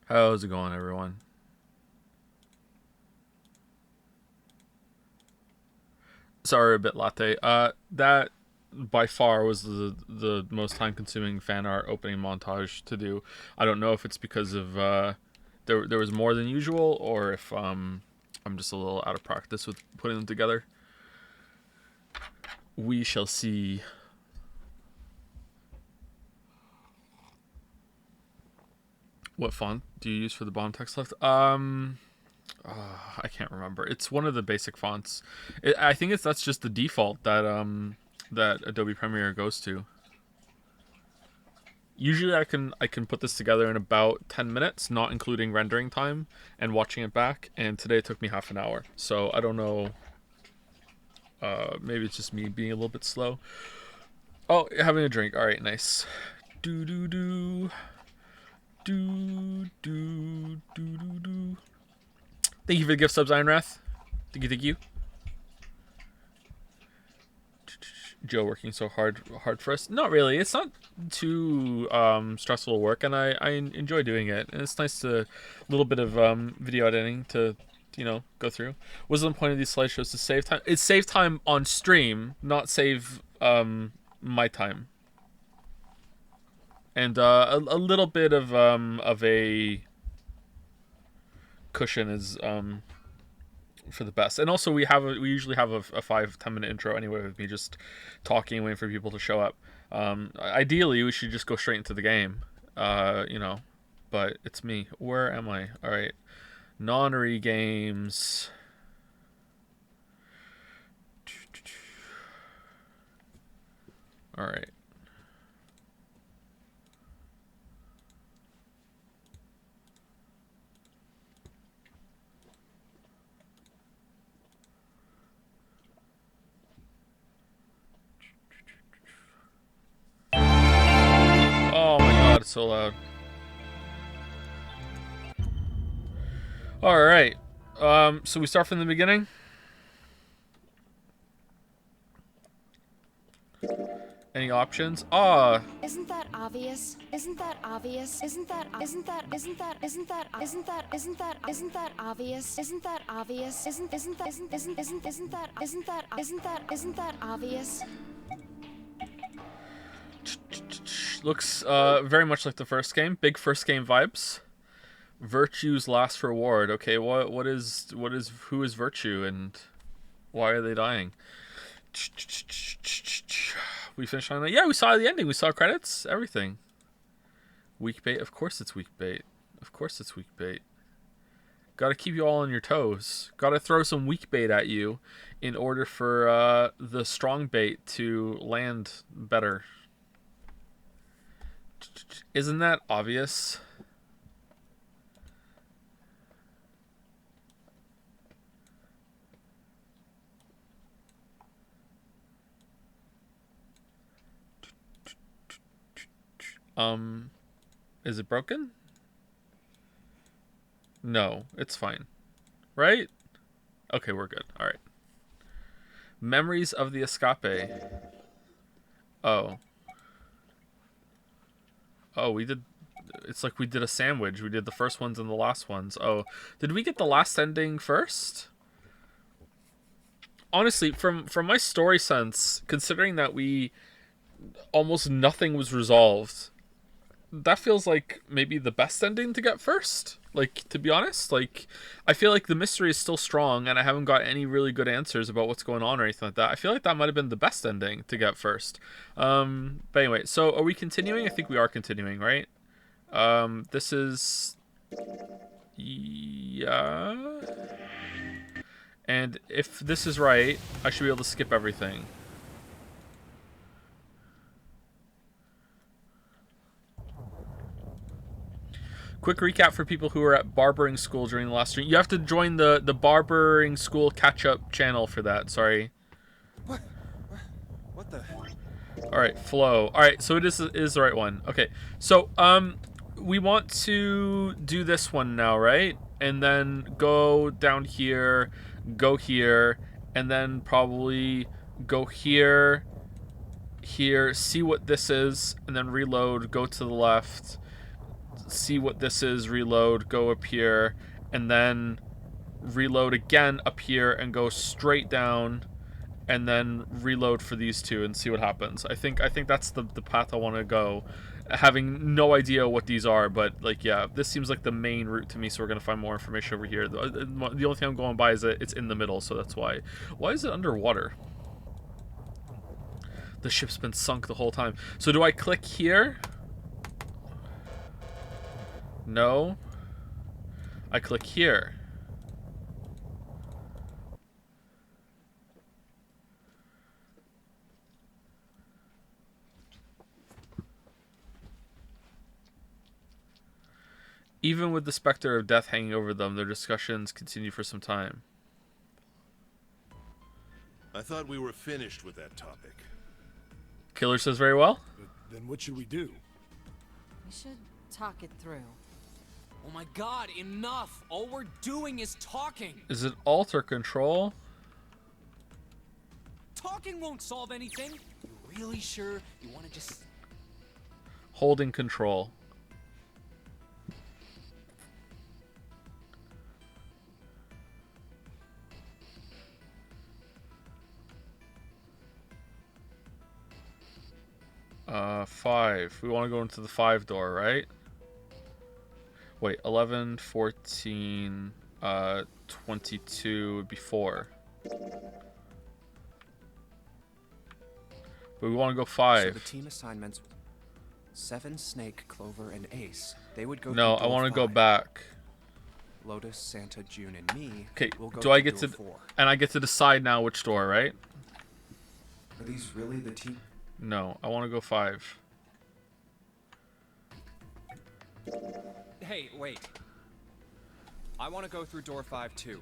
How's it going, everyone? Sorry, a bit latte. That by far was the most time consuming fan art opening montage to do. I don't know if it's because of there was more than usual, or if I'm just a little out of practice with putting them together. We shall see. What font do you use for the bottom text left? I can't remember. It's one of the basic fonts. I think that's just the default that Adobe Premiere goes to. Usually I can put this together in about 10 minutes, not including rendering time and watching it back, and today it took me half an hour. So I don't know, maybe it's just me being a little bit slow. Oh, having a drink. All right, nice. Do do do do do do do do. Thank you for the gift subs, Iron Wrath. Thank you. Joe working so hard for us. Not really. It's not too stressful work, and I enjoy doing it. And it's nice to a little bit of video editing to go through. What's the point of these slideshows? To save time. It's save time on stream, not save my time. And a little bit of a cushion is for the best. And also we usually have a 5-10 minute intro anyway with me just talking, waiting for people to show up. Ideally we should just go straight into the game, but it's me. Where am I? All right, Nonary games. All right. Oh my god, it's so loud. All right. So we start from the beginning. Any options? Isn't that obvious? Isn't that obvious? Isn't that isn't that isn't that isn't that isn't that isn't that isn't that obvious? Isn't that obvious? Isn't that isn't that obvious? Looks very much like the first game. Big first game vibes. Virtue's last reward. Okay, what is who is Virtue and why are they dying? We finished on that. Yeah, we saw the ending. We saw credits. Everything. Weak bait. Of course it's weak bait. Of course it's weak bait. Got to keep you all on your toes. Got to throw some weak bait at you in order for the strong bait to land better. Isn't that obvious? Is it broken? No, it's fine. Right? Okay, we're good. All right. Memories of the Escape. Oh. Oh, we did. It's like we did a sandwich. We did the first ones and the last ones. Oh, did we get the last ending first? Honestly, from my story sense, considering that we almost nothing was resolved, that feels like maybe the best ending to get first. Like, to be honest, like, I feel like the mystery is still strong and I haven't got any really good answers about what's going on or anything like that. I feel like that might have been the best ending to get first. But anyway, so are we continuing? I think we are continuing, right? This is... Yeah... And if this is right, I should be able to skip everything. Quick recap for people who were at barbering school during the last stream. You have to join the barbering school catch-up channel for that. Sorry. What the? All right, flow. All right, so it is the right one. Okay, so we want to do this one now, right? And then go down here, go here, and then probably go here, here, see what this is, and then reload, go to the left, see what this is, reload, go up here, and then reload again up here and go straight down, and then reload for these two and see what happens. I think that's the path I want to go, having no idea what these are, but like, yeah, this seems like the main route to me, so we're gonna find more information over here. The only thing I'm going by is that it's in the middle, so that's why. Why is it underwater? The ship's been sunk the whole time. So do I click here? No. I click here. Even with the specter of death hanging over them, their discussions continue for some time. I thought we were finished with that topic. Killer says very well. But then what should we do? We should talk it through. Oh my god, enough! All we're doing is talking! Is it Alt or Control? Talking won't solve anything! You really sure you want to just... Holding Control. Five. We want to go into the 5 door, right? Wait, 11, 14, 22 would be 4. But we want to go 5. So the team assignments: 7, Snake, Clover, and Ace. They would go. No, I want to go back. Lotus, Santa, June, and me. Okay, will go do I through get door to... 4. And I get to decide now which door, right? Are these really the team? No, I want to go 5. Hey, wait. I want to go through door 5 too.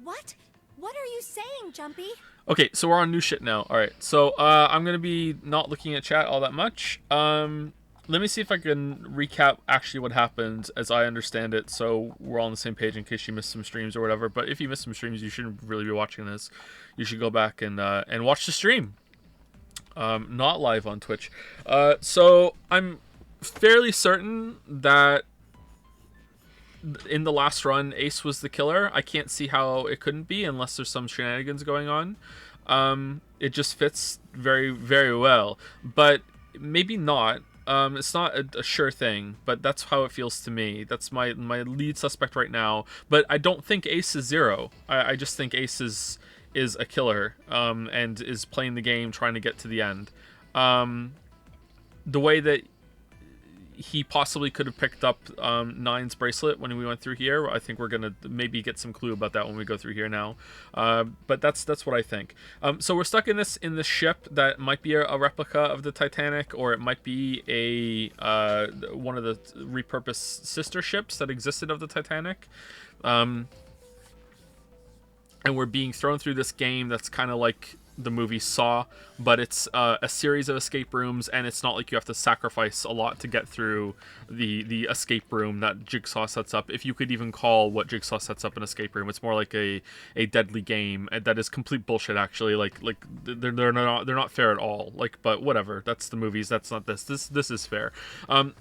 What? What are you saying, Jumpy? Okay, so we're on new shit now. Alright, so I'm going to be not looking at chat all that much. Let me see if I can recap actually what happened as I understand it, so we're all on the same page in case you missed some streams or whatever. But if you missed some streams, you shouldn't really be watching this. You should go back and watch the stream. Not live on Twitch. So I'm fairly certain that in the last run, Ace was the killer. I can't see how it couldn't be unless there's some shenanigans going on. It just fits very, very well. But maybe not. It's not a sure thing, but that's how it feels to me. That's my lead suspect right now. But I don't think Ace is Zero. I just think Ace is a killer, and is playing the game, trying to get to the end. The way that he possibly could have picked up Nine's bracelet when we went through here, I think we're gonna maybe get some clue about that when we go through here now. But that's what I think. So we're stuck in this ship that might be a replica of the Titanic, or it might be one of the repurposed sister ships that existed of the Titanic. And we're being thrown through this game that's kind of like the movie Saw, but it's a series of escape rooms, and it's not like you have to sacrifice a lot to get through the escape room that Jigsaw sets up, if you could even call what Jigsaw sets up an escape room. It's more like a deadly game that is complete bullshit, actually. Like they're not fair at all. But whatever, that's the movies, that's not this is fair.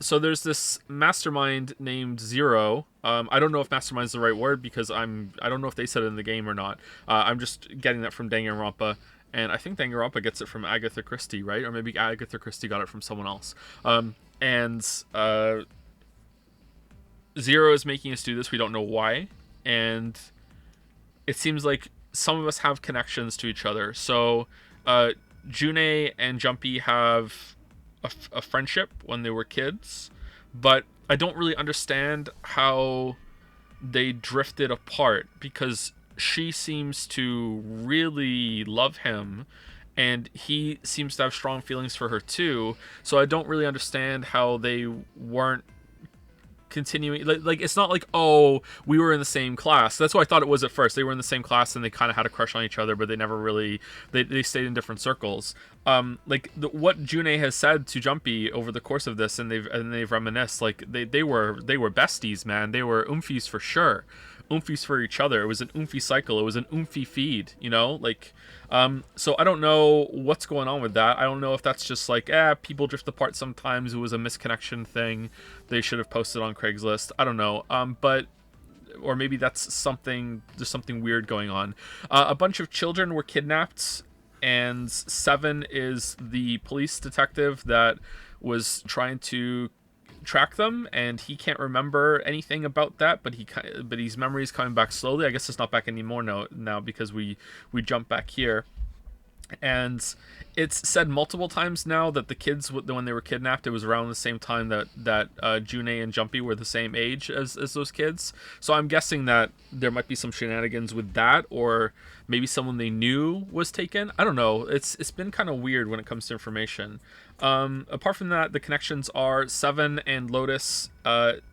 So there's this mastermind named Zero. I don't know if mastermind is the right word, because I don't know if they said it in the game or not. I'm just getting that from Danganronpa. And I think Danganronpa gets it from Agatha Christie, right? Or maybe Agatha Christie got it from someone else. Zero is making us do this. We don't know why. And it seems like some of us have connections to each other. So June and Jumpy have a friendship when they were kids. But I don't really understand how they drifted apart, because she seems to really love him, and he seems to have strong feelings for her too. So I don't really understand how they weren't continuing. Like it's not like, oh, we were in the same class. That's what I thought it was at first. They were in the same class and they kind of had a crush on each other, but they never really, they stayed in different circles. What June has said to Jumpy over the course of this, and they've reminisced, like they were besties, man. They were oomfies for sure. oomfies for each other. It was an oomfie cycle. It was an oomfie feed, you know? Like, so I don't know what's going on with that. I don't know if that's just like, people drift apart sometimes. It was a misconnection thing. They should have posted on Craigslist. I don't know. But or maybe that's something, there's something weird going on. A bunch of children were kidnapped, and Seven is the police detective that was trying to track them, and he can't remember anything about that, but his memory is coming back slowly. I guess it's not back anymore now because we jump back here. And it's said multiple times now that the kids, when they were kidnapped, it was around the same time that Junei and Jumpy were the same age as those kids. So I'm guessing that there might be some shenanigans with that, or maybe someone they knew was taken. I don't know. It's been kind of weird when it comes to information. Apart from that, the connections are Seven and Lotus.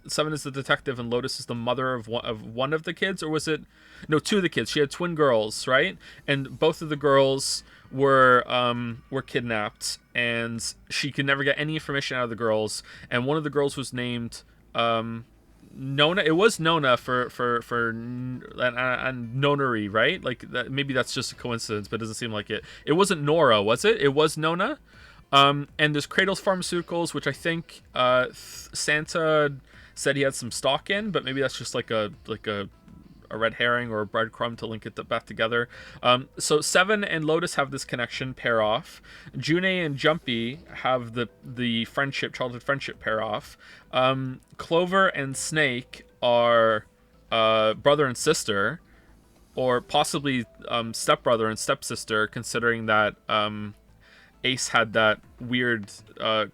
Seven is the detective, and Lotus is the mother of one of the kids, or was it? No, two of the kids. She had twin girls, right? And both of the girls were kidnapped, and she could never get any information out of the girls. And one of the girls was named Nona. It was Nona for and Nonary, right? Like that. Maybe that's just a coincidence, but it doesn't seem like it. It wasn't Nora, was it? It was Nona. And there's Kratos Pharmaceuticals, which I think Santa said he had some stock in, but maybe that's just like a red herring or a breadcrumb to link it back together. So Seven and Lotus have this connection pair off. Junei and Jumpy have the childhood friendship pair off. Clover and Snake are brother and sister, or possibly stepbrother and stepsister, considering that Ace had that weird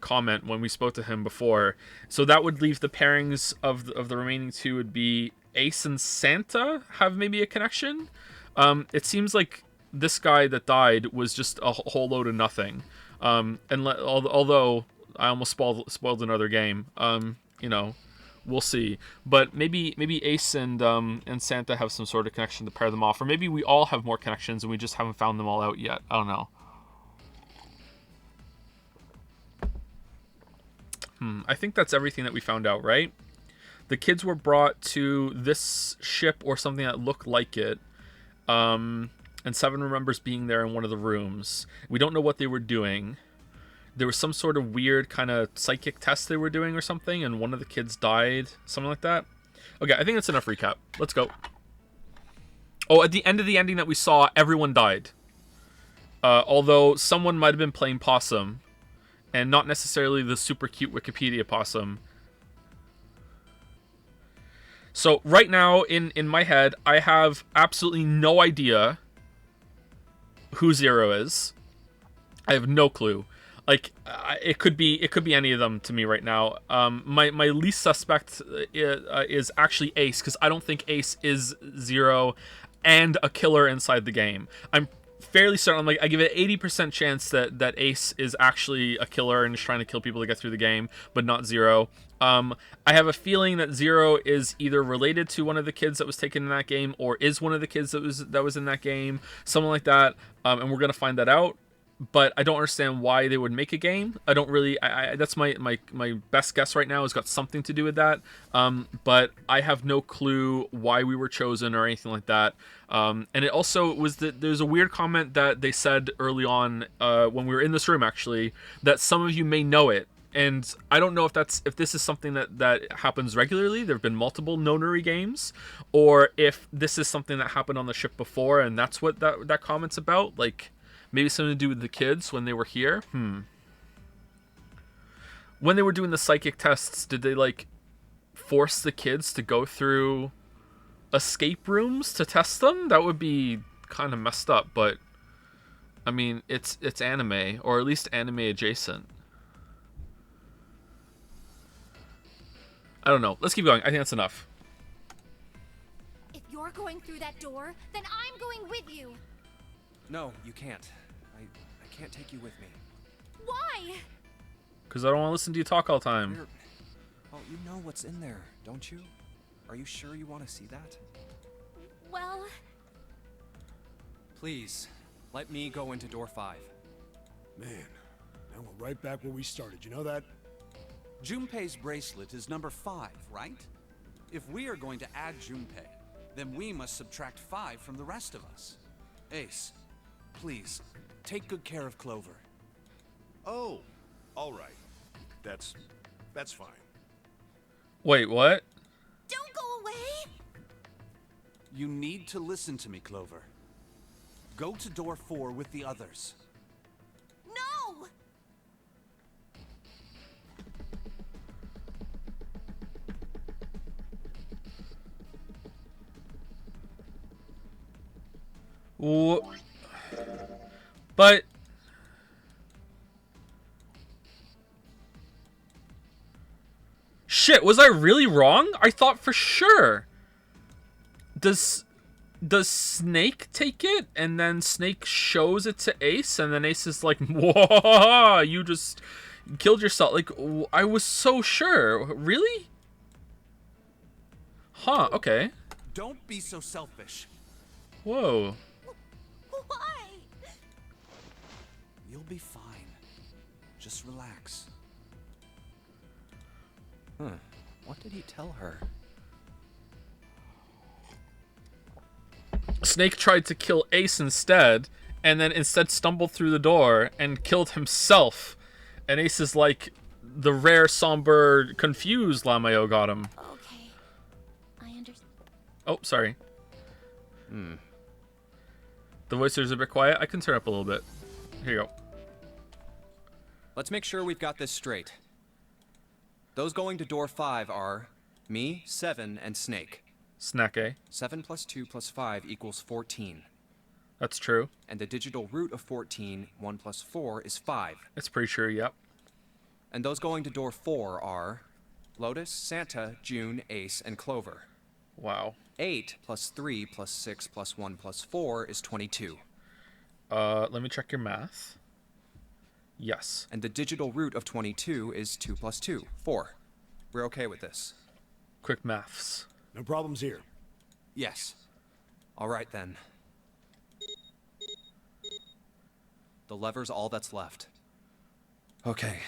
comment when we spoke to him before. So that would leave the pairings of the remaining two would be Ace and Santa have maybe a connection. It seems like this guy that died was just a whole load of nothing. Although I almost spoiled another game. We'll see. But maybe Ace and Santa have some sort of connection to pair them off, or maybe we all have more connections and we just haven't found them all out yet. I don't know. I think that's everything that we found out, right? The kids were brought to this ship or something that looked like it. And Seven remembers being there in one of the rooms. We don't know what they were doing. There was some sort of weird kind of psychic test they were doing or something, and one of the kids died. Something like that. Okay, I think that's enough recap. Let's go. Oh, at the end of the ending that we saw, everyone died. Although someone might have been playing possum. And not necessarily the super cute Wikipedia possum. So right now, in my head, I have absolutely no idea who Zero is. I have no clue. Like, it could be any of them to me right now. My least suspect is actually Ace, because I don't think Ace is Zero and a killer inside the game. I'm fairly certain, I give it an 80% chance that Ace is actually a killer and is trying to kill people to get through the game, but not Zero. I have a feeling that Zero is either related to one of the kids that was taken in that game, or is one of the kids that was in that game, something like that. And we're gonna find that out. But I don't understand why they would make a game. I don't really. That's my best guess right now. Has got something to do with that. But I have no clue why we were chosen or anything like that. And it also was that there's a weird comment that they said early on when we were in this room, actually, that some of you may know it. And I don't know if this is something that happens regularly. There have been multiple Nonary games, or if this is something that happened on the ship before, and that's what that comment's about. Like, maybe something to do with the kids when they were here. When they were doing the psychic tests, did they force the kids to go through escape rooms to test them? That would be kind of messed up, but I mean, it's anime, or at least anime adjacent. I don't know. Let's keep going. I think that's enough. If you're going through that door, then I'm going with you. No, you can't. I can't take you with me. Why? Because I don't want to listen to you talk all the time. Well, you know what's in there, don't you? Are you sure you want to see that? Well... Please, let me go into door 5. Man, now we're right back where we started, you know that? Junpei's bracelet is number 5, right? If we are going to add Junpei, then we must subtract 5 from the rest of us. Ace, please, take good care of Clover. Oh, all right. That's fine. Wait, what? Don't go away! You need to listen to me, Clover. Go to door 4 with the others. No! But shit, was I really wrong? I thought for sure. Does Snake take it and then Snake shows it to Ace and then Ace is like, "Whoa, you just killed yourself." Like, I was so sure. Really? Huh, okay. Don't be so selfish. Whoa. Why? You'll be fine. Just relax. What did he tell her? Snake tried to kill Ace instead, and then instead stumbled through the door and killed himself. And Ace is like, the rare, somber, confused Lamayo got him. Okay. I understand. Oh, sorry. The voice is a bit quiet. I can turn up a little bit. Here you go. Let's make sure we've got this straight. Those going to door 5 are me, 7, and Snake. Snack A. 7 plus 2 plus 5 equals 14. That's true. And the digital root of 14, 1 plus 4, is 5. It's pretty sure, yep. And those going to door 4 are Lotus, Santa, June, Ace, and Clover. Wow. 8 plus 3 plus 6 plus 1 plus 4 is 22. Let me check your math. Yes. And the digital root of 22 is 2 plus 2, 4. We're okay with this. Quick maths. No problems here. Yes. All right then. The lever's all that's left. Okay.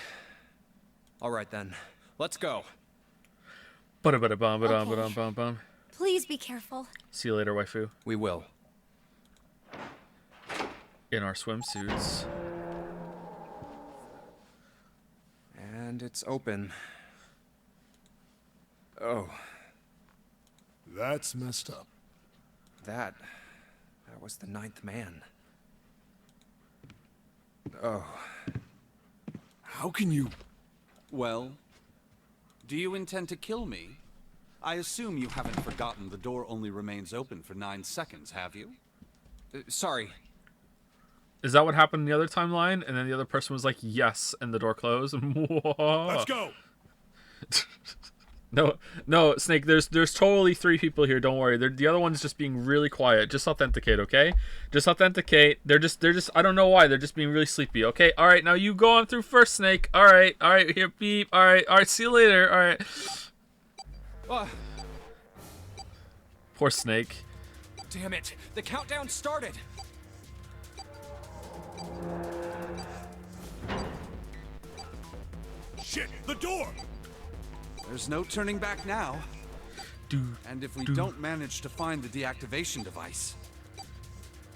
All right then. Let's go. Ba-da-ba-da-bum. Please be careful. See you later, waifu. We will. In our swimsuits. And it's open. Oh, That's messed up. that was the 9th man. Oh, How can you... Well, do you intend to kill me? I assume you haven't forgotten the door only remains open for 9 seconds, have you? sorry. Is that what happened in the other timeline? And then the other person was like, yes, and the door closed? Let's go! No, Snake, there's totally 3 people here, don't worry. The other one's just being really quiet. Just authenticate, okay? Just authenticate. They're just I don't know why, they're just being really sleepy, okay? Alright, now you go on through first, Snake. Alright, here, beep. Alright, see you later. Alright. Poor Snake. Damn it! The countdown started! Shit, the door! There's no turning back now. Dude. And if we don't manage to find the deactivation device...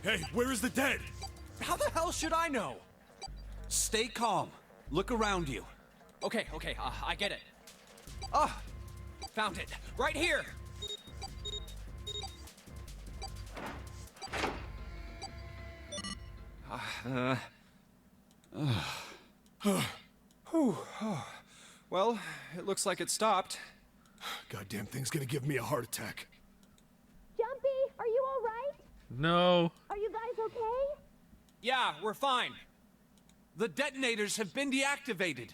Hey, where is the dead? How the hell should I know? Stay calm. Look around you. Okay, I get it. Ah, found it. Right here. Well, it looks like it stopped. Goddamn thing's gonna give me a heart attack. Jumpy, are you all right? No. Are you guys okay? Yeah, we're fine. The detonators have been deactivated.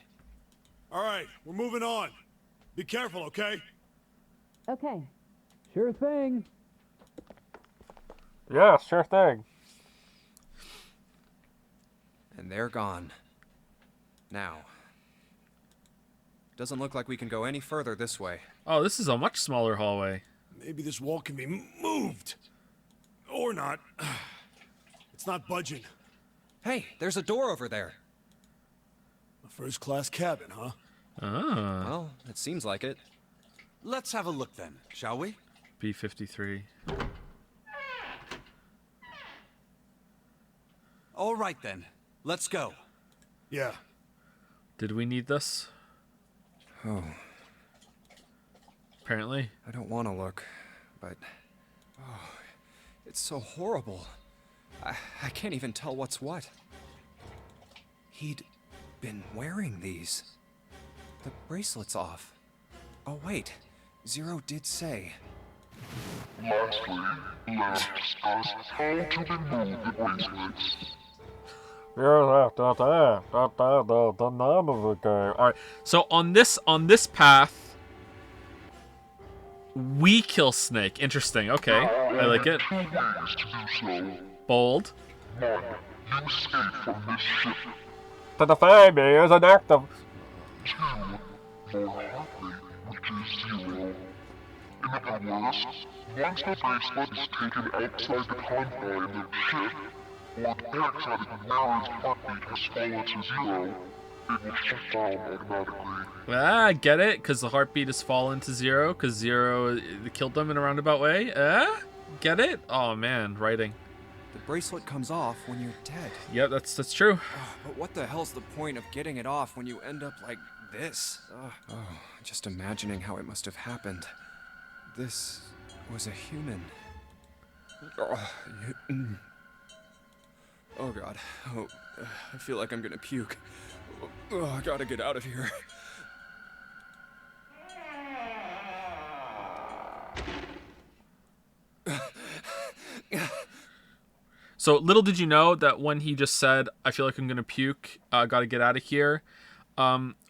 All right, we're moving on. Be careful, okay? Okay. Sure thing. Yeah, sure thing. And they're gone. Now. Doesn't look like we can go any further this way. Oh, this is a much smaller hallway. Maybe this wall can be moved. Or not. It's not budging. Hey, there's a door over there. A first-class cabin, huh? Ah. Well, it seems like it. Let's have a look then, shall we? B-53. All right then, let's go. Yeah. Did we need this? Oh, Apparently. I don't want to look, but... Oh, it's so horrible. I can't even tell what's what. He'd been wearing these. The bracelet's off. Oh, wait. Zero did say. Lastly, let's discuss how to remove the bracelets. The name of the game. All right. So on this path, we kill Snake. Interesting. Okay, I like it. 2 ways to do so. Bold. 1. You escape from this ship. To defame me is an act of. 2. Your heartbeat, which is 0. In other words, once the bracelet is taken outside the confine of the ship, or the dioxide of the wearer's heartbeat has fallen to 0, it will shut down automatically. Ah, get it? Because the heartbeat has fallen to 0. Because 0 killed them in a roundabout way. Get it? Oh man, writing. The bracelet comes off when you're dead. Yep, that's true. But what the hell's the point of getting it off when you end up like this? Just imagining how it must have happened. This was a human. Oh god. Oh, I feel like I'm gonna puke. Oh, I gotta get out of here. So little did you know that when he just said, "I feel like I'm gonna puke, gotta get out of here,"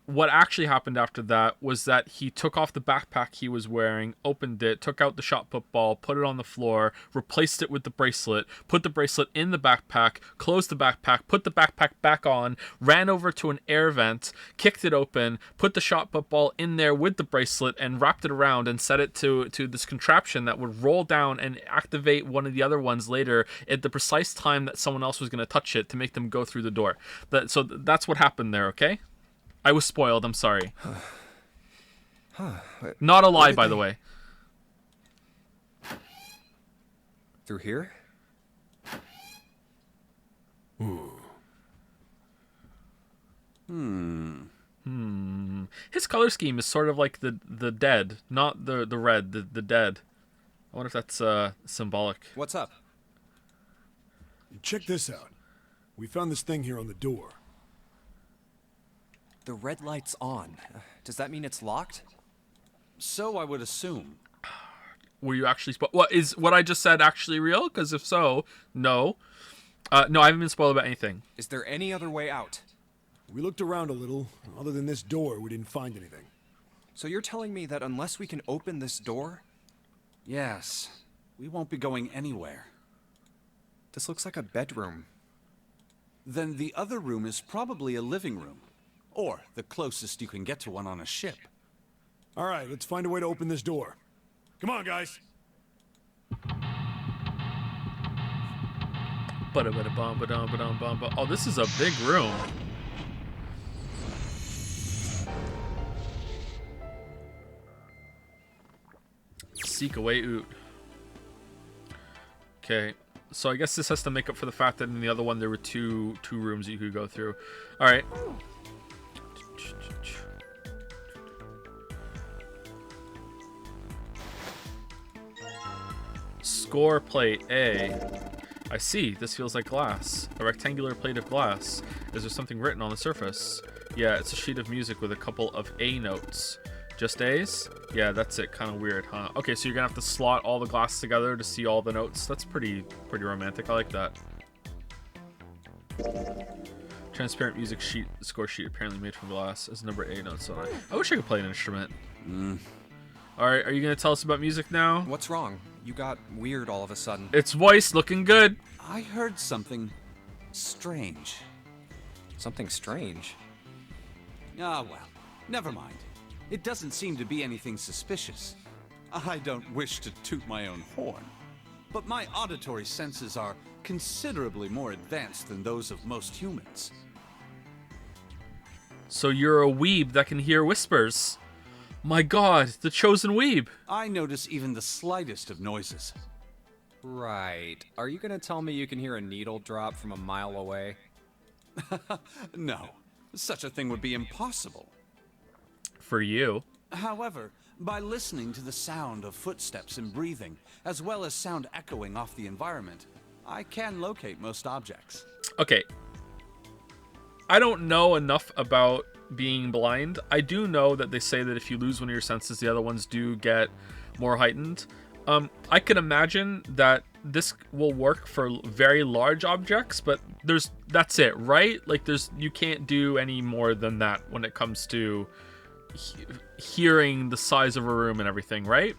what actually happened after that was that he took off the backpack he was wearing, opened it, took out the shot put ball, put it on the floor, replaced it with the bracelet, put the bracelet in the backpack, closed the backpack, put the backpack back on, ran over to an air vent, kicked it open, put the shot put ball in there with the bracelet, and wrapped it around and set it to this contraption that would roll down and activate one of the other ones later at the precise time that someone else was going to touch it to make them go through the door. So that's what happened there, okay? I was spoiled, I'm sorry. Not a lie, by the way. Through here? His color scheme is sort of like the dead, not the red, the dead. I wonder if that's symbolic. What's up? Check this out. We found this thing here on the door. The red light's on. Does that mean it's locked? So I would assume. Were you actually is what I just said actually real? Because if so, no. No, I haven't been spoiled about anything. Is there any other way out? We looked around a little. Other than this door, we didn't find anything. So you're telling me that unless we can open this door? Yes, we won't be going anywhere. This looks like a bedroom. Then the other room is probably a living room. Or the closest you can get to one on a ship. All right, let's find a way to open this door. Come on, guys. Oh, this is a big room. Seek away Oot. Okay, so I guess this has to make up for the fact that in the other one there were two rooms that you could go through. All right. Score plate A. I see. This feels like glass. A rectangular plate of glass. Is there something written on the surface? Yeah, it's a sheet of music with a couple of A notes. Just A's? Yeah, that's it. Kind of weird, huh? Okay, so you're gonna have to slot all the glass together to see all the notes. That's pretty romantic. I like that. Transparent music sheet, score sheet apparently made from glass. Is number A notes on it. I wish I could play an instrument. Alright, are you gonna tell us about music now? What's wrong? You got weird all of a sudden. Its voice looking good. I heard something strange. Something strange? Ah, well, never mind. It doesn't seem to be anything suspicious. I don't wish to toot my own horn, but my auditory senses are considerably more advanced than those of most humans. So you're a weeb that can hear whispers. My god, the chosen weeb. I notice even the slightest of noises. Right. Are you gonna tell me you can hear a needle drop from a mile away? No, such a thing would be impossible. For you. However, by listening to the sound of footsteps and breathing, as well as sound echoing off the environment, I can locate most objects. Okay. I don't know enough about being blind. I do know that they say that if you lose one of your senses, the other ones do get more heightened. I can imagine that this will work for very large objects, but that's it, right? Like you can't do any more than that when it comes to hearing the size of a room and everything, right?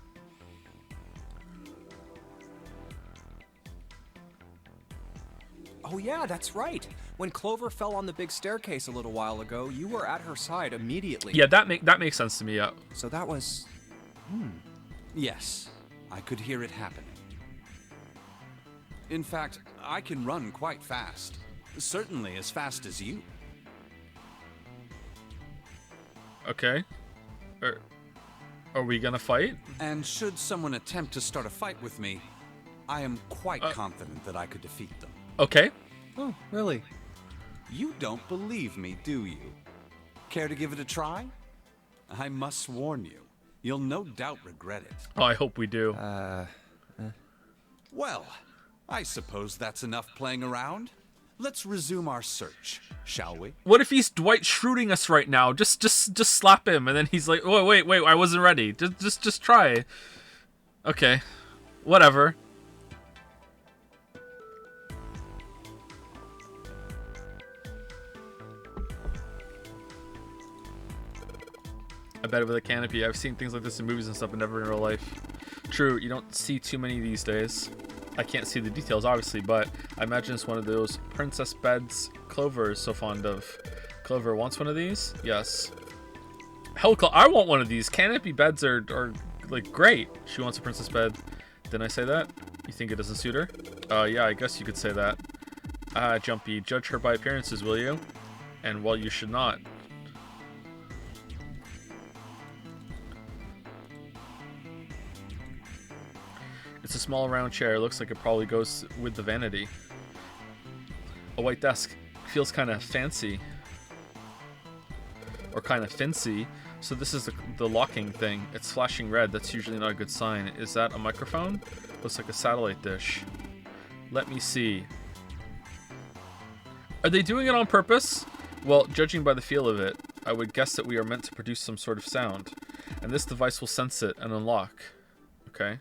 Oh yeah, that's right. When Clover fell on the big staircase a little while ago, you were at her side immediately. Yeah, that makes sense to me, yeah. So that was... Yes, I could hear it happening. In fact, I can run quite fast. Certainly as fast as you. Okay. Are we gonna fight? And should someone attempt to start a fight with me, I am quite confident that I could defeat them. Okay. Oh, really? You don't believe me, do you? Care to give it a try? I must warn you, you'll no doubt regret it. Oh, I hope we do. Well, I suppose that's enough playing around. Let's resume our search, shall we? What if he's Dwight Schruding us right now? Just slap him, and then he's like, "Oh, wait, I wasn't ready. Just try." Okay, whatever. I bet with a canopy. I've seen things like this in movies and stuff, but never in real life. True, you don't see too many these days. I can't see the details, obviously, but I imagine it's one of those princess beds Clover is so fond of. Clover wants one of these? Yes. Hell, I want one of these. Canopy beds are like, great. She wants a princess bed. Didn't I say that? You think it doesn't suit her? Yeah, I guess you could say that. Jumpy, judge her by appearances, will you? And, well, you should not. It's a small round chair. Looks like it probably goes with the vanity. A white desk. Feels kind of fancy. Or kind of fancy. So this is the locking thing. It's flashing red. That's usually not a good sign. Is that a microphone? Looks like a satellite dish. Let me see. Are they doing it on purpose? Well, judging by the feel of it, I would guess that we are meant to produce some sort of sound. And this device will sense it and unlock. Okay.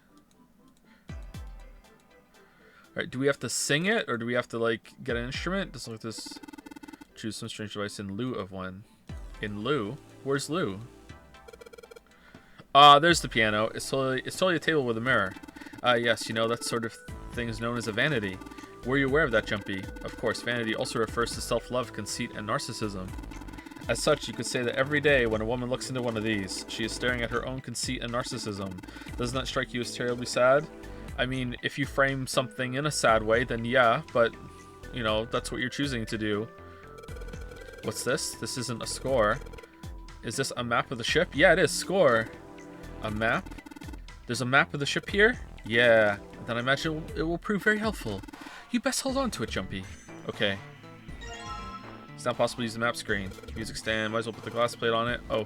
Alright, do we have to sing it, or do we have to, like, get an instrument? Just like this. Choose some strange device in lieu of one. In lieu? Where's Lou? There's the piano. It's totally a table with a mirror. Yes, you know, that sort of thing is known as a vanity. Were you aware of that, Jumpy? Of course, vanity also refers to self-love, conceit, and narcissism. As such, you could say that every day when a woman looks into one of these, she is staring at her own conceit and narcissism. Doesn't that strike you as terribly sad? I mean, if you frame something in a sad way, then yeah, but, you know, that's what you're choosing to do. What's this? This isn't a score. Is this a map of the ship? Yeah, it is. Score. A map? There's a map of the ship here? Yeah. Then I imagine it will prove very helpful. You best hold on to it, Jumpy. Okay. It's not possible to use the map screen. Music stand. Might as well put the glass plate on it. Oh,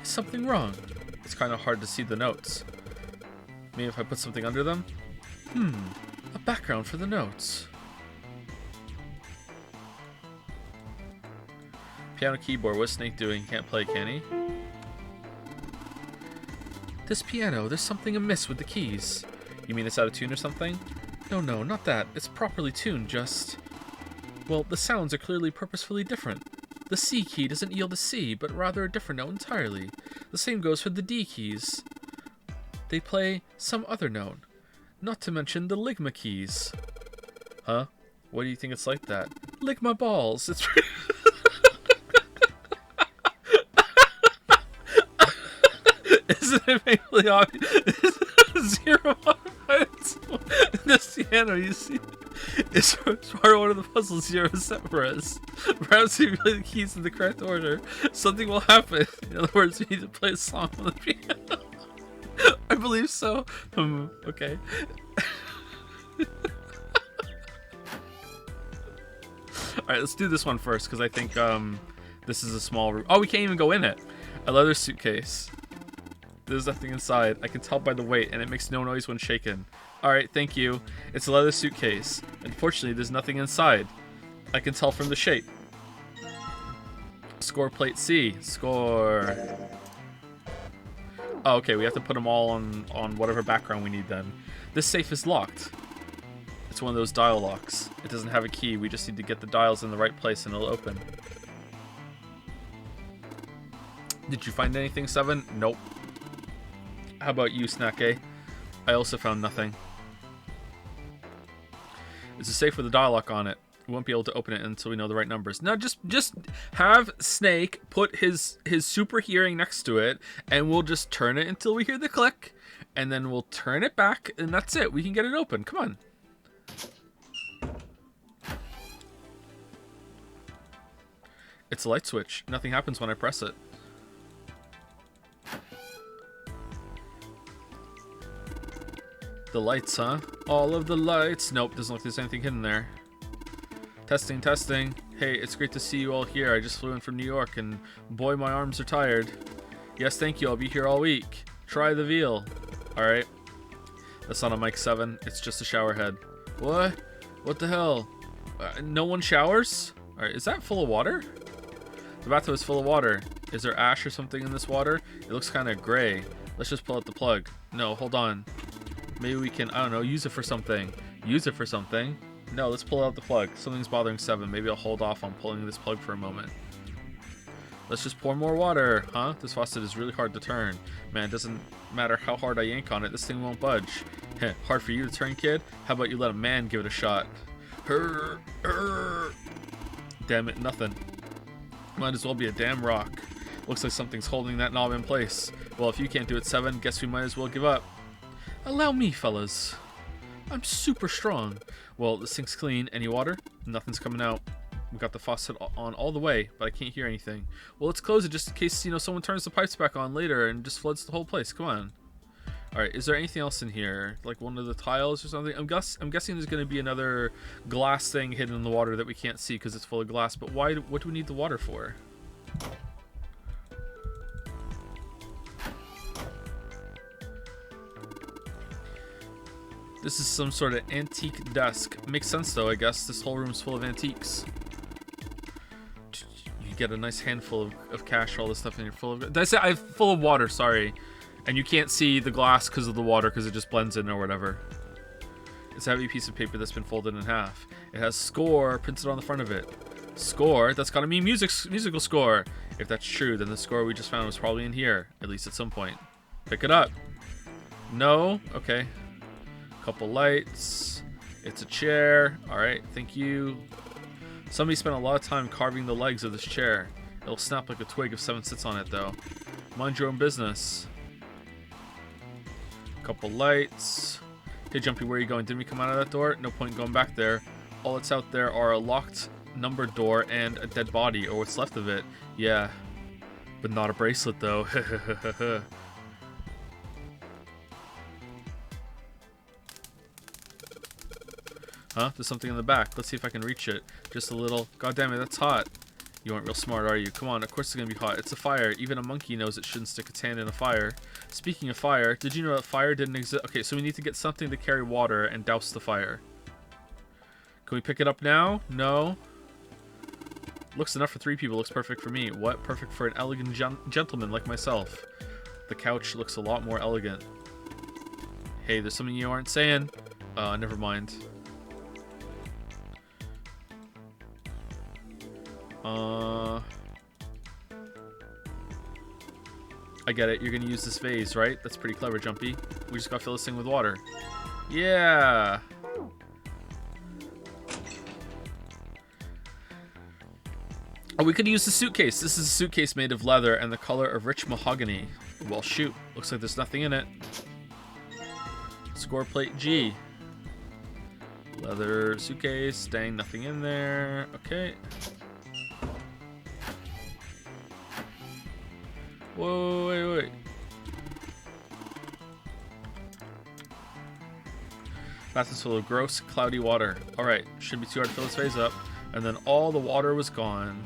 Is something wrong? It's kind of hard to see the notes. Maybe if I put something under them? A background for the notes. Piano keyboard. What's Snake doing? He can't play, can he? This piano, there's something amiss with the keys. You mean it's out of tune or something? No, not that. It's properly tuned, just... Well, the sounds are clearly purposefully different. The C key doesn't yield a C, but rather a different note entirely. The same goes for the D keys. They play some other note. Not to mention the Ligma keys. Huh? What do you think it's like that? Ligma balls. It's Isn't it faintly obvious? 0 points. This piano, you see. It's part of one of the puzzles you have set for us. Perhaps if you play the keys in the correct order, something will happen. In other words, we need to play a song on the piano. I believe so. Okay. Alright, let's do this one first, because I think this is a small room. Oh, we can't even go in it. A leather suitcase. There's nothing inside. I can tell by the weight, and it makes no noise when shaken. Alright, thank you. It's a leather suitcase. Unfortunately, there's nothing inside. I can tell from the shape. Score plate C. Score. Oh, okay, we have to put them all on whatever background we need then. This safe is locked. It's one of those dial locks. It doesn't have a key. We just need to get the dials in the right place and it'll open. Did you find anything, 7? Nope. How about you, Snake? I also found nothing. It's a safe with a dial lock on it. We won't be able to open it until we know the right numbers. Now, just have Snake put his super hearing next to it, and we'll just turn it until we hear the click, and then we'll turn it back, and that's it. We can get it open. Come on. It's a light switch. Nothing happens when I press it. The lights, huh? All of the lights. Nope, doesn't look like there's anything hidden there. Testing, testing. Hey, it's great to see you all here. I just flew in from New York, and boy, my arms are tired. Yes, thank you. I'll be here all week. Try the veal. Alright. That's not a mic 7. It's just a shower head. What? What the hell? No one showers? Alright, is that full of water? The bathtub is full of water. Is there ash or something in this water? It looks kind of gray. Let's just pull out the plug. No, hold on. Maybe we can, I don't know, use it for something. Use it for something. No, let's pull out the plug. Something's bothering 7. Maybe I'll hold off on pulling this plug for a moment. Let's just pour more water, huh? This faucet is really hard to turn. Man, it doesn't matter how hard I yank on it, this thing won't budge. Heh, hard for you to turn, kid? How about you let a man give it a shot? Damn it, nothing. Might as well be a damn rock. Looks like something's holding that knob in place. Well, if you can't do it, 7, guess we might as well give up. Allow me, fellas. I'm super strong. Well, the sink's clean. Any water? Nothing's coming out. We got the faucet on all the way, but I can't hear anything. Well, let's close it just in case, you know, someone turns the pipes back on later and just floods the whole place. Come on. Alright, is there anything else in here? Like one of the tiles or something? I'm guessing there's going to be another glass thing hidden in the water that we can't see because it's full of glass. But why? What do we need the water for? This is some sort of antique desk. Makes sense though, I guess. This whole room's full of antiques. You get a nice handful of cash, all this stuff, and you're full of... Did I say I'm full of water? Sorry. And you can't see the glass because of the water because it just blends in or whatever. It's a heavy piece of paper that's been folded in half. It has score printed on the front of it. Score? That's gotta mean musical score. If that's true, then the score we just found was probably in here, at least at some point. Pick it up. No? Okay. Couple lights. It's a chair. Alright, thank you. Somebody spent a lot of time carving the legs of this chair. It'll snap like a twig if 7 sits on it, though. Mind your own business. Couple lights. Hey, Jumpy, where are you going? Didn't we come out of that door? No point in going back there. All that's out there are a locked numbered door and a dead body, or what's left of it. Yeah. But not a bracelet, though. Huh? There's something in the back. Let's see if I can reach it. Just a little. God damn it, that's hot. You aren't real smart, are you? Come on, of course it's gonna be hot. It's a fire. Even a monkey knows it shouldn't stick its hand in a fire. Speaking of fire, did you know that fire didn't exist? Okay, so we need to get something to carry water and douse the fire. Can we pick it up now? No. Looks enough for 3 people. Looks perfect for me. What? Perfect for an elegant gentleman like myself. The couch looks a lot more elegant. Hey, there's something you aren't saying. Never mind. I get it. You're gonna use this vase, right? That's pretty clever, Jumpy. We just gotta fill this thing with water. Yeah. Oh, we could use the suitcase. This is a suitcase made of leather and the color of rich mahogany. Well, shoot. Looks like there's nothing in it. Score plate G. Leather suitcase. Dang, nothing in there. Okay. Whoa, wait. Bathroom's full of gross, cloudy water. Alright, should be too hard to fill this phase up. And then all the water was gone.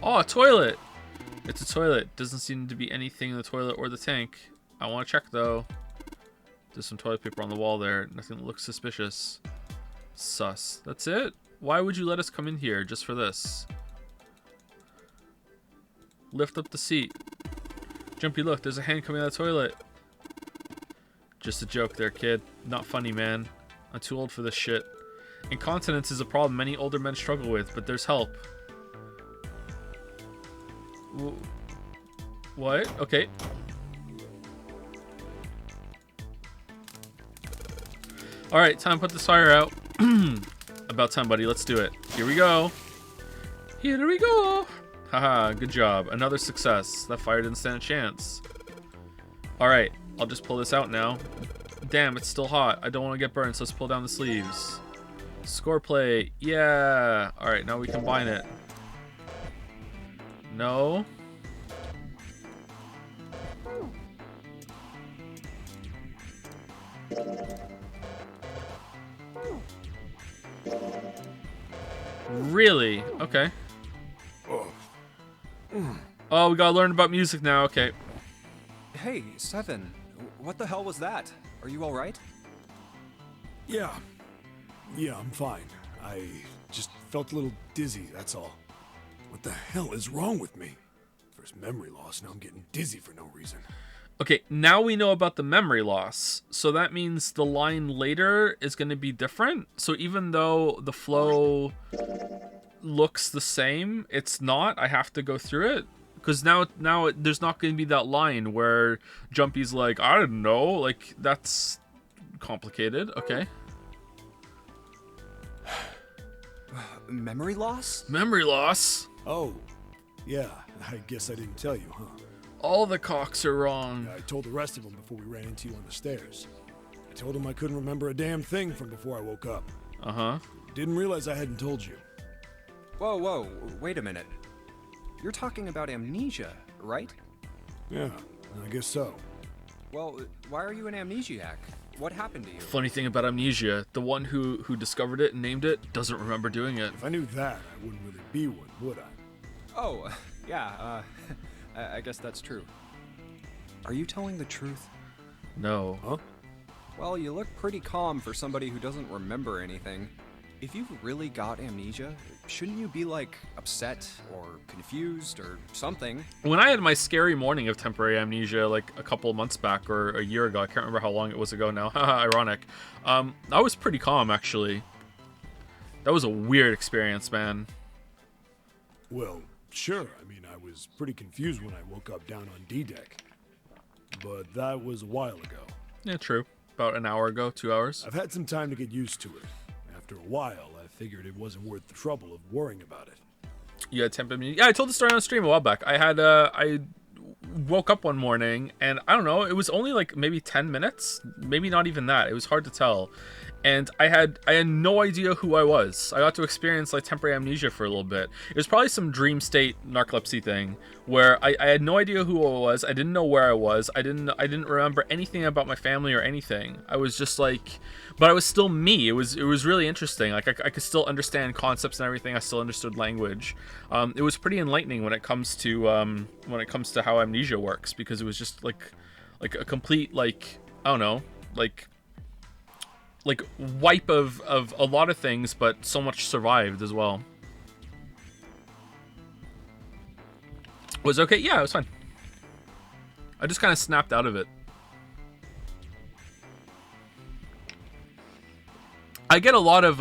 Oh, a toilet! It's a toilet. Doesn't seem to be anything in the toilet or the tank. I want to check, though. There's some toilet paper on the wall there. Nothing that looks suspicious. Sus. That's it? Why would you let us come in here just for this? Lift up the seat. Jumpy, look, there's a hand coming out of the toilet. Just a joke there, kid. Not funny, man. I'm too old for this shit. Incontinence is a problem many older men struggle with, but there's help. What? Okay. Alright, time to put this fire out. About time, buddy. Let's do it. Here we go. Here we go. Haha, good job. Another success. That fire didn't stand a chance. Alright, I'll just pull this out now. Damn, it's still hot. I don't want to get burned, so let's pull down the sleeves. Score play. Yeah. Alright, now we combine it. No. Really? Okay. Oh, we gotta learn about music now. Okay. Hey, Seven. What the hell was that? Are you alright? Yeah, I'm fine. I just felt a little dizzy, that's all. What the hell is wrong with me? First memory loss, now I'm getting dizzy for no reason. Okay, now we know about the memory loss. So that means the line later is going to be different. So even though the flow looks the same, it's not. I have to go through it. Because now there's not going to be that line where Jumpy's like, I don't know. Like, that's complicated. Okay. Memory loss? Memory loss? Oh, yeah, I guess I didn't tell you, huh? All the cocks are wrong. I told the rest of them before we ran into you on the stairs. I told them I couldn't remember a damn thing from before I woke up. Uh-huh. Didn't realize I hadn't told you. Whoa, wait a minute. You're talking about amnesia, right? Yeah, I guess so. Well, why are you an amnesiac? What happened to you? Funny thing about amnesia, the one who discovered it and named it doesn't remember doing it. If I knew that, I wouldn't really be one, would I? Oh, yeah, I guess that's true. Are you telling the truth? No. Huh? Well, you look pretty calm for somebody who doesn't remember anything. If you've really got amnesia, shouldn't you be, like, upset or confused or something? When I had my scary morning of temporary amnesia, like a couple of months back or a year ago, I can't remember how long it was ago now, haha, ironic, I was pretty calm, actually. That was a weird experience, man. Well, sure. I mean, I was pretty confused when I woke up down on D-Deck. But that was a while ago. Yeah, true. About an hour ago, 2 hours. I've had some time to get used to it. After a while, I figured it wasn't worth the trouble of worrying about it. You had temporary amnesia? Yeah, I told the story on stream a while back. I woke up one morning, and I don't know, it was only like maybe 10 minutes? Maybe not even that. It was hard to tell. And I had no idea who I was. I got to experience like temporary amnesia for a little bit. It was probably some dream state narcolepsy thing where I had no idea who I was. I didn't know where I was. I didn't remember anything about my family or anything. I was just like, but I was still me. It was really interesting. Like I could still understand concepts and everything. I still understood language. It was pretty enlightening when it comes to how amnesia works, because it was just like a complete, like, I don't know, like wipe of a lot of things, but so much survived as well. Was okay? Yeah, it was fine. I just kind of snapped out of it. I get a lot of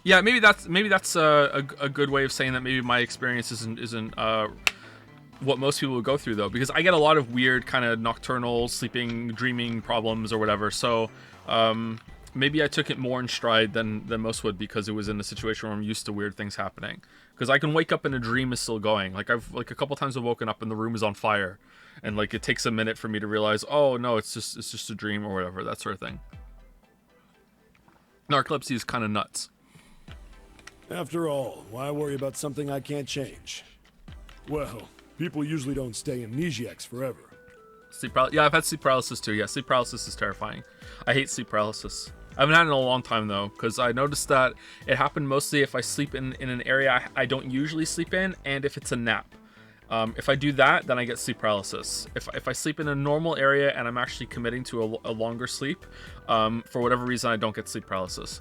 yeah, maybe that's a good way of saying that maybe my experience isn't what most people would go through, though, because I get a lot of weird kind of nocturnal sleeping, dreaming problems or whatever. So maybe I took it more in stride than most would, because it was in a situation where I'm used to weird things happening. Because I can wake up and a dream is still going. Like a couple times I've woken up and the room is on fire, and like it takes a minute for me to realize, oh no, it's just a dream or whatever, that sort of thing. Narcolepsy is kind of nuts. After all, why worry about something I can't change? Well, people usually don't stay amnesiacs forever. Yeah, I've had sleep paralysis too. Yeah, sleep paralysis is terrifying. I hate sleep paralysis. I haven't had it in a long time though, because I noticed that it happened mostly if I sleep in an area I don't usually sleep in, and if it's a nap. If I do that, then I get sleep paralysis. If I sleep in a normal area and I'm actually committing to a longer sleep, for whatever reason, I don't get sleep paralysis.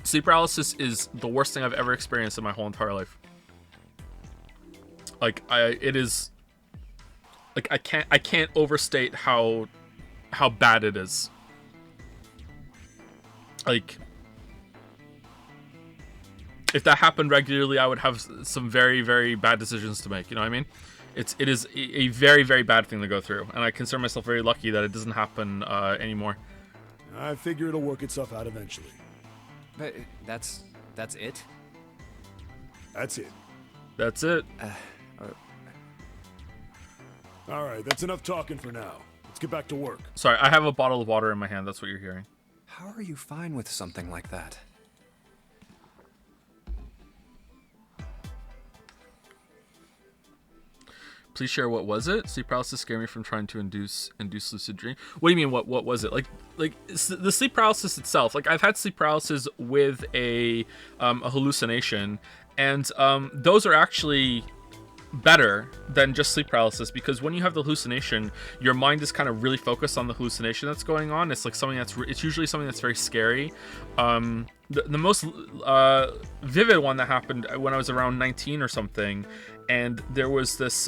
Sleep paralysis is the worst thing I've ever experienced in my whole entire life. Like it is. Like I can't overstate how bad it is. Like, if that happened regularly, I would have some very, very bad decisions to make. You know what I mean? It is a very, very bad thing to go through, and I consider myself very lucky that it doesn't happen anymore. I figure it'll work itself out eventually. But that's it? That's it. That's it. All right, that's enough talking for now. Let's get back to work. Sorry, I have a bottle of water in my hand. That's what you're hearing. How are you fine with something like that? Please share, what was it? Sleep paralysis scared me from trying to induce lucid dream. What do you mean? What was it? Like the sleep paralysis itself. Like, I've had sleep paralysis with a hallucination, and those are actually better than just sleep paralysis, because when you have the hallucination, your mind is kind of really focused on the hallucination that's going on. It's like something it's usually something that's very scary. The most vivid one that happened when I was around 19 or something, and there was this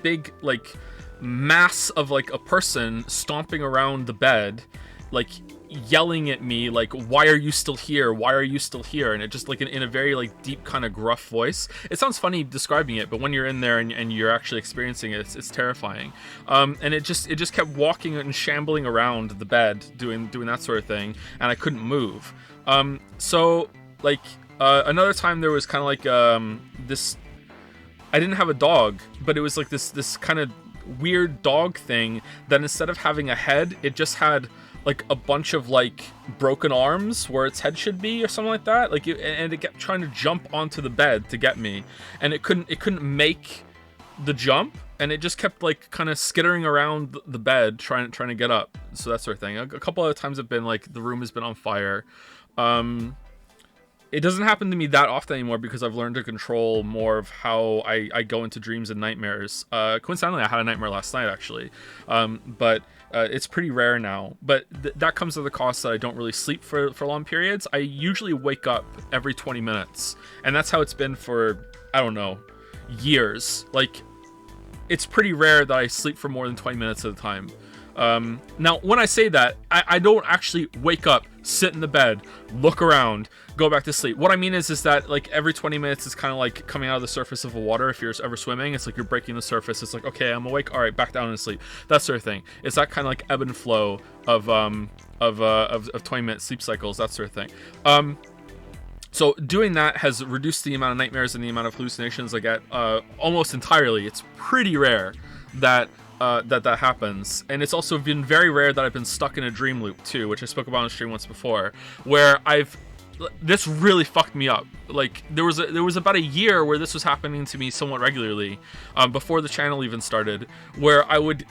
big like mass of like a person stomping around the bed, like yelling at me, like, why are you still here, why are you still here? And it just like in a very like deep kind of gruff voice. It sounds funny describing it, but when you're in there and you're actually experiencing it, it's terrifying. And it just kept walking and shambling around the bed, doing that sort of thing, and I couldn't move. So like another time there was kind of like this, I didn't have a dog, but it was like this kind of weird dog thing that instead of having a head, it just had like a bunch of like broken arms where its head should be, or something like that. Like, and it kept trying to jump onto the bed to get me, and it couldn't make the jump, and it just kept like kind of skittering around the bed trying to get up. So that sort of thing. A couple other times have been like the room has been on fire. It doesn't happen to me that often anymore because I've learned to control more of how I go into dreams and nightmares. Coincidentally, I had a nightmare last night actually, but it's pretty rare now. But that comes at the cost that I don't really sleep for long periods. I usually wake up every 20 minutes, and that's how it's been for, I don't know, years. Like, it's pretty rare that I sleep for more than 20 minutes at a time. Now, when I say that, I don't actually wake up, sit in the bed, look around, go back to sleep. What I mean is that like every 20 minutes is kind of like coming out of the surface of the water. If you're ever swimming, it's like you're breaking the surface. It's like, okay, I'm awake. All right, back down and sleep. That sort of thing. It's that kind of like ebb and flow of 20-minute sleep cycles. That sort of thing. So doing that has reduced the amount of nightmares and the amount of hallucinations I get almost entirely. It's pretty rare that that happens, and it's also been very rare that I've been stuck in a dream loop too, which I spoke about on stream once before, where this really fucked me up. Like, there was about a year where this was happening to me somewhat regularly, before the channel even started, where I would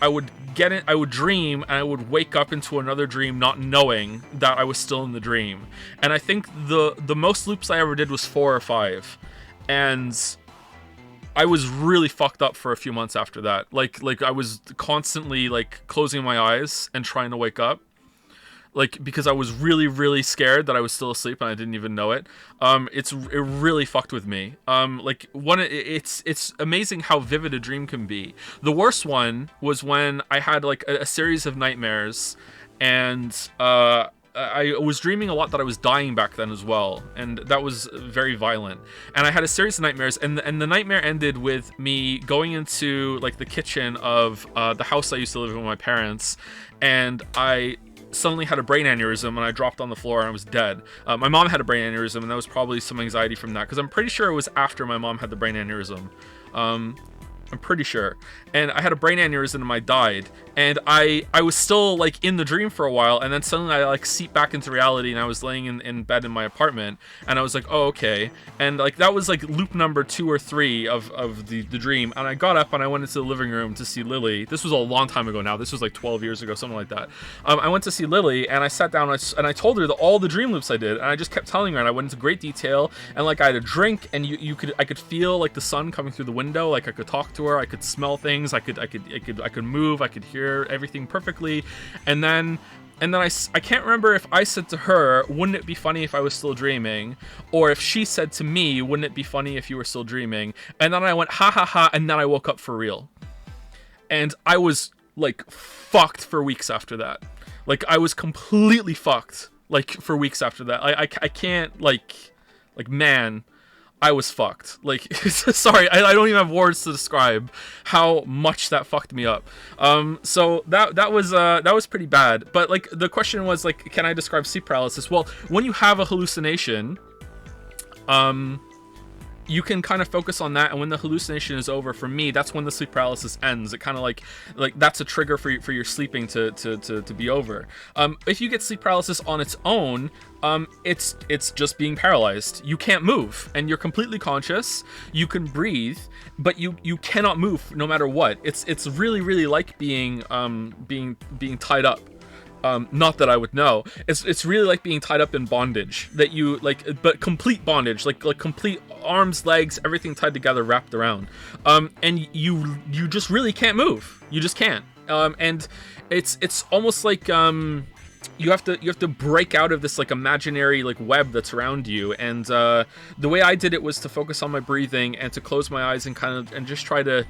dream, and I would wake up into another dream not knowing that I was still in the dream. And I think the most loops I ever did was 4 or 5, and I was really fucked up for a few months after that. Like I was constantly like closing my eyes and trying to wake up, like, because I was really, really scared that I was still asleep and I didn't even know it. It really fucked with me. Like, it's amazing how vivid a dream can be. The worst one was when I had like a series of nightmares, and I was dreaming a lot that I was dying back then as well, and that was very violent. And I had a series of nightmares, and the nightmare ended with me going into like the kitchen of the house I used to live in with my parents, and I suddenly had a brain aneurysm and I dropped on the floor and I was dead. My mom had a brain aneurysm, and that was probably some anxiety from that, because I'm pretty sure it was after my mom had the brain aneurysm. I'm pretty sure. And I had a brain aneurysm and I died. And I was still like in the dream for a while, and then suddenly I like seep back into reality, and I was laying in bed in my apartment, and I was like, oh, okay. And like that was like loop number 2 or 3 of the dream. And I got up and I went into the living room to see Lily. This was a long time ago now. This was like 12 years ago, something like that. I went to see Lily, and I sat down and I told her all the dream loops I did, and I just kept telling her, and I went into great detail, and like I had a drink, and I could feel like the sun coming through the window, like I could talk to her, I could smell things, I could move, I could hear everything perfectly. And then I can't remember if I said to her, wouldn't it be funny if I was still dreaming, or if she said to me, wouldn't it be funny if you were still dreaming. And then I went ha ha ha, and then I woke up for real. And I was like fucked for weeks after that. Like I was completely fucked like for weeks after that. I can't like man, I was fucked. Like, sorry, I don't even have words to describe how much that fucked me up. So that was pretty bad. But like the question was like, can I describe sleep paralysis? Well, when you have a hallucination, you can kind of focus on that, and when the hallucination is over, for me, that's when the sleep paralysis ends. It kind of like that's a trigger for your sleeping to be over. If you get sleep paralysis on its own, it's just being paralyzed. You can't move, and you're completely conscious. You can breathe, but you cannot move no matter what. It's really like being tied up. Not that I would know. It's really like being tied up in bondage, that you like, but complete bondage, like complete arms, legs, everything tied together, wrapped around. And you just really can't move. You just can't. And it's almost like you have to break out of this like imaginary like web that's around you. And the way I did it was to focus on my breathing and to close my eyes and just try to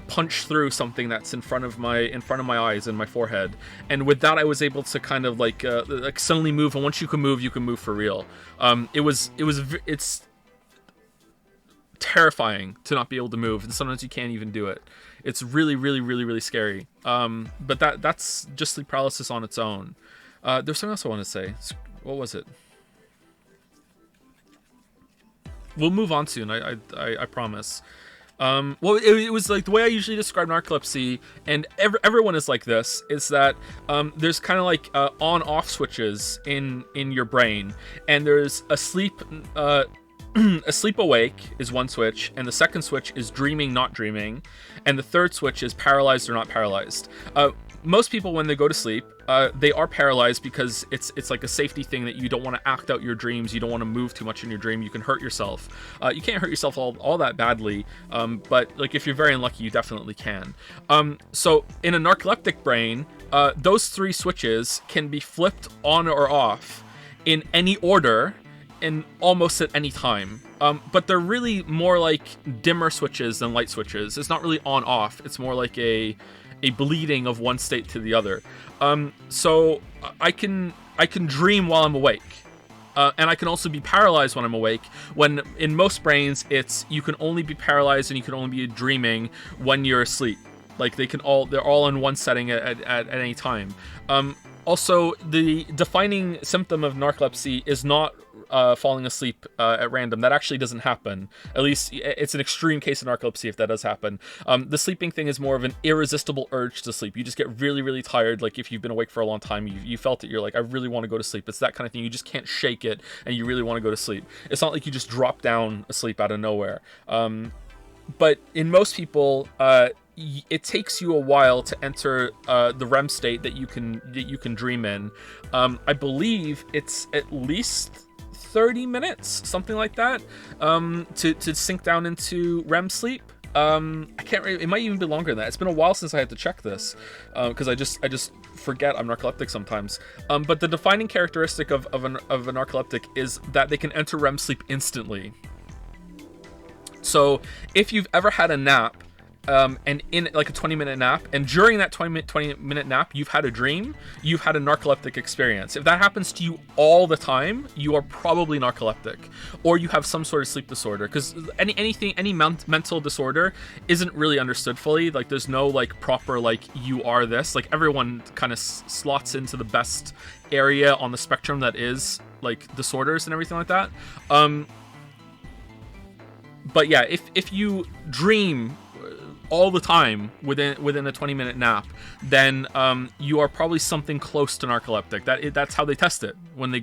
punch through something that's in front of my eyes and my forehead. And with that, I was able to kind of like suddenly move. And once you can move for real. It's terrifying to not be able to move, and sometimes you can't even do it. It's really scary. But that's just sleep paralysis on its own. There's something else I want to say. What was it? We'll move on soon. I promise. Well, it was like the way I usually describe narcolepsy, and everyone is like this, is that there's kind of like on-off switches in your brain, and there's a sleep awake is one switch, and the second switch is dreaming, not dreaming, and the third switch is paralyzed or not paralyzed. Most people, when they go to sleep, they are paralyzed because it's like a safety thing, that you don't want to act out your dreams. You don't want to move too much in your dream. You can hurt yourself. You can't hurt yourself all that badly, but like if you're very unlucky, you definitely can. So in a narcoleptic brain, those 3 switches can be flipped on or off in any order and almost at any time. But they're really more like dimmer switches than light switches. It's not really on off. It's more like a bleeding of one state to the other. So I can dream while I'm awake. And I can also be paralyzed when I'm awake, when in most brains you can only be paralyzed and you can only be dreaming when you're asleep. Like they're all in one setting at any time. Also, the defining symptom of narcolepsy is not falling asleep at random. That actually doesn't happen. At least it's an extreme case of narcolepsy if that does happen. The sleeping thing is more of an irresistible urge to sleep. You just get really tired. Like if you've been awake for a long time, you felt it. You're like, I really want to go to sleep. It's that kind of thing. You just can't shake it, and you really want to go to sleep. It's not like you just drop down asleep out of nowhere. But in most people, it takes you a while to enter the REM state that you can dream in. I believe it's at least 30 minutes, something like that, to sink down into REM sleep. I can't. It might even be longer than that. It's been a while since I had to check this, because I just forget I'm narcoleptic sometimes. But the defining characteristic of a narcoleptic is that they can enter REM sleep instantly. So if you've ever had a nap and in like a 20-minute nap, and during that 20-minute nap, you've had a dream, you've had a narcoleptic experience. If that happens to you all the time, you are probably narcoleptic, or you have some sort of sleep disorder. Because any mental disorder isn't really understood fully. Like, there's no like proper like you are this. Like, everyone kind of slots into the best area on the spectrum that is like disorders and everything like that. But yeah, if you dream all the time within a 20-minute nap, then you are probably something close to narcoleptic. That's how they test it when you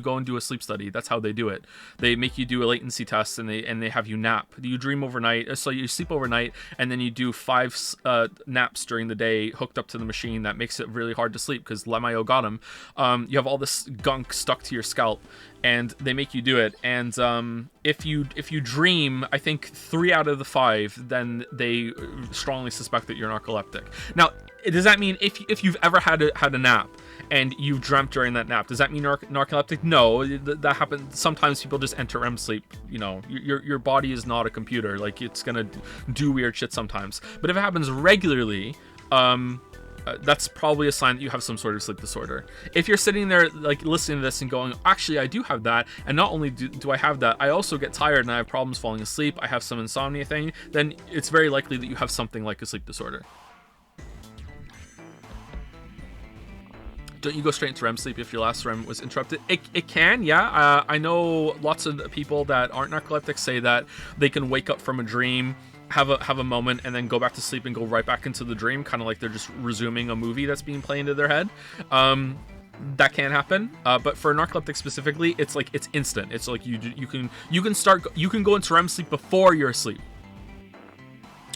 go and do a sleep study. That's how they do it. They make you do a latency test, and they have you nap. You dream overnight, so you sleep overnight, and then you do 5 naps during the day hooked up to the machine. That makes it really hard to sleep because Lemayo got him. You have all this gunk stuck to your scalp, and they make you do it. And if you dream, I think 3 out of the 5, then they strongly suspect that you're narcoleptic. Now, does that mean if you've ever had a nap and you dreamt during that nap, does that mean narcoleptic? No, that happens. Sometimes people just enter REM sleep. You know, your body is not a computer. Like, it's gonna do weird shit sometimes. But if it happens regularly, that's probably a sign that you have some sort of sleep disorder. If you're sitting there like listening to this and going, actually I do have that, and not only do I have that, I also get tired and I have problems falling asleep, I have some insomnia thing, then it's very likely that you have something like a sleep disorder. Don't you go straight into REM sleep if your last REM was interrupted? It can, yeah. I know lots of people that aren't narcoleptic say that they can wake up from a dream, have a moment, and then go back to sleep and go right back into the dream, kind of like they're just resuming a movie that's being played into their head. That can happen, but for narcoleptic specifically, it's like it's instant. It's like you can go into REM sleep before you're asleep.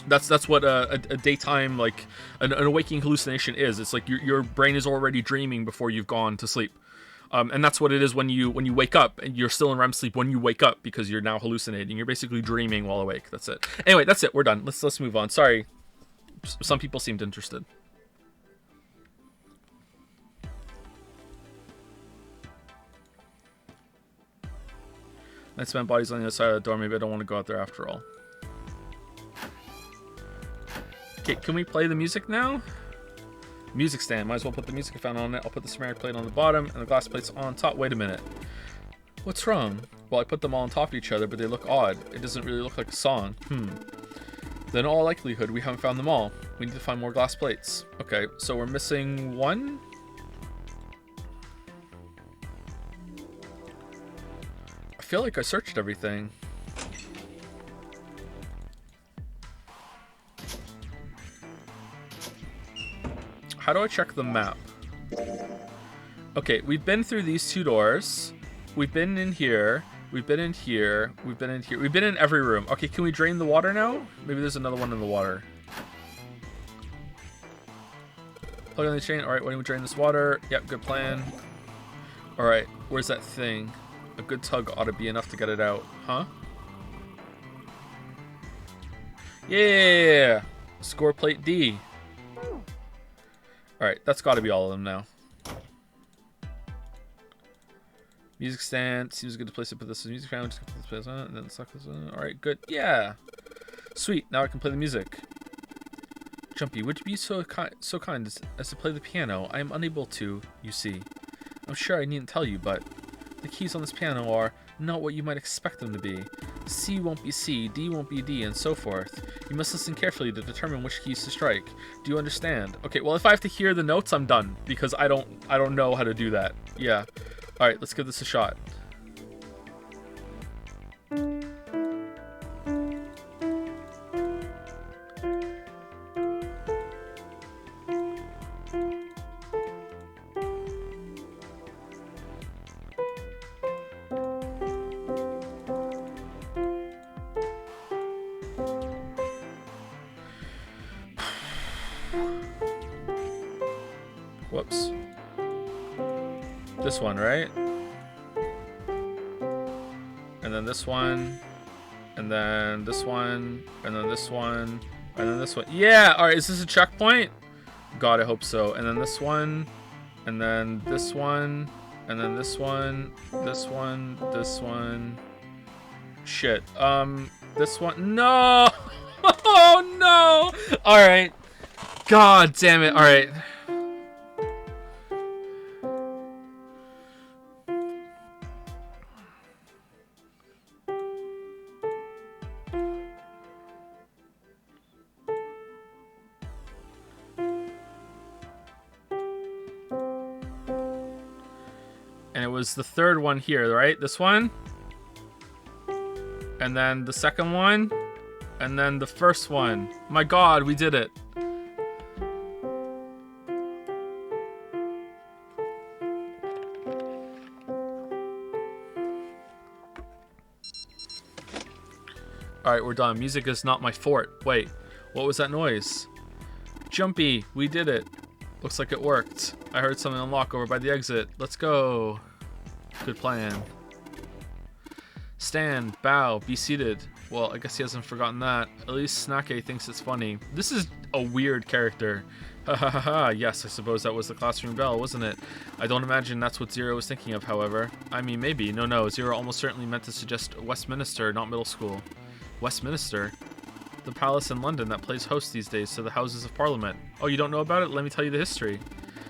That's what a daytime, like an waking hallucination is. It's like your brain is already dreaming before you've gone to sleep. And that's what it is when you wake up, and you're still in REM sleep when you wake up, because you're now hallucinating. You're basically dreaming while awake. That's it. Anyway, that's it. We're done. Let's move on. Sorry. Some people seemed interested. Night's Man body's on the other side of the door. Maybe I don't want to go out there after all. Okay, can we play the music now? Music stand. Might as well put the music I found on it. I'll put the ceramic plate on the bottom and the glass plates on top. Wait a minute. What's wrong? Well, I put them all on top of each other, but they look odd. It doesn't really look like a song. Then in all likelihood, we haven't found them all. We need to find more glass plates. Okay, so we're missing 1. I feel like I searched everything. How do I check the map? Okay, we've been through these 2 doors. We've been in here. We've been in here. We've been in here. We've been in every room. Okay, can we drain the water now? Maybe there's another one in the water. Plug on the chain. Alright, why don't we drain this water? Yep, good plan. Alright, where's that thing? A good tug ought to be enough to get it out. Huh? Yeah! Score plate D. Alright, that's got to be all of them now. Music stand. Seems good to place to put this in music stand. Just put this place on, and then suck this on. Alright, good. Yeah! Sweet, now I can play the music. Jumpy, would you be so kind as to play the piano? I am unable to, you see. I'm sure I needn't tell you, but the keys on this piano are not what you might expect them to be. C won't be C, D won't be D, and so forth. You must listen carefully to determine which keys to strike. Do you understand? Okay, well, if I have to hear the notes, I'm done, because I don't know how to do that. Yeah. All right, let's give this a shot. Whoops. This one, right? And then this one. And then this one. And then this one. And then this one. Yeah! Alright, is this a checkpoint? God, I hope so. And then this one. And then this one. And then this one. This one. This one. Shit. This one. No! Oh no! Alright. God damn it. Alright. And it was the third one here, right? This one? And then the second one? And then the first one. My god, we did it. Alright, we're done. Music is not my fort. Wait, what was that noise? Jumpy, we did it. Looks like it worked. I heard something unlock over by the exit. Let's go. Good plan. Stand, bow, be seated. Well, I guess he hasn't forgotten that. At least Snake thinks it's funny. This is a weird character. Ha ha ha ha. Yes, I suppose that was the classroom bell, wasn't it? I don't imagine that's what Zero was thinking of, however. I mean, maybe. No. Zero almost certainly meant to suggest Westminster, not middle school. Westminster? The palace in London that plays host these days to the Houses of Parliament. Oh, you don't know about it? Let me tell you the history.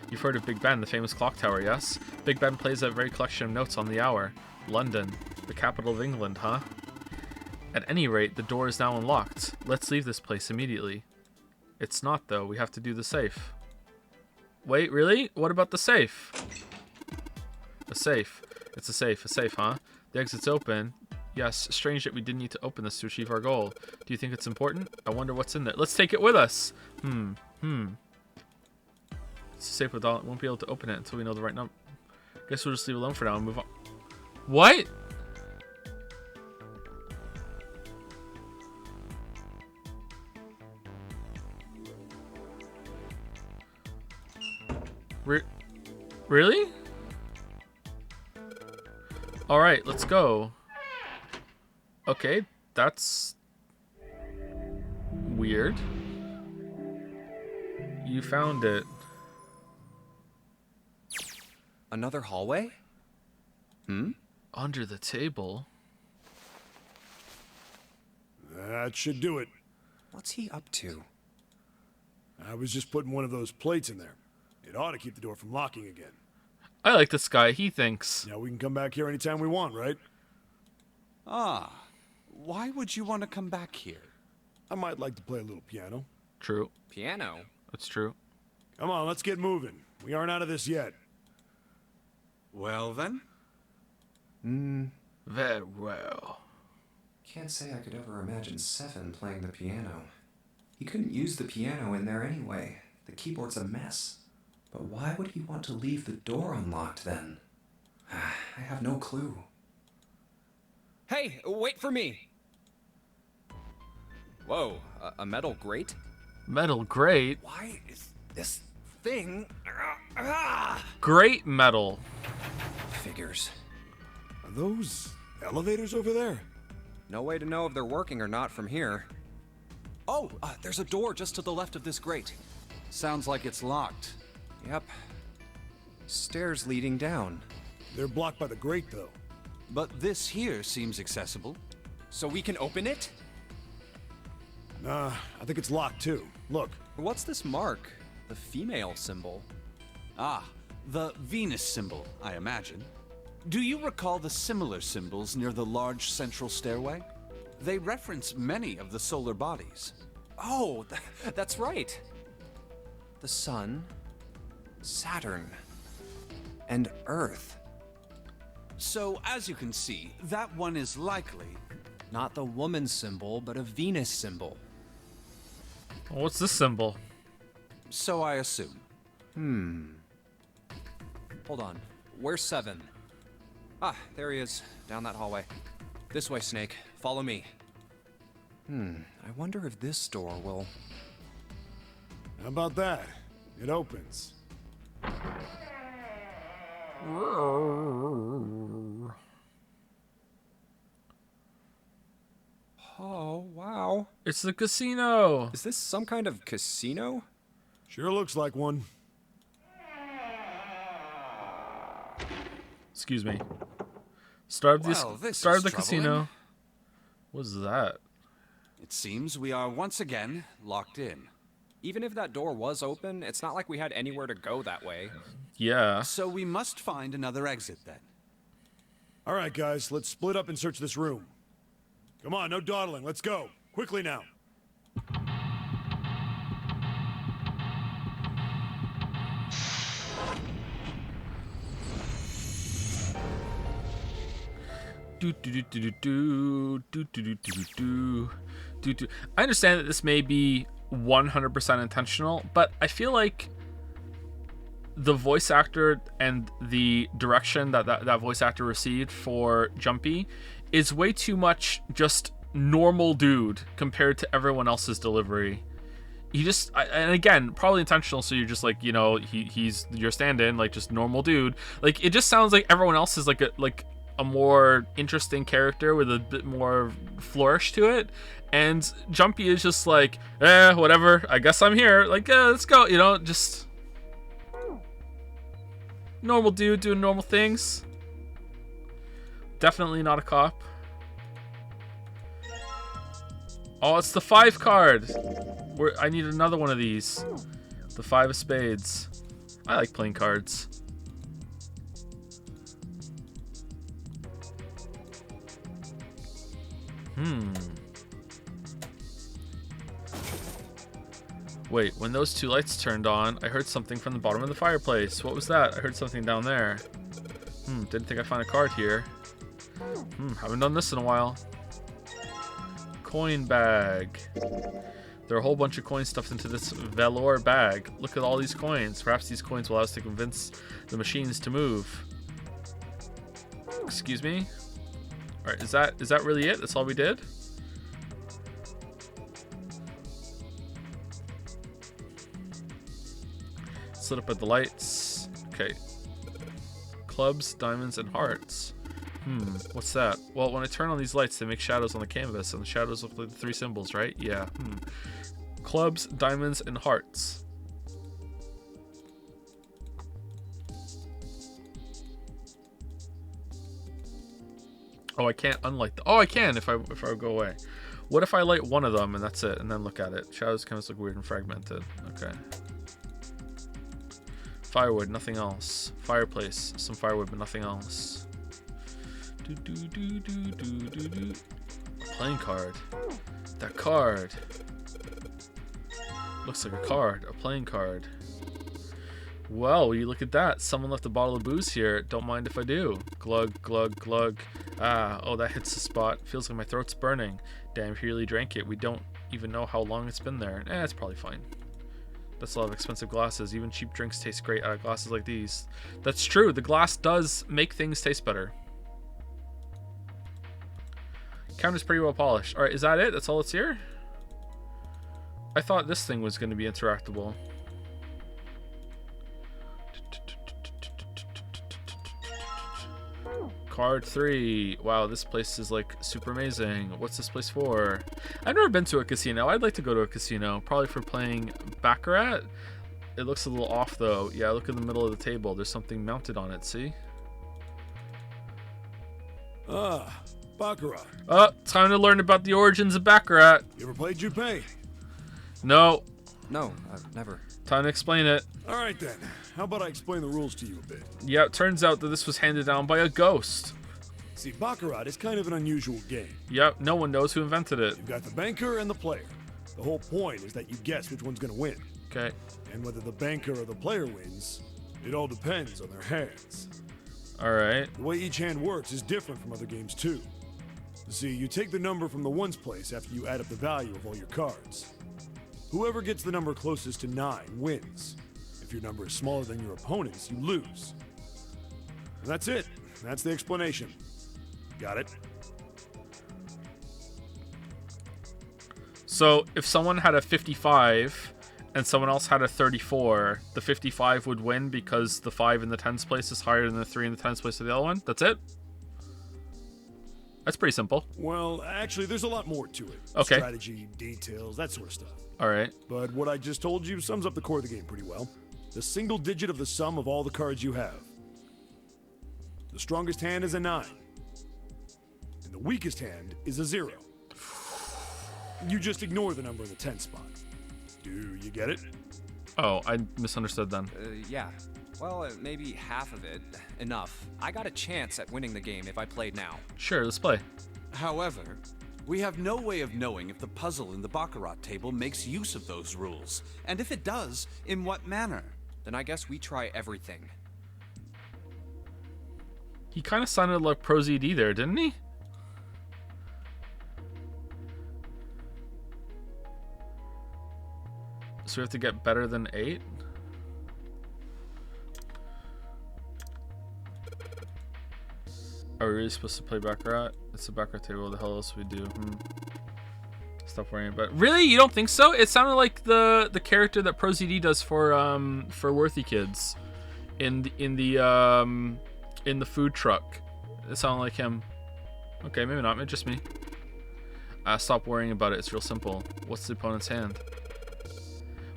You've heard of Big Ben, the famous clock tower, yes? Big Ben plays that very collection of notes on the hour. London, the capital of England, huh? At any rate, the door is now unlocked. Let's leave this place immediately. It's not, though. We have to do the safe. Wait, really? What about the safe? A safe. It's a safe. A safe, huh? The exit's open. Yes, strange that we didn't need to open this to achieve our goal. Do you think it's important? I wonder what's in there. Let's take it with us. It's safe with all. Won't be able to open it until we know the right number. Guess we'll just leave it alone for now and move on. What? Really? Alright, let's go. Okay, that's weird. You found it. Another hallway? Under the table? That should do it. What's he up to? I was just putting one of those plates in there. It ought to keep the door from locking again. I like this guy. He thinks. Now we can come back here anytime we want, right? Ah, why would you want to come back here? I might like to play a little piano. True. Piano? That's true. Come on, let's get moving. We aren't out of this yet. Well then? Very well. Can't say I could ever imagine Seven playing the piano. He couldn't use the piano in there anyway. The keyboard's a mess. But why would he want to leave the door unlocked then? I have no clue. Hey, wait for me! Whoa, a metal grate? Metal grate? Why is this thing... Great metal. Figures. Are those elevators over there? No way to know if they're working or not from here. Oh, there's a door just to the left of this grate. Sounds like it's locked. Yep. Stairs leading down. They're blocked by the grate, though. But this here seems accessible. So we can open it? Nah, I think it's locked, too. Look. What's this mark? The female symbol. Ah, the Venus symbol, I imagine. Do you recall the similar symbols near the large central stairway? They reference many of the solar bodies. Oh, that's right. The Sun, Saturn, and Earth. So, as you can see, that one is likely... Not the woman symbol, but a Venus symbol. What's this symbol? So I assume. Hold on. Where's Seven? Ah, there he is. Down that hallway. This way, Snake. Follow me. I wonder if this door will... How about that? It opens. Oh, wow. It's the casino. Is this some kind of casino? Sure looks like one. Excuse me. Start of Well, this start is of the troubling. casino. What's that? It seems we are once again locked in. Even if that door was open, it's not like we had anywhere to go that way. Yeah. So we must find another exit then. All right, guys, let's split up and search this room. Come on, no dawdling. Let's go. Quickly now. I understand that this may be 100% intentional, but I feel like the voice actor and the direction that voice actor received for Jumpy is way too much just normal dude compared to everyone else's delivery. He just, and again, probably intentional, so you're just like, you know, he's your stand-in, like just normal dude. Like it just sounds like everyone else is like a more interesting character with a bit more flourish to it, and Jumpy is just like, whatever, I guess I'm here, like, let's go, you know, just normal dude doing normal things. Definitely not a cop. Oh, it's the 5 card. I need another one of these. The 5 of spades. I like playing cards. Wait, when those 2 lights turned on, I heard something from the bottom of the fireplace. What was that? I heard something down there. Didn't think I'd find a card here. Haven't done this in a while. Coin bag. There are a whole bunch of coins stuffed into this velour bag. Look at all these coins. Perhaps these coins will allow us to convince the machines to move. Excuse me? Alright, is that really it? That's all we did? Lit up at the lights. Okay. Clubs, diamonds, and hearts. What's that? Well, when I turn on these lights, they make shadows on the canvas, and the shadows look like the 3 symbols, right? Yeah. Clubs, diamonds, and hearts. Oh, I can't unlight the. Oh, I can if I go away. What if I light one of them and that's it, and then look at it? Shadows kind of look weird and fragmented. Okay. Firewood, nothing else. Fireplace, some firewood, but nothing else. Playing card. That card. Looks like a card. A playing card. Well, you look at that. Someone left a bottle of booze here. Don't mind if I do. Glug, glug, glug. Ah, oh, that hits the spot. Feels like my throat's burning. Damn, he really drank it. We don't even know how long it's been there. It's probably fine. That's a lot of expensive glasses. Even cheap drinks taste great out of glasses like these. That's true. The glass does make things taste better. Counter's pretty well polished. Alright, is that it? That's all that's here? I thought this thing was going to be interactable. Card 3. Wow, this place is like super amazing. What's this place for? I've never been to a casino. I'd like to go to a casino. Probably for playing Baccarat. It looks a little off though. Yeah, look in the middle of the table. There's something mounted on it, see? Ah, Baccarat. Time to learn about the origins of Baccarat. You ever played Junpei? No. No, I've never. Time to explain it. Alright then. How about I explain the rules to you a bit? Yeah, it turns out that this was handed down by a ghost. See, Baccarat is kind of an unusual game. Yep, no one knows who invented it. You've got the banker and the player. The whole point is that you guess which one's gonna win. Okay. And whether the banker or the player wins, it all depends on their hands. Alright. The way each hand works is different from other games too. See, you take the number from the ones place after you add up the value of all your cards. Whoever gets the number closest to 9 wins. If your number is smaller than your opponent's, you lose. And that's it. That's the explanation. Got it? So, if someone had a 55 and someone else had a 34, the 55 would win because the 5 in the tens place is higher than the 3 in the tens place of the other one? That's it? That's pretty simple. Well, actually, there's a lot more to it. Okay. Strategy, details, that sort of stuff. Alright. But what I just told you sums up the core of the game pretty well. The single digit of the sum of all the cards you have. The strongest hand is a 9. And the weakest hand is a 0. You just ignore the number in the 10 spot. Do you get it? Oh, I misunderstood then. Yeah. Well, maybe half of it. Enough. I got a chance at winning the game if I played now. Sure, let's play. However, we have no way of knowing if the puzzle in the Baccarat table makes use of those rules, and if it does, in what manner. Then I guess we try everything. He kind of sounded like ProZD there, didn't he? So we have to get better than 8? Are we really supposed to play Baccarat? It's a Baccarat table. What the hell else we do? Stop worrying about it. Really? You don't think so? It sounded like the character that ProZD does for Worthy Kids in the food truck. It sounded like him. Okay, maybe not. Maybe just me. Stop worrying about it. It's real simple. What's the opponent's hand?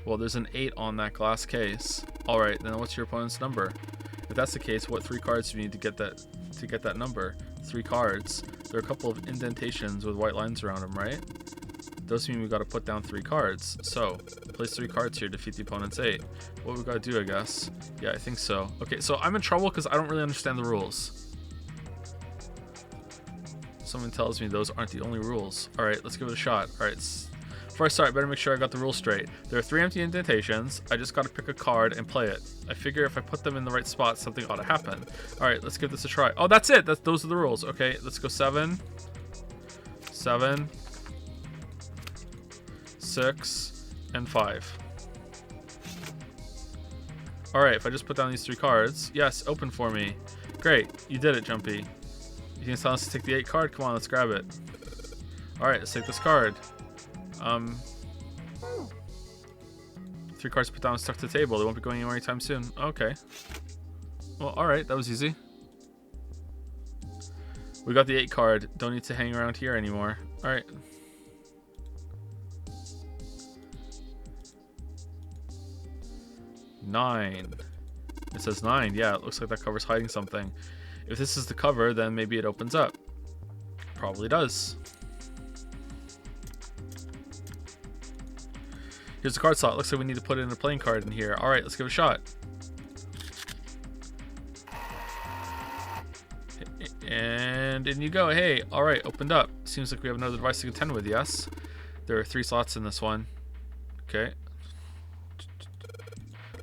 Well, there's an 8 on that glass case. All right, then what's your opponent's number? If that's the case, what 3 cards do you need to get that number? 3 cards. There are a couple of indentations with white lines around them, right? Those mean we got to put down 3 cards. So, place 3 cards here, defeat the opponent's 8. What we got to do, I guess. Yeah, I think so. Okay, so I'm in trouble because I don't really understand the rules. Someone tells me those aren't the only rules. All right, let's give it a shot. All right. Before I start, I better make sure I got the rules straight. There are 3 empty indentations. I just got to pick a card and play it. I figure if I put them in the right spot, something ought to happen. All right, let's give this a try. Oh, that's it. Those are the rules. Okay, let's go 7, 7, 6, and 5. All right, if I just put down these 3 cards. Yes, open for me. Great, you did it, Jumpy. You can tell us to take the 8 card. Come on, let's grab it. All right, let's take this card. 3 cards put down and stuck to the table. They won't be going anywhere anytime soon. Okay. Well, alright, that was easy. We got the 8 card. Don't need to hang around here anymore. Alright. Nine. It says 9. Yeah, it looks like that cover's hiding something. If this is the cover, then maybe it opens up. Probably does. Here's the card slot. Looks like we need to put in a playing card in here. Alright, let's give it a shot. And in you go. Hey, alright, opened up. Seems like we have another device to contend with, yes? There are 3 slots in this one. Okay.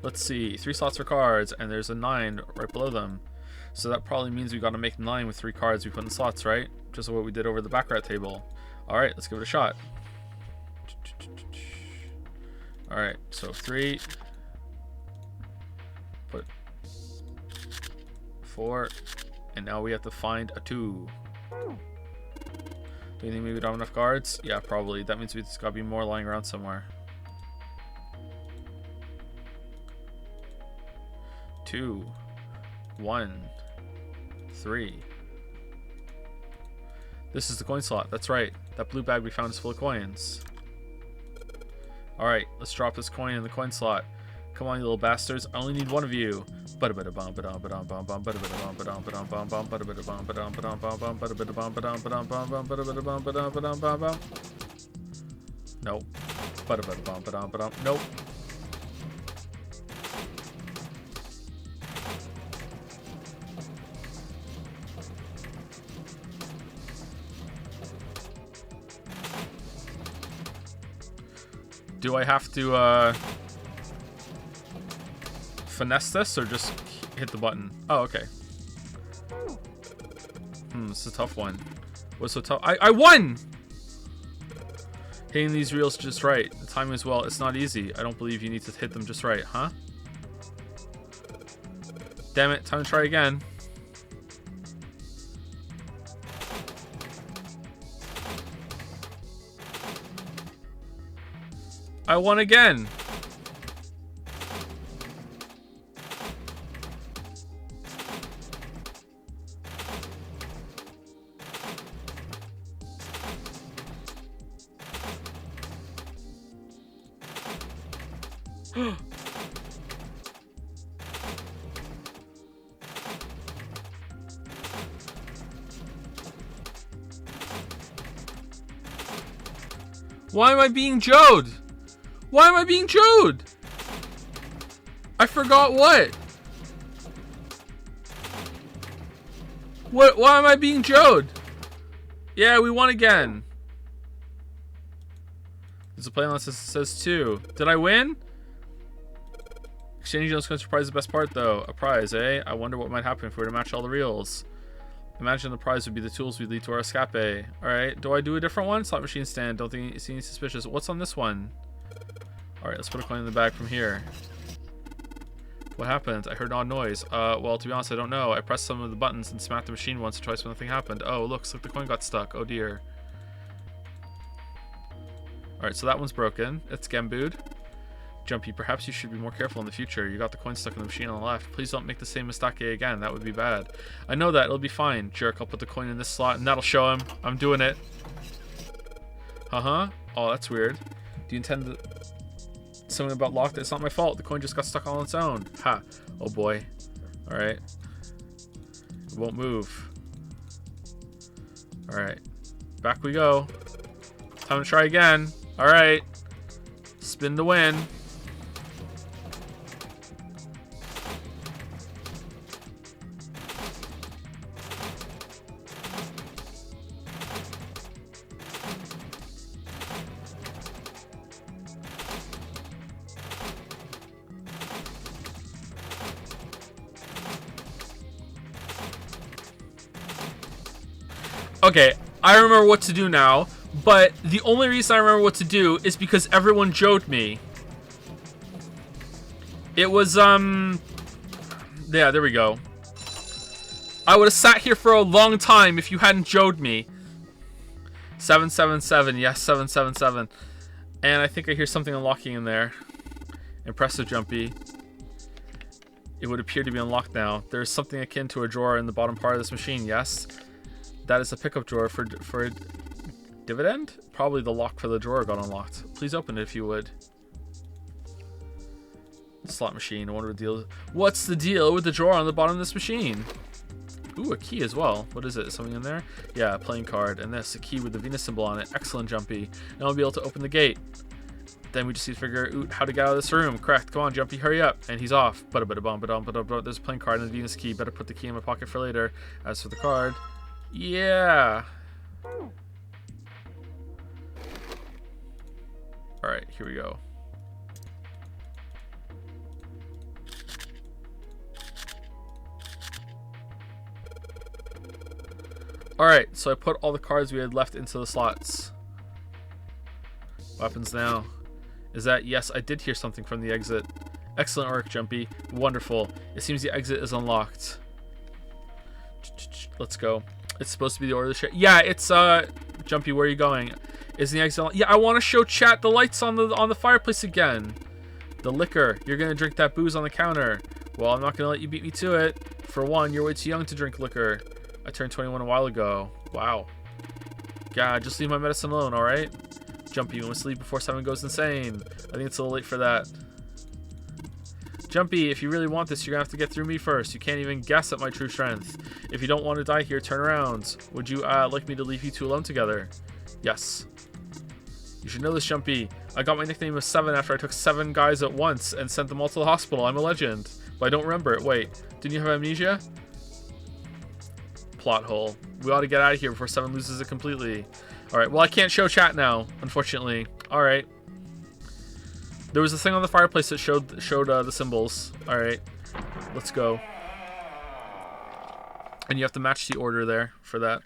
Let's see. 3 slots for cards, and there's a 9 right below them. So that probably means we got to make 9 with 3 cards we put in the slots, right? Just what we did over the Baccarat table. Alright, let's give it a shot. Alright, so 3. Put 4. And now we have to find a 2. Do you think maybe we don't have enough cards? Yeah, probably. That means we just gotta be more lying around somewhere. 2. 1. 3. This is the coin slot. That's right. That blue bag we found is full of coins. Alright, let's drop this coin in the coin slot. Come on, you little bastards. I only need one of you. Nope. Nope. Do I have to finesse this or just hit the button? Oh, okay. This is a tough one. What's so tough? I won! Hitting these reels just right. The timing as well. It's not easy. I don't believe you need to hit them just right, huh? Damn it. Time to try again. I won again. Why am I being Joed? Why am I being Joed? I forgot what? Why am I being Joed? Yeah, we won again. There's a play unless it says 2. Did I win? Exchanging those coins for prize is the best part, though. A prize, eh? I wonder what might happen if we were to match all the reels. Imagine the prize would be the tools we'd lead to our escape. Alright, do I do a different one? Slot machine stand. Don't think you see any suspicious. What's on this one? Alright, let's put a coin in the bag from here. What happened? I heard an odd noise. Well, to be honest, I don't know. I pressed some of the buttons and smacked the machine once or twice, but nothing happened. Oh, looks like the coin got stuck. Oh dear. Alright, so that one's broken. It's Gembooed. Jumpy, perhaps you should be more careful in the future. You got the coin stuck in the machine on the left. Please don't make the same mistake again. That would be bad. I know that. It'll be fine. Jerk, I'll put the coin in this slot and that'll show him. I'm doing it. Uh-huh. Oh, that's weird. Do you intend to... Something about locked? It's not my fault. The coin just got stuck on its own. Ha. Oh boy. Alright. It won't move. Alright. Back we go. Time to try again. Alright. Spin to win. Okay, I remember what to do now, but the only reason I remember what to do is because everyone Joed me. It was, yeah, there we go. I would have sat here for a long time if you hadn't Joed me. 777, yes, 777. And I think I hear something unlocking in there. Impressive, Jumpy. It would appear to be unlocked now. There's something akin to a drawer in the bottom part of this machine, yes? That is a pickup drawer for a dividend? Probably the lock for the drawer got unlocked. Please open it if you would. Slot machine. I wonder what the deal is. What's the deal with the drawer on the bottom of this machine? Ooh, a key as well. What is it? Something in there? Yeah, a playing card. And this, a key with the Venus symbol on it. Excellent, Jumpy. Now I'll be able to open the gate. Then we just need to figure out how to get out of this room. Correct. Come on, Jumpy, hurry up. And he's off. There's a playing card and the Venus key. Better put the key in my pocket for later. As for the card... Yeah. Alright, here we go. Alright, so I put all the cards we had left into the slots. What happens now? Is that... Yes, I did hear something from the exit. Excellent work, Jumpy. Wonderful. It seems the exit is unlocked. Let's go. It's supposed to be the order of the ship. Yeah, it's Jumpy, where are you going? Is the exit? Yeah, I want to show chat the lights on the fireplace again. The liquor. You're gonna drink that booze on the counter. Well, I'm not gonna let you beat me to it. For one, you're way too young to drink liquor. I turned 21 a while ago. Wow. God, just leave my medicine alone, all right? Jumpy, you must leave before someone goes insane. I think it's a little late for that. Jumpy, if you really want this, you're gonna have to get through me first. You can't even guess at my true strength. If you don't want to die here, turn around. Would you like me to leave you two alone together? Yes. You should know this, Jumpy. I got my nickname of 7 after I took 7 guys at once and sent them all to the hospital. I'm a legend. But I don't remember it. Wait, didn't you have amnesia? Plot hole. We ought to get out of here before 7 loses it completely. Alright, well I can't show chat now, unfortunately. Alright. There was a thing on the fireplace that showed the symbols. Alright, let's go. And you have to match the order there for that.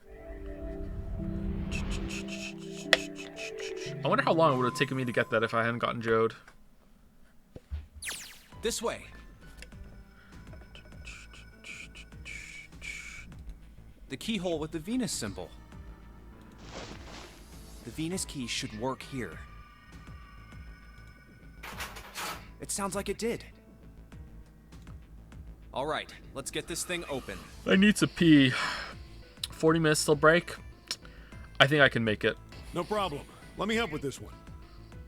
I wonder how long it would have taken me to get that if I hadn't gotten Joed. This way. The keyhole with the Venus symbol. The Venus key should work here. It sounds like it did. All right, let's get this thing open. I need to pee. 40 minutes till break. I think I can make it. No problem. Let me help with this one.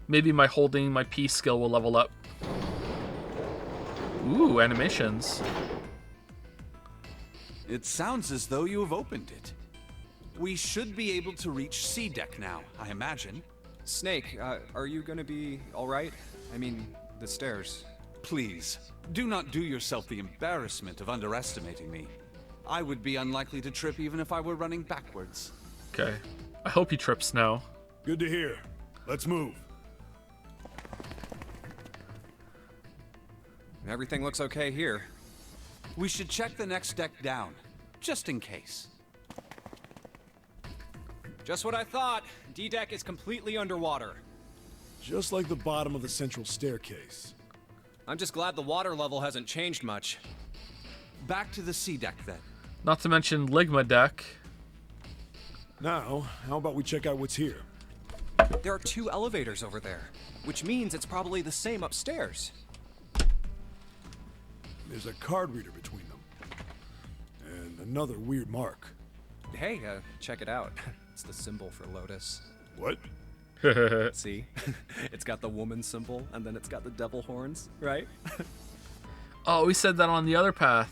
Maybe my holding my pee skill will level up. Ooh, animations. It sounds as though you have opened it. We should be able to reach C deck now, I imagine. Snake, are you gonna be alright? I mean, the stairs. Please, do not do yourself the embarrassment of underestimating me. I would be unlikely to trip even if I were running backwards. Okay. I hope he trips now. Good to hear. Let's move. Everything looks okay here. We should check the next deck down, just in case. Just what I thought. D-deck is completely underwater. Just like the bottom of the central staircase. I'm just glad the water level hasn't changed much. Back to the C deck then. Not to mention Ligma deck. Now, how about we check out what's here? There are 2 elevators over there, which means it's probably the same upstairs. There's a card reader between them. And another weird mark. Hey, check it out. It's the symbol for Lotus. What? See? It's got the woman symbol, and then it's got the devil horns, right? Oh, we said that on the other path.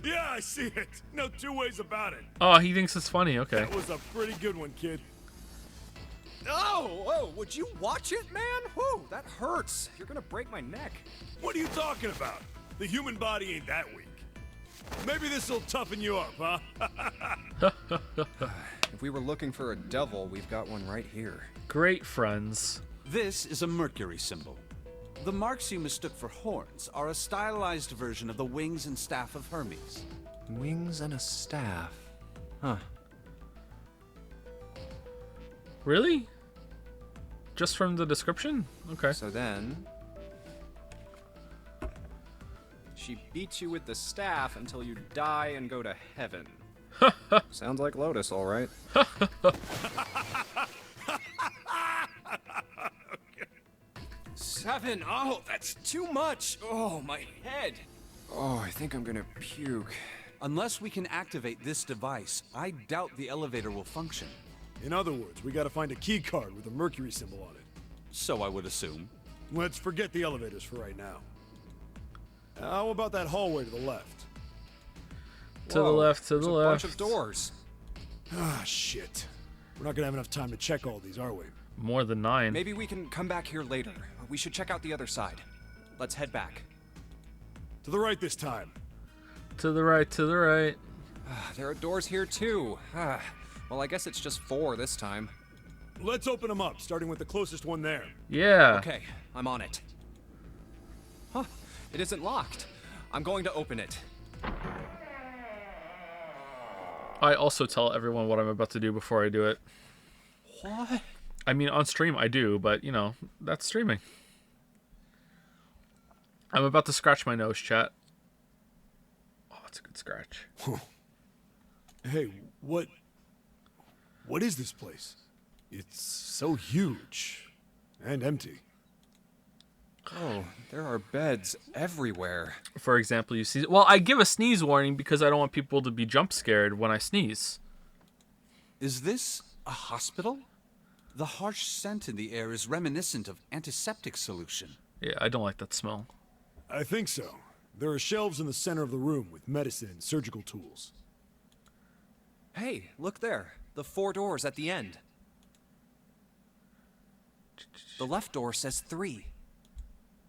Yeah, I see it. No two ways about it. Oh, he thinks it's funny. Okay. That was a pretty good one, kid. Oh, would you watch it, man? Whew, that hurts. You're gonna break my neck. What are you talking about? The human body ain't that weak. Maybe this'll toughen you up, huh? If we were looking for a devil, we've got one right here. Great friends. This is a Mercury symbol. The marks you mistook for horns are a stylized version of the wings and staff of Hermes. Wings and a staff. Huh. Really? Just from the description? Okay. So then... she beats you with the staff until you die and go to heaven. Sounds like Lotus, all right. 7. Oh, that's too much. Oh, my head. Oh, I think I'm gonna puke. Unless we can activate this device, I doubt the elevator will function. In other words, we gotta find a key card with a Mercury symbol on it. So I would assume. Let's forget the elevators for right now. How about that hallway to the left? To the left, to the There's a left. bunch of doors. Ah, shit. We're not gonna have enough time to check all these, are we? More than 9. Maybe we can come back here later. We should check out the other side. Let's head back. To the right this time. To the right, to the right. There are doors here too. Well, I guess it's just 4 this time. Let's open them up, starting with the closest one there. Yeah. Okay, I'm on it. Huh, it isn't locked. I'm going to open it. I also tell everyone what I'm about to do before I do it. What? I mean, on stream I do, but, you know, that's streaming. I'm about to scratch my nose, chat. Oh, that's a good scratch. Hey, what is this place? It's so huge and empty. Oh, there are beds everywhere. For example, you see... Well, I give a sneeze warning because I don't want people to be jump scared when I sneeze. Is this a hospital? The harsh scent in the air is reminiscent of antiseptic solution. Yeah, I don't like that smell. I think so. There are shelves in the center of the room with medicine and surgical tools. Hey, look there. The 4 doors at the end. The left door says 3.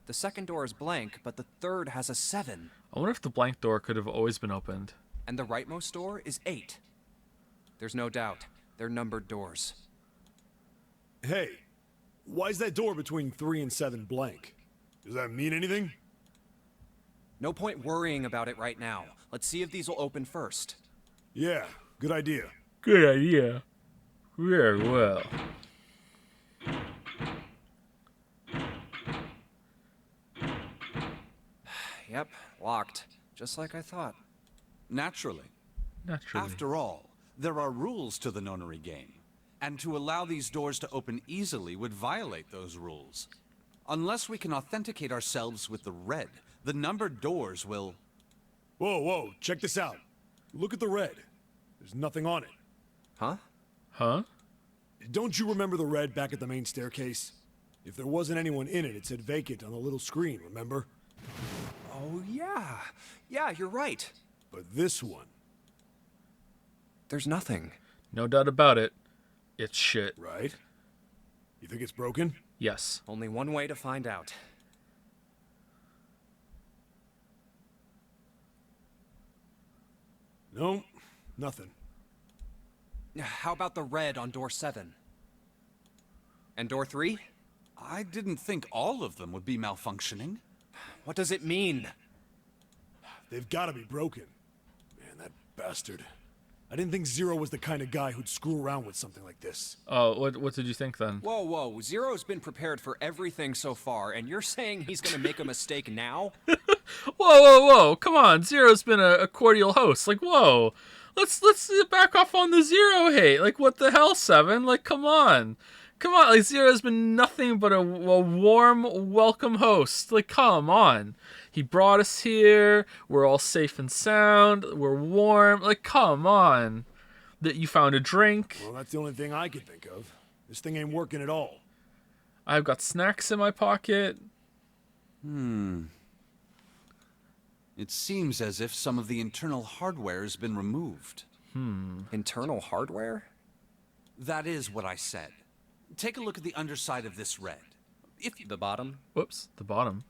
The second door is blank, but the third has a 7. I wonder if the blank door could have always been opened. And the rightmost door is 8. There's no doubt. They're numbered doors. Hey, why is that door between 3 and 7 blank? Does that mean anything? No point worrying about it right now. Let's see if these will open first. Yeah, good idea. Good idea. Very well. Yep, locked. Just like I thought. Naturally. Naturally. After all, there are rules to the nonary game. And to allow these doors to open easily would violate those rules. Unless we can authenticate ourselves with the red, the numbered doors will... Whoa, check this out. Look at the red. There's nothing on it. Huh? Huh? Don't you remember the red back at the main staircase? If there wasn't anyone in it, it said vacant on the little screen, remember? Oh, yeah. Yeah, you're right. But this one... There's nothing. No doubt about it. It's shit. Right? You think it's broken? Yes. Only one way to find out. No, nothing. How about the red on door 7? And door 3? I didn't think all of them would be malfunctioning. What does it mean? They've got to be broken. Man, that bastard. I didn't think Zero was the kind of guy who'd screw around with something like this. Oh, what did you think then? Whoa, whoa. Zero's been prepared for everything so far, and you're saying he's gonna make a mistake now? Whoa. Come on. Zero's been a cordial host. Like, whoa. Let's back off on the Zero hate. Like, what the hell, Seven? Like, come on. Like, Zero's been nothing but a warm, welcome host. Like, come on. He brought us here. We're all safe and sound. We're warm. Like, come on. That you found a drink. Well, that's the only thing I could think of. This thing ain't working at all. I've got snacks in my pocket. It seems as if some of the internal hardware has been removed. Internal hardware? That is what I said. Take a look at the underside of this red. The bottom? Whoops, the bottom.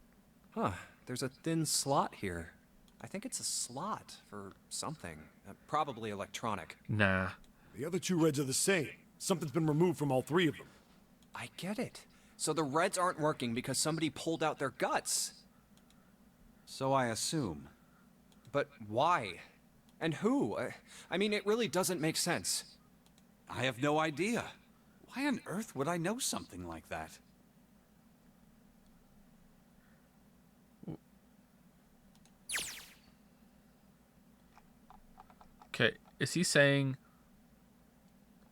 Huh, there's a thin slot here. I think it's a slot for something. Probably electronic. Nah. The other 2 reds are the same. Something's been removed from all 3 of them. I get it. So the reds aren't working because somebody pulled out their guts. So I assume. But why? And who? I mean, it really doesn't make sense. I have no idea. Why on earth would I know something like that? Okay, is he saying,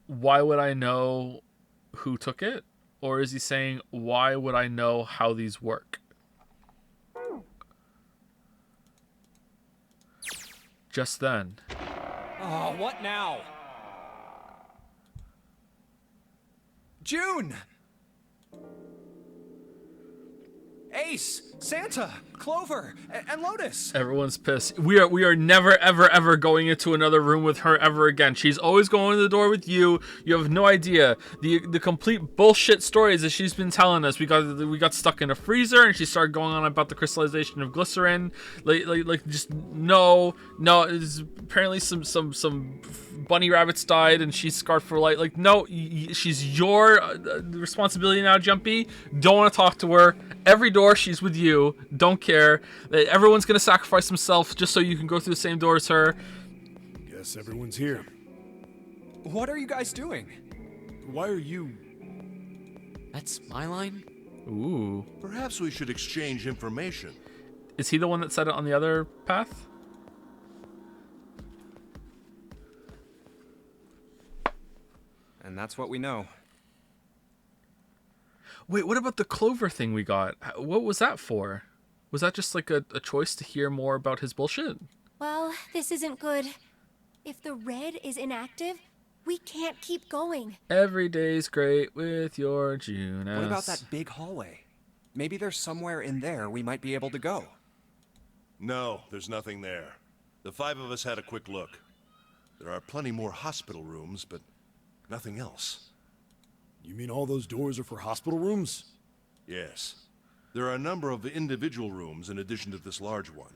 why would I know who took it? Or is he saying, why would I know how these work? Just then. Oh, what now? June! Ace, Santa, Clover, and Lotus. Everyone's pissed. We are never ever going into another room with her ever again. She's always going to the door with you. You have no idea the complete bullshit stories that she's been telling us. We got stuck in a freezer and she started going on about the crystallization of glycerin. Like just no. It's apparently some bunny rabbits died and she's scarred for life. Like no, she's your responsibility now, Jumpy. Don't want to talk to her. Every door she's with you. Don't care. Everyone's gonna sacrifice themselves just so you can go through the same door as her. Guess everyone's here. What are you guys doing? Why are you... That's my line? Ooh. Perhaps we should exchange information. Is he the one that said it on the other path? And that's what we know. Wait, what about the Clover thing we got? What was that for? Was that just like a choice to hear more about his bullshit? Well, this isn't good. If the red is inactive, we can't keep going. Every day's great with your Junas. What about that big hallway? Maybe there's somewhere in there we might be able to go. No, there's nothing there. The 5 of us had a quick look. There are plenty more hospital rooms, but nothing else. You mean all those doors are for hospital rooms? Yes. There are a number of individual rooms in addition to this large one.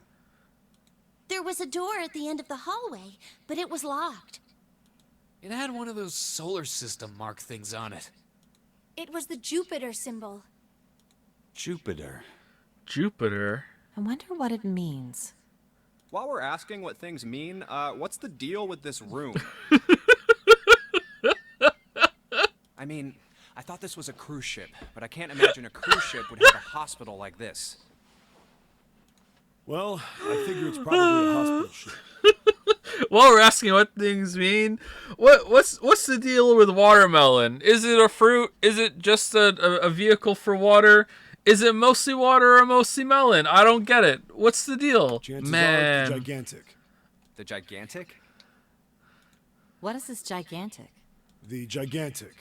There was a door at the end of the hallway, but it was locked. It had one of those solar system mark things on it. It was the Jupiter symbol. Jupiter. Jupiter? I wonder what it means. While we're asking what things mean, what's the deal with this room? I mean, I thought this was a cruise ship, but I can't imagine a cruise ship would have a hospital like this. Well, I figure it's probably a hospital ship. While we're asking what things mean, what's the deal with watermelon? Is it a fruit? Is it just a vehicle for water? Is it mostly water or mostly melon? I don't get it. What's the deal? Chances Man. are it's the gigantic. The gigantic? What is this gigantic? The gigantic.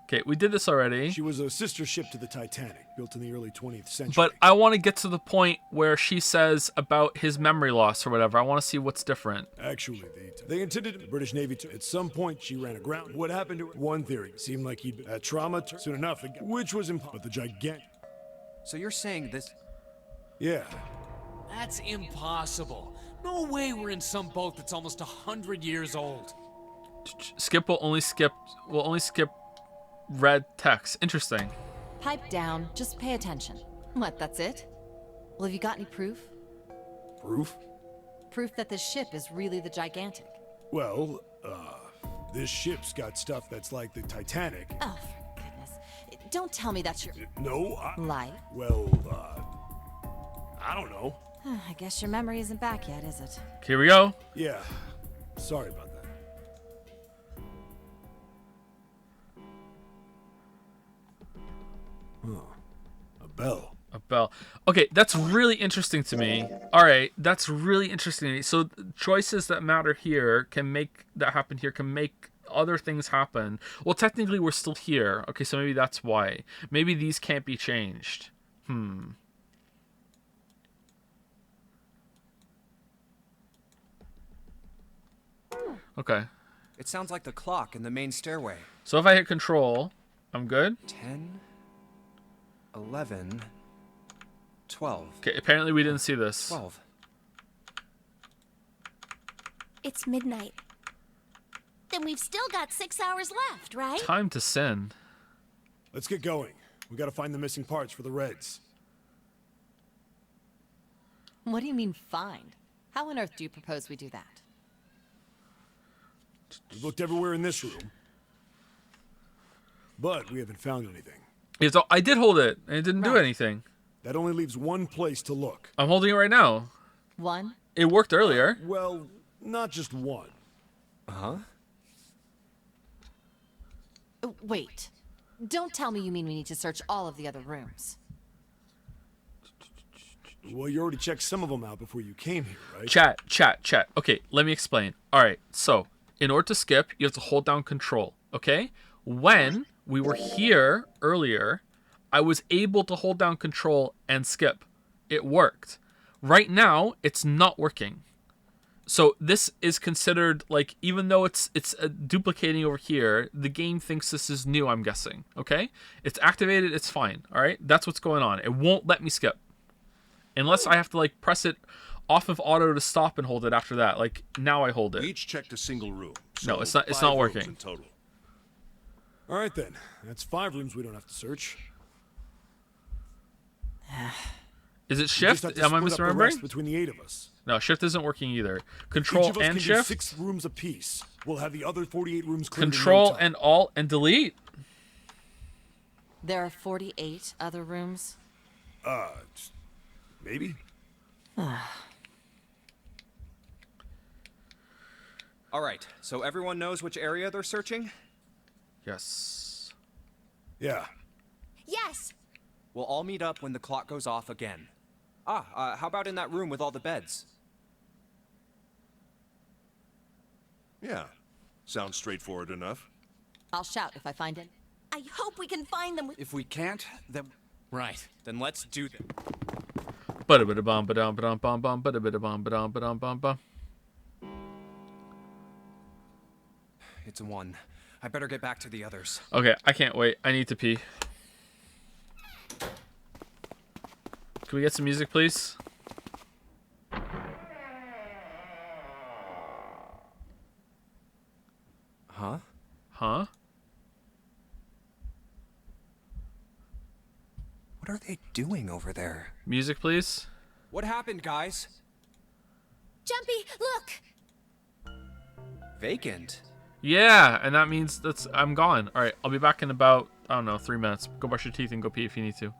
Okay, we did this already. She was a sister ship to the Titanic, built in the early 20th century. But I want to get to the point where she says about his memory loss or whatever. I want to see what's different. Actually, they intended the British Navy to. At some point, she ran aground. What happened to her? One theory seemed like he'd had trauma soon enough, which was impossible. But the gigantic. So you're saying this? Yeah. That's impossible. No way we're in some boat that's almost 100 years old. Skip will only skip red text. Interesting. Pipe down. Just pay attention. What, that's it? Well, have you got any proof? Proof? Proof that this ship is really the Gigantic. Well, this ship's got stuff that's like the Titanic. Oh, for goodness. Don't tell me that's your... No, lie. Well, I don't know. I guess your memory isn't back yet, is it? Here we go. Yeah. Sorry about that. A bell. A bell. Okay, that's really interesting to me. All right, that's really interesting to me. So choices that matter here can make that happen here, can make other things happen. Well, technically we're still here. Okay, so maybe that's why. Maybe these can't be changed. Okay. It sounds like the clock in the main stairway. So if I hit control, I'm good? 10, 11, 12. Okay, apparently we didn't see this. 12. It's midnight. Then we've still got 6 hours left, right? Time to sin. Let's get going. We gotta find the missing parts for the Reds. What do you mean, find? How on earth do you propose we do that? We've looked everywhere in this room, but we haven't found anything. Yeah, so I did hold it, and it didn't do anything. That only leaves one place to look. I'm holding it right now. One? It worked earlier. Well, not just one. Uh-huh. Wait. Don't tell me you mean we need to search all of the other rooms. Well, you already checked some of them out before you came here, right? Chat. Okay, let me explain. All right, so in order to skip, you have to hold down control, okay? When we were here earlier, I was able to hold down control and skip. It worked. Right now, it's not working. So this is considered, like, even though it's duplicating over here, the game thinks this is new, I'm guessing, okay? It's activated, it's fine, all right? That's what's going on. It won't let me skip. Unless I have to, like, press it off of auto to stop and hold it after that. Like, now I hold it. We each checked a single room. No, it's not 5 not rooms working. in total. All right, then. That's 5 rooms we don't have to search. Is it We just shift? have to Am I split up the misremembering? rest between the 8 of us. No, shift isn't working either. Each Control of us and can do shift. 6 rooms apiece. We'll have the other 48 rooms cleared in no Control time. and alt and delete. There are 48 other rooms? Maybe? All right, so everyone knows which area they're searching? Yes. Yeah. Yes! We'll all meet up when the clock goes off again. How about in that room with all the beds? Yeah. Sounds straightforward enough. I'll shout if I find it. I hope we can find them. If we can't, then... Right. Then let's do this. Ba-da-ba-da-bum, ba-dum, ba-dum, bum, bum, ba-da-ba-da-bum, ba-dum, ba-dum, bum, bum. It's a 1. I better get back to the others. Okay, I can't wait. I need to pee. Can we get some music, please? Huh? Huh? What are they doing over there? Music, please. What happened, guys? Jumpy, look! Vacant. Yeah, and that means I'm gone. All right, I'll be back in about, I don't know, 3 minutes. Go brush your teeth and go pee if you need to.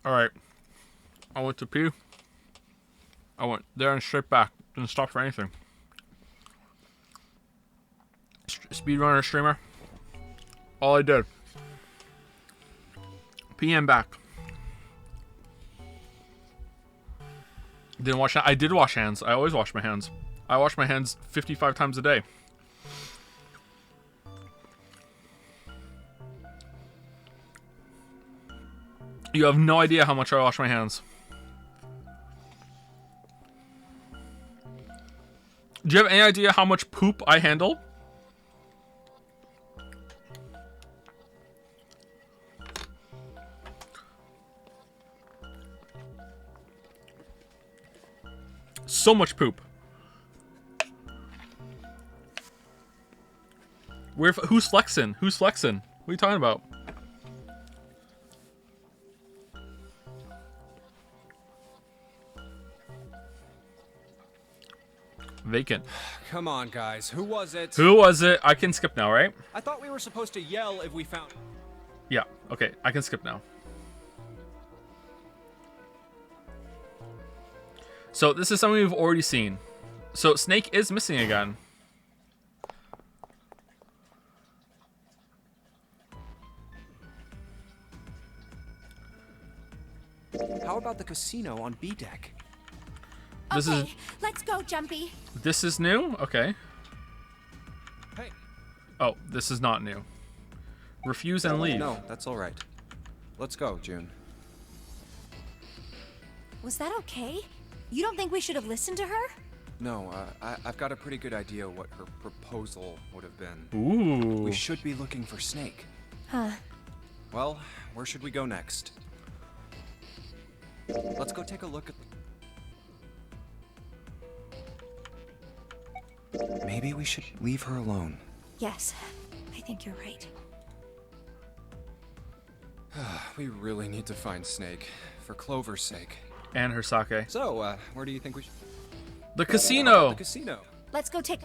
Alright. I went to pee. I went there and straight back. Didn't stop for anything. Speedrunner streamer. All I did. Pee and back. Didn't wash. I did wash hands. I always wash my hands. I wash my hands 55 times a day. You have no idea how much I wash my hands. Do you have any idea how much poop I handle? So much poop. Who's flexing? Who's flexing? What are you talking about? Vacant. Come on, guys. Who was it? Who was it? I can skip now, right? I thought we were supposed to yell if we found... Yeah, okay. I can skip now. So this is something we've already seen. So Snake is missing again. How about the casino on B deck? Okay, let's go, Jumpy. This is new? Okay. Hey. Oh, this is not new. Refuse and leave. No, that's all right. Let's go, June. Was that okay? You don't think we should have listened to her? No, I've got a pretty good idea what her proposal would have been. Ooh. We should be looking for Snake. Huh. Well, where should we go next? Let's go take a look at... Maybe we should leave her alone. Yes, I think you're right. We really need to find Snake, for Clover's sake. And her sake. So, where do you think we should... The casino! The casino. Let's go take...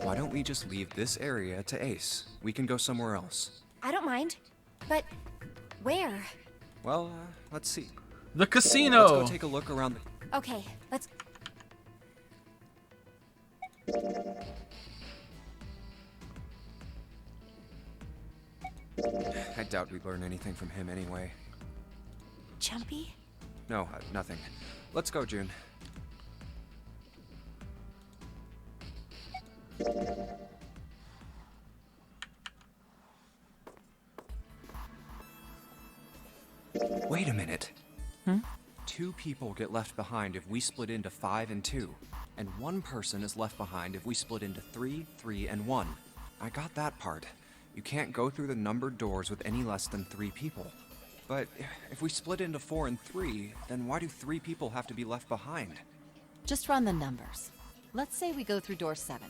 Why don't we just leave this area to Ace? We can go somewhere else. I don't mind, but Where? Well, let's see. The casino. Let's go take a look around the... Okay, let's. I doubt we'd learn anything from him anyway. Jumpy? No, nothing. Let's go, June. Wait a minute. Hmm? 2 people get left behind if we split into 5 and 2, and 1 person is left behind if we split into 3, 3, and 1. I got that part. You can't go through the numbered doors with any less than 3 people. But if we split into 4 and 3, then why do 3 people have to be left behind? Just run the numbers. Let's say we go through door 7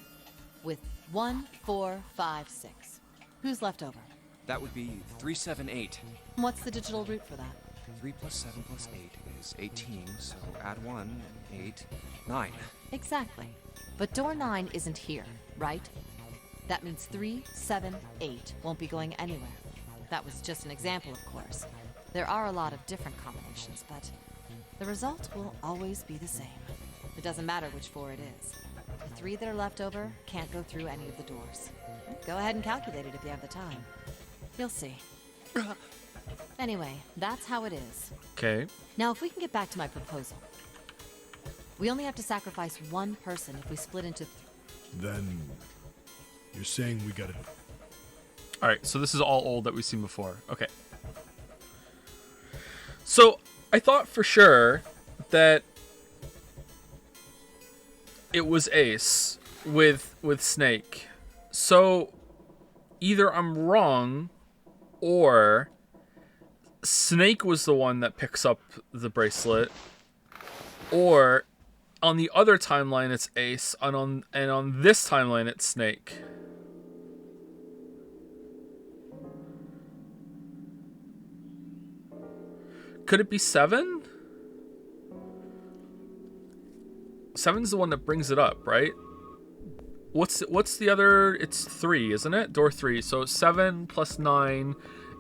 with 1, 4, 5, 6. Who's left over? That would be 3, 7, 8. What's the digital root for that? 3 plus 7 plus 8 is 18, so add 1, 8, 9. Exactly. But door 9 isn't here, right? That means 3, 7, 8 won't be going anywhere. That was just an example, of course. There are a lot of different combinations, but the result will always be the same. It doesn't matter which 4 it is. The 3 that are left over can't go through any of the doors. Go ahead and calculate it if you have the time. You'll see. Anyway, that's how it is. Okay. Now, if we can get back to my proposal. We only have to sacrifice 1 person if we split into... Then you're saying we gotta... All right, so this is all old that we've seen before. Okay. So I thought for sure that it was Ace with Snake. So either I'm wrong or Snake was the one that picks up the bracelet, or on the other timeline it's Ace, and on this timeline it's Snake. Could it be 7? 7's the one that brings it up, right? What's the other? It's 3, isn't it? Door 3. So 7 plus 9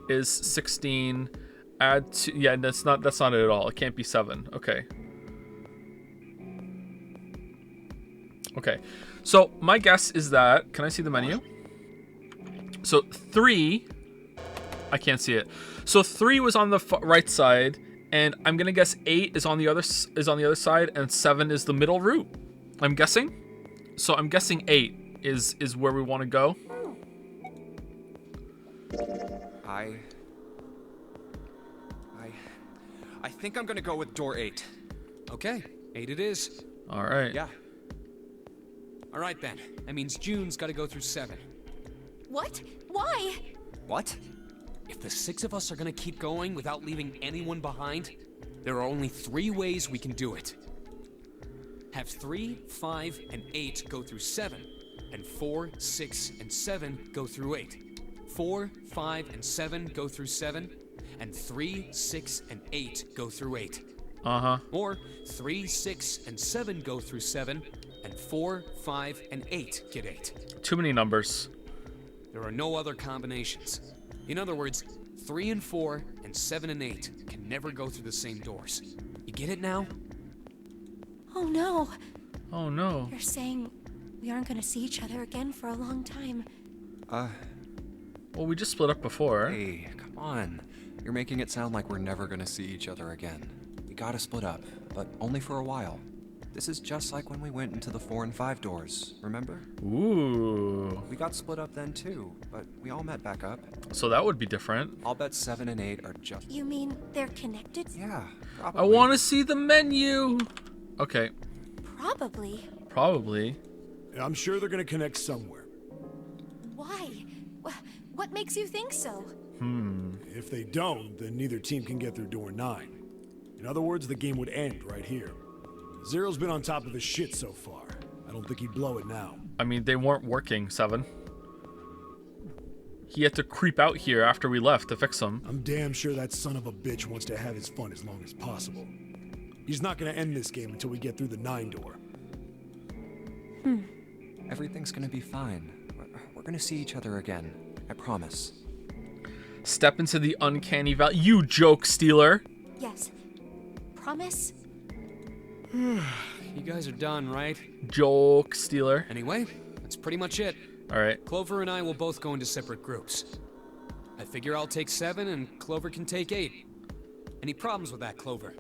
is 16. Add 2. Yeah, that's not it at all. It can't be 7. Okay. Okay. So my guess is that, can I see the menu? So 3, I can't see it. So 3 was on the right side, and I'm gonna guess 8 is on the other side, and 7 is the middle route. I'm guessing. So I'm guessing 8 is where we want to go. I think I'm gonna go with door 8. Okay, 8 it is. All right. Yeah. All right then. That means June's got to go through 7. What? Why? What? If the 6 of us are gonna keep going without leaving anyone behind, there are only 3 ways we can do it. Have 3, 5, and 8 go through 7, and 4, 6, and 7 go through 8. 4, 5, and 7 go through 7, and 3, 6, and 8 go through 8. Uh-huh. Or 3, 6, and 7 go through 7, and 4, 5, and 8 get 8. Too many numbers. There are no other combinations. In other words, 3 and 4 and 7 and 8 can never go through the same doors. You get it now? Oh no. Oh no. You're saying we aren't gonna see each other again for a long time. Well, we just split up before. Hey, come on. You're making it sound like we're never gonna see each other again. We gotta split up, but only for a while. This is just like when we went into the 4 and 5 doors, remember? Ooh. We got split up then too, but we all met back up. So that would be different. I'll bet 7 and 8 are just... You mean they're connected? Yeah, probably. I want to see the menu. Okay. Probably. Probably. I'm sure they're gonna connect somewhere. Why? What makes you think so? If they don't, then neither team can get through door 9. In other words, the game would end right here. Zero's been on top of his shit so far. I don't think he'd blow it now. I mean, they weren't working, 7. He had to creep out here after we left to fix them. I'm damn sure that son of a bitch wants to have his fun as long as possible. He's not gonna end this game until we get through the 9 door. Everything's gonna be fine. We're gonna see each other again. I promise. Step into the uncanny valley. You joke stealer. Yes. Promise? You guys are done, right? Joke stealer. Anyway, that's pretty much it. All right. Clover and I will both go into separate groups. I figure I'll take 7 and Clover can take 8. Any problems with that, Clover?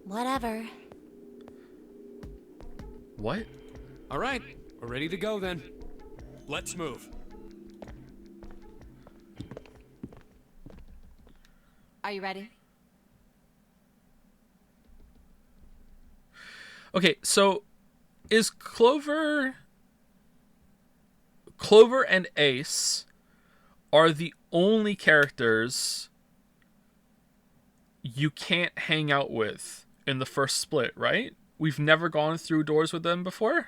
Whatever. What? All right, we're ready to go then. Let's move. Are you ready? Okay, so is Clover and Ace are the only characters you can't hang out with in the first split, right? We've never gone through doors with them before?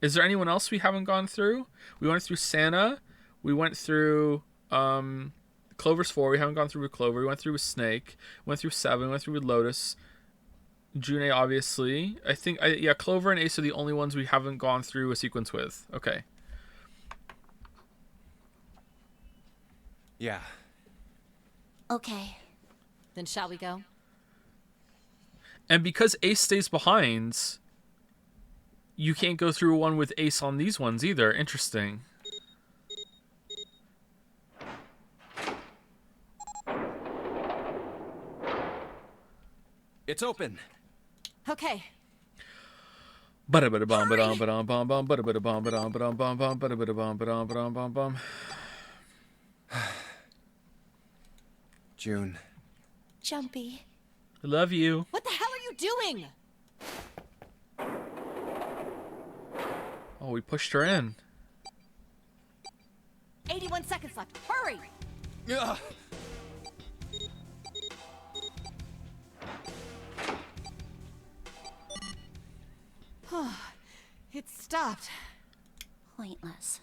Is there anyone else we haven't gone through? We went through Santa. We went through Clover's 4. We haven't gone through with Clover. We went through with Snake. Went through 7. Went through with Lotus. June, obviously. I think, yeah, Clover and Ace are the only ones we haven't gone through a sequence with. Okay. Yeah. Okay. Then shall we go? And because Ace stays behind, you can't go through one with Ace on these ones either. Interesting. It's open. Okay. June. Jumpy. I love you. What the hell are you doing? Oh, we pushed her in. 81 seconds left. Hurry! Ugh. It stopped. Pointless.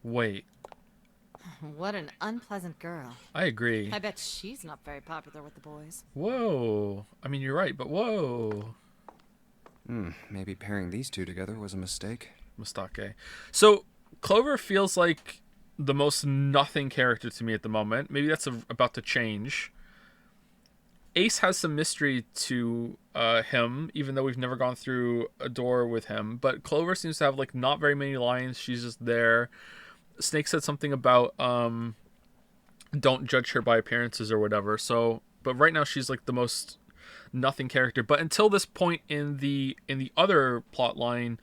Wait. What an unpleasant girl. I agree. I bet she's not very popular with the boys. Whoa. I mean, you're right, but whoa. Maybe pairing these two together was a mistake. Mistake. So, Clover feels like the most nothing character to me at the moment. Maybe that's about to change. Ace has some mystery to him, even though we've never gone through a door with him. But Clover seems to have, like, not very many lines. She's just there. Snake said something about don't judge her by appearances or whatever. So, but right now she's like the most nothing character. But until this point in the other plot line,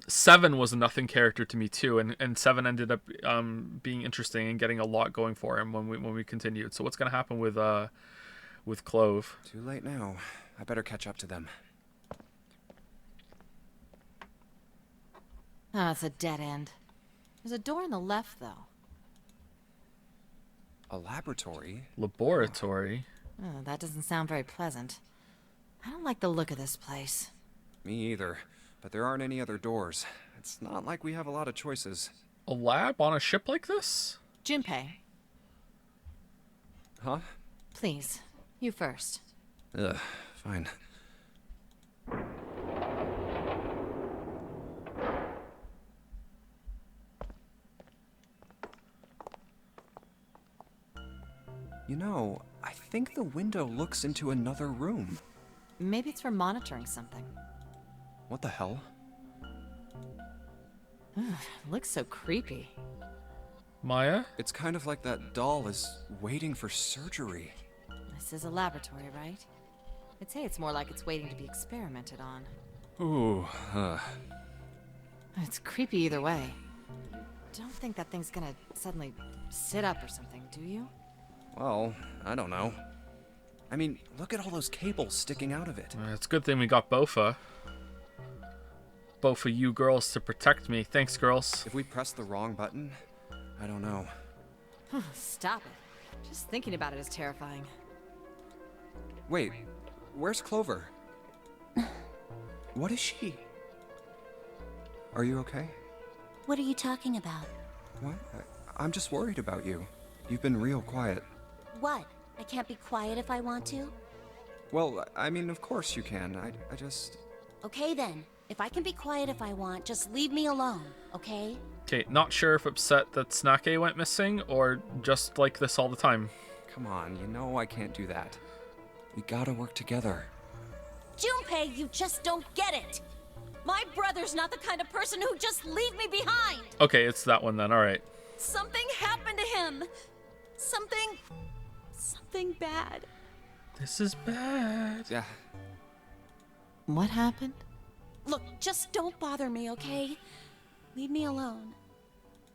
7 was a nothing character to me too, and 7 ended up being interesting and getting a lot going for him when we continued. So what's gonna happen with Clove? Too late now. I better catch up to them. Oh, it's a dead end. There's a door on the left, though. A laboratory? Laboratory? Oh, that doesn't sound very pleasant. I don't like the look of this place. Me either. But there aren't any other doors. It's not like we have a lot of choices. A lab on a ship like this? Junpei. Huh? Please, you first. Ugh, fine. You know, I think the window looks into another room. Maybe it's for monitoring something. What the hell? Looks so creepy. Maya? It's kind of like that doll is waiting for surgery. This is a laboratory, right? I'd say it's more like it's waiting to be experimented on. Ooh, It's creepy either way. Don't think that thing's gonna suddenly sit up or something, do you? Well, I don't know. I mean, look at all those cables sticking out of it. It's a good thing we got Bofa. Both of you girls to protect me. Thanks, girls. If we press the wrong button, I don't know. Stop it. Just thinking about it is terrifying. Wait, where's Clover? What is she? Are you okay? What are you talking about? What? I'm just worried about you. You've been real quiet. What? I can't be quiet if I want to? Well, I mean, of course you can. I just... Okay then. If I can be quiet if I want, just leave me alone, okay? Okay, not sure if upset that Snake went missing or just like this all the time. Come on, you know I can't do that. We gotta work together. Junpei, you just don't get it. My brother's not the kind of person who'd just leave me behind. Okay, it's that one then. All right. Something happened to him. Something bad. This is bad. Yeah. What happened? Look, just don't bother me, okay? Leave me alone.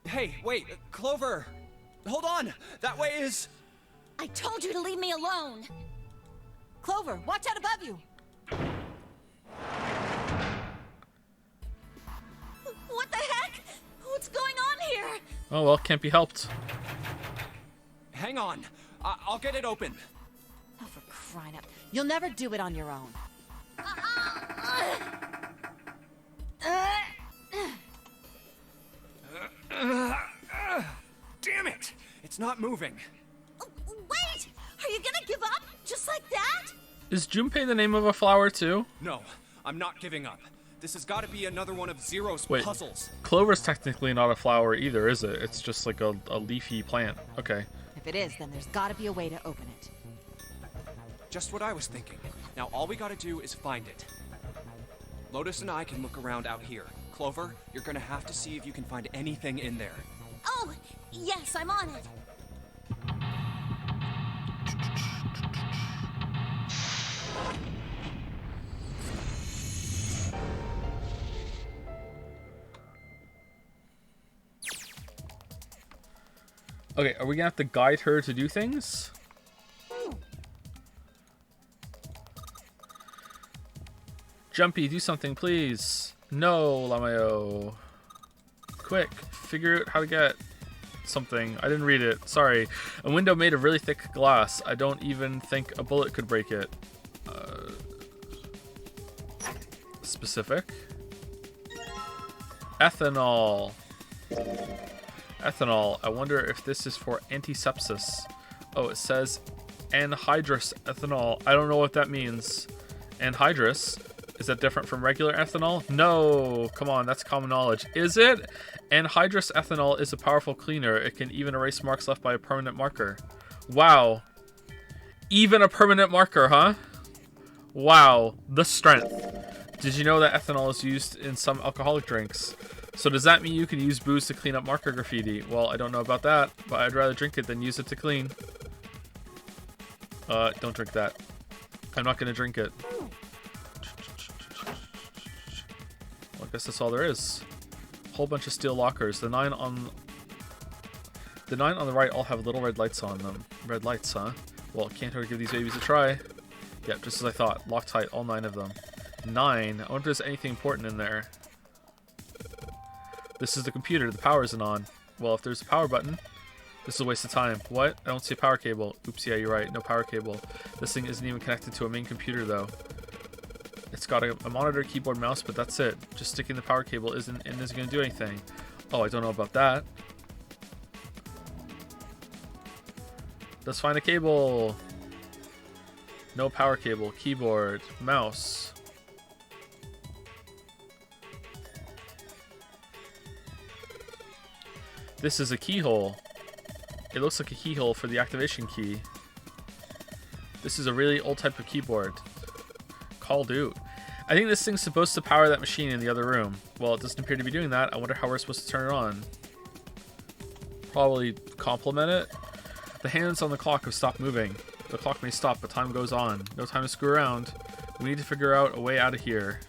Hey, wait, Clover! Hold on! That way is... I told you to leave me alone. Clover, watch out above you! What the heck? What's going on here? Oh well, can't be helped. Hang on. I'll get it open. Oh, for crying out. You'll never do it on your own. Damn it! It's not moving. Wait! Are you gonna give up? Just like that? Is Junpei the name of a flower too? No, I'm not giving up. This has got to be another one of Zero's Wait, puzzles. Clover's technically not a flower either, is it? It's just like a leafy plant. Okay. If it is, then there's gotta be a way to open it. Just what I was thinking. Now all we gotta do is find it. Lotus and I can look around out here. Clover, you're gonna have to see if you can find anything in there. Oh, yes, I'm on it. Okay, are we gonna have to guide her to do things? Jumpy, do something, please. No, Lamayo. Quick, figure out how to get something. I didn't read it. Sorry. A window made of really thick glass. I don't even think a bullet could break it. Specific. Ethanol. Ethanol. I wonder if this is for antisepsis. Oh, it says anhydrous ethanol. I don't know what that means. Anhydrous? Is that different from regular ethanol? No! Come on, that's common knowledge. Is it? Anhydrous ethanol is a powerful cleaner. It can even erase marks left by a permanent marker. Wow. Even a permanent marker, huh? Wow. The strength. Did you know that ethanol is used in some alcoholic drinks? So does that mean you can use booze to clean up marker graffiti? Well, I don't know about that, but I'd rather drink it than use it to clean. Don't drink that. I'm not gonna drink it. Well, I guess that's all there is. Whole bunch of steel lockers. The nine on the right all have little red lights on them. Red lights, huh? Well, can't hurt to give these babies a try. Yep, just as I thought. Locked tight, all 9 of them. 9. I wonder if there's anything important in there. This is the computer. The power isn't on. Well, if there's a power button, this is a waste of time. What? I don't see a power cable. Oops, yeah, you're right. No power cable. This thing isn't even connected to a main computer, though. It's got a monitor, keyboard, mouse, but that's it. Just sticking the power cable isn't going to do anything. Oh, I don't know about that. Let's find a cable. No power cable. Keyboard. Mouse. This is a keyhole. It looks like a keyhole for the activation key. This is a really old type of keyboard. Called out. I think this thing's supposed to power that machine in the other room. Well, it doesn't appear to be doing that. I wonder how we're supposed to turn it on. Probably complement it. The hands on the clock have stopped moving. The clock may stop, but time goes on. No time to screw around. We need to figure out a way out of here.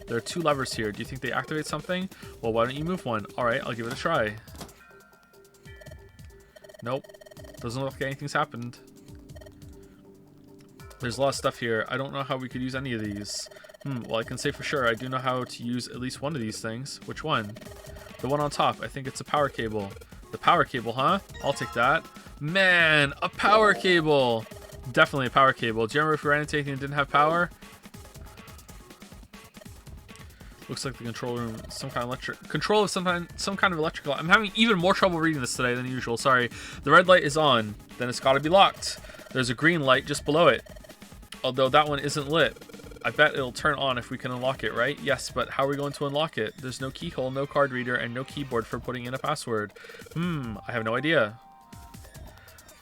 There are 2 levers here. Do you think they activate something? Well, why don't you move one? Alright, I'll give it a try. Nope. Doesn't look like anything's happened. There's a lot of stuff here. I don't know how we could use any of these. Well, I can say for sure I do know how to use at least one of these things. Which one? The one on top. I think it's a power cable. The power cable, huh? I'll take that. Man, a power cable! Definitely a power cable. Do you remember if we ran into anything that didn't have power? Looks like the control room, some kind of electrical. I'm having even more trouble reading this today than usual. Sorry. The red light is on. Then it's got to be locked. There's a green light just below it, although that one isn't lit. I bet it'll turn on if we can unlock it, right? Yes, but how are we going to unlock it? There's no keyhole, no card reader, and no keyboard for putting in a password. I have no idea.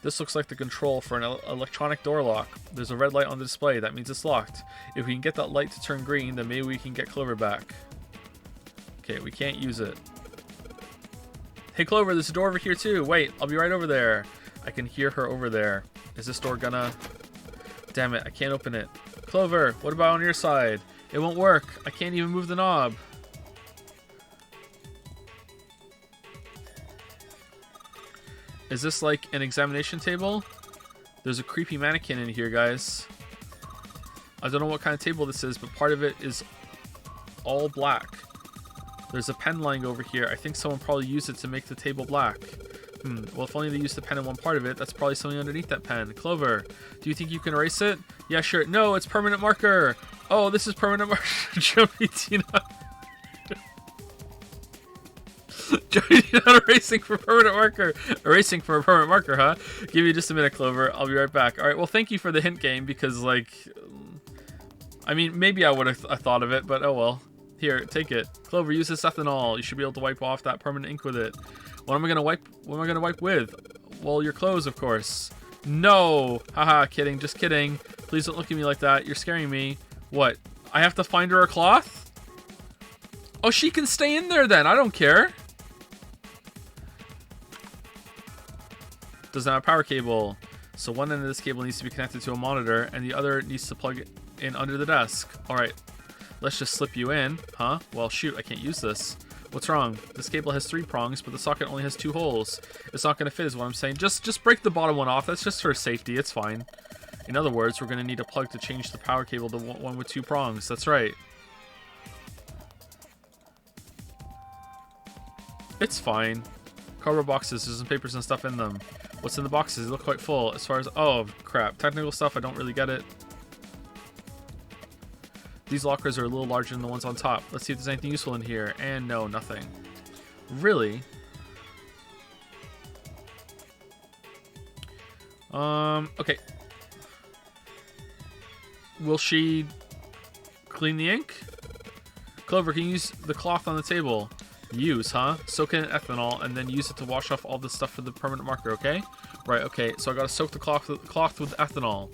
This looks like the control for an electronic door lock. There's a red light on the display. That means it's locked. If we can get that light to turn green, then maybe we can get Clover back. Okay, we can't use it. Hey Clover, there's a door over here too. Wait, I'll be right over there. I can hear her over there. Is this door gonna... Damn it, I can't open it. Clover, what about on your side? It won't work. I can't even move the knob. Is this like an examination table? There's a creepy mannequin in here, guys. I don't know what kind of table this is, but part of it is all black. There's a pen lying over here. I think someone probably used it to make the table black. Well, if only they used the pen in one part of it, that's probably something underneath that pen. Clover, do you think you can erase it? Yeah, sure. No, it's permanent marker. Oh, this is permanent marker. Joey, Tina. Joey, not erasing for permanent marker. Erasing for a permanent marker, huh? Give me just a minute, Clover. I'll be right back. All right, well, thank you for the hint game because, like, I mean, maybe I would have thought of it, but oh well. Here, take it. Clover, use this ethanol. You should be able to wipe off that permanent ink with it. What am I gonna wipe? What am I gonna wipe with? Well, your clothes, of course. No! Haha, kidding. Just kidding. Please don't look at me like that. You're scaring me. What? I have to find her a cloth? Oh, she can stay in there then. I don't care. Doesn't have a power cable. So one end of this cable needs to be connected to a monitor, and the other needs to plug it in under the desk. Alright. Let's just slip you in. Huh? Well, shoot. I can't use this. What's wrong? This cable has 3 prongs, but the socket only has 2 holes. It's not going to fit is what I'm saying. Just break the bottom one off. That's just for safety. It's fine. In other words, we're going to need a plug to change the power cable to one with 2 prongs. That's right. It's fine. Cardboard boxes. There's some papers and stuff in them. What's in the boxes? They look quite full. As far as... Oh, crap. Technical stuff. I don't really get it. These lockers are a little larger than the ones on top. Let's see if there's anything useful in here. And no, nothing. Really? Okay. Will she clean the ink? Clover, can you use the cloth on the table? Use, huh? Soak it in ethanol and then use it to wash off all the stuff for the permanent marker, okay? Right, okay. So I gotta soak the cloth with ethanol.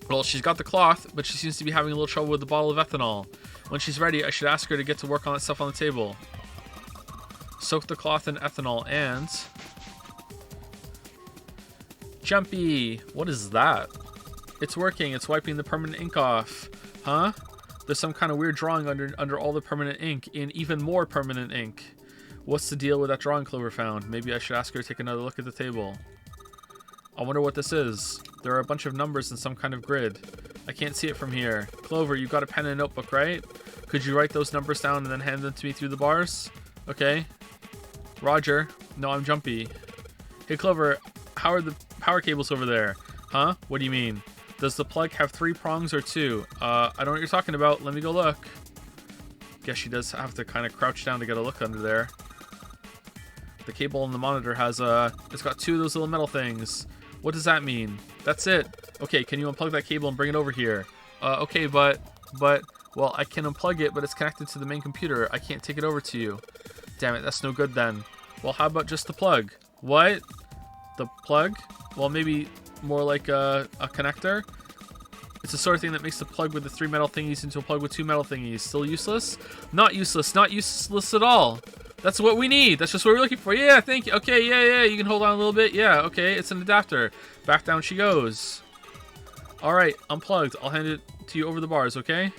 Well, she's got the cloth, but she seems to be having a little trouble with the bottle of ethanol. When she's ready, I should ask her to get to work on that stuff on the table. Soak the cloth in ethanol and... Jumpy! What is that? It's working. It's wiping the permanent ink off. Huh? There's some kind of weird drawing under all the permanent ink in even more permanent ink. What's the deal with that drawing Clover found? Maybe I should ask her to take another look at the table. I wonder what this is. There are a bunch of numbers in some kind of grid. I can't see it from here. Clover, you got a pen and a notebook, right? Could you write those numbers down and then hand them to me through the bars? Okay. Roger. No, I'm Jumpy. Hey, Clover, how are the power cables over there? Huh? What do you mean? Does the plug have 3 prongs or 2? I don't know what you're talking about. Let me go look. Guess she does have to kind of crouch down to get a look under there. The cable on the monitor has it's got 2 of those little metal things. What does that mean? That's it. Okay, can you unplug that cable and bring it over here? Okay, but, well, I can unplug it, but it's connected to the main computer. I can't take it over to you. Damn it, that's no good then. Well, how about just the plug? What? The plug? Well, maybe more like a connector? It's the sort of thing that makes the plug with the 3 metal thingies into a plug with 2 metal thingies. Still useless? Not useless. Not useless at all. That's what we need. That's just what we're looking for. Yeah, thank you. Okay, yeah. You can hold on a little bit. Yeah, okay. It's an adapter. Back down she goes. All right, unplugged. I'll hand it to you over the bars, okay?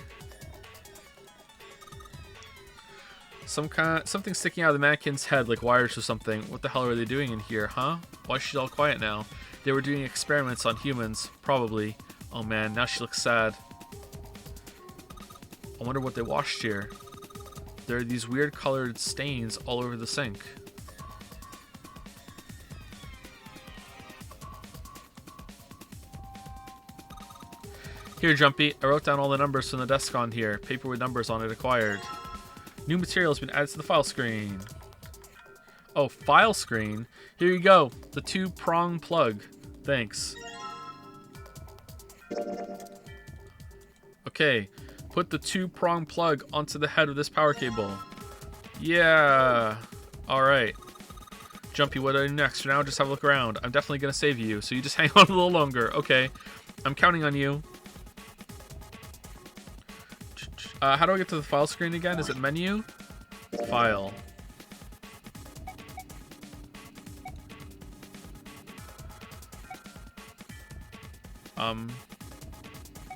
Something sticking out of the mannequin's head like wires or something. What the hell are they doing in here, huh? Why is she all quiet now? They were doing experiments on humans, probably. Oh man, now she looks sad. I wonder what they washed here. There are these weird colored stains all over the sink. Here, Jumpy, I wrote down all the numbers from the desk on here. Paper with numbers on it acquired. New material has been added to the file screen. Oh, file screen? Here you go. The 2-prong plug. Thanks. Okay, put the 2-prong plug onto the head of this power cable. Yeah. All right. Jumpy, what do I do next? For now, just have a look around. I'm definitely going to save you, so you just hang on a little longer. Okay. I'm counting on you. How do I get to the file screen again? Is it menu? File.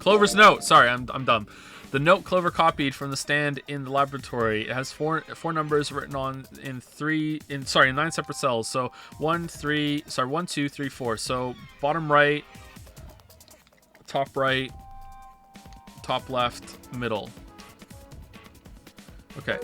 Clover's note. Sorry, I'm dumb. The note Clover copied from the stand in the laboratory. It has four numbers written on in 9 separate cells. So 1, 2, 3, 4. So bottom right, top left, middle. Okay.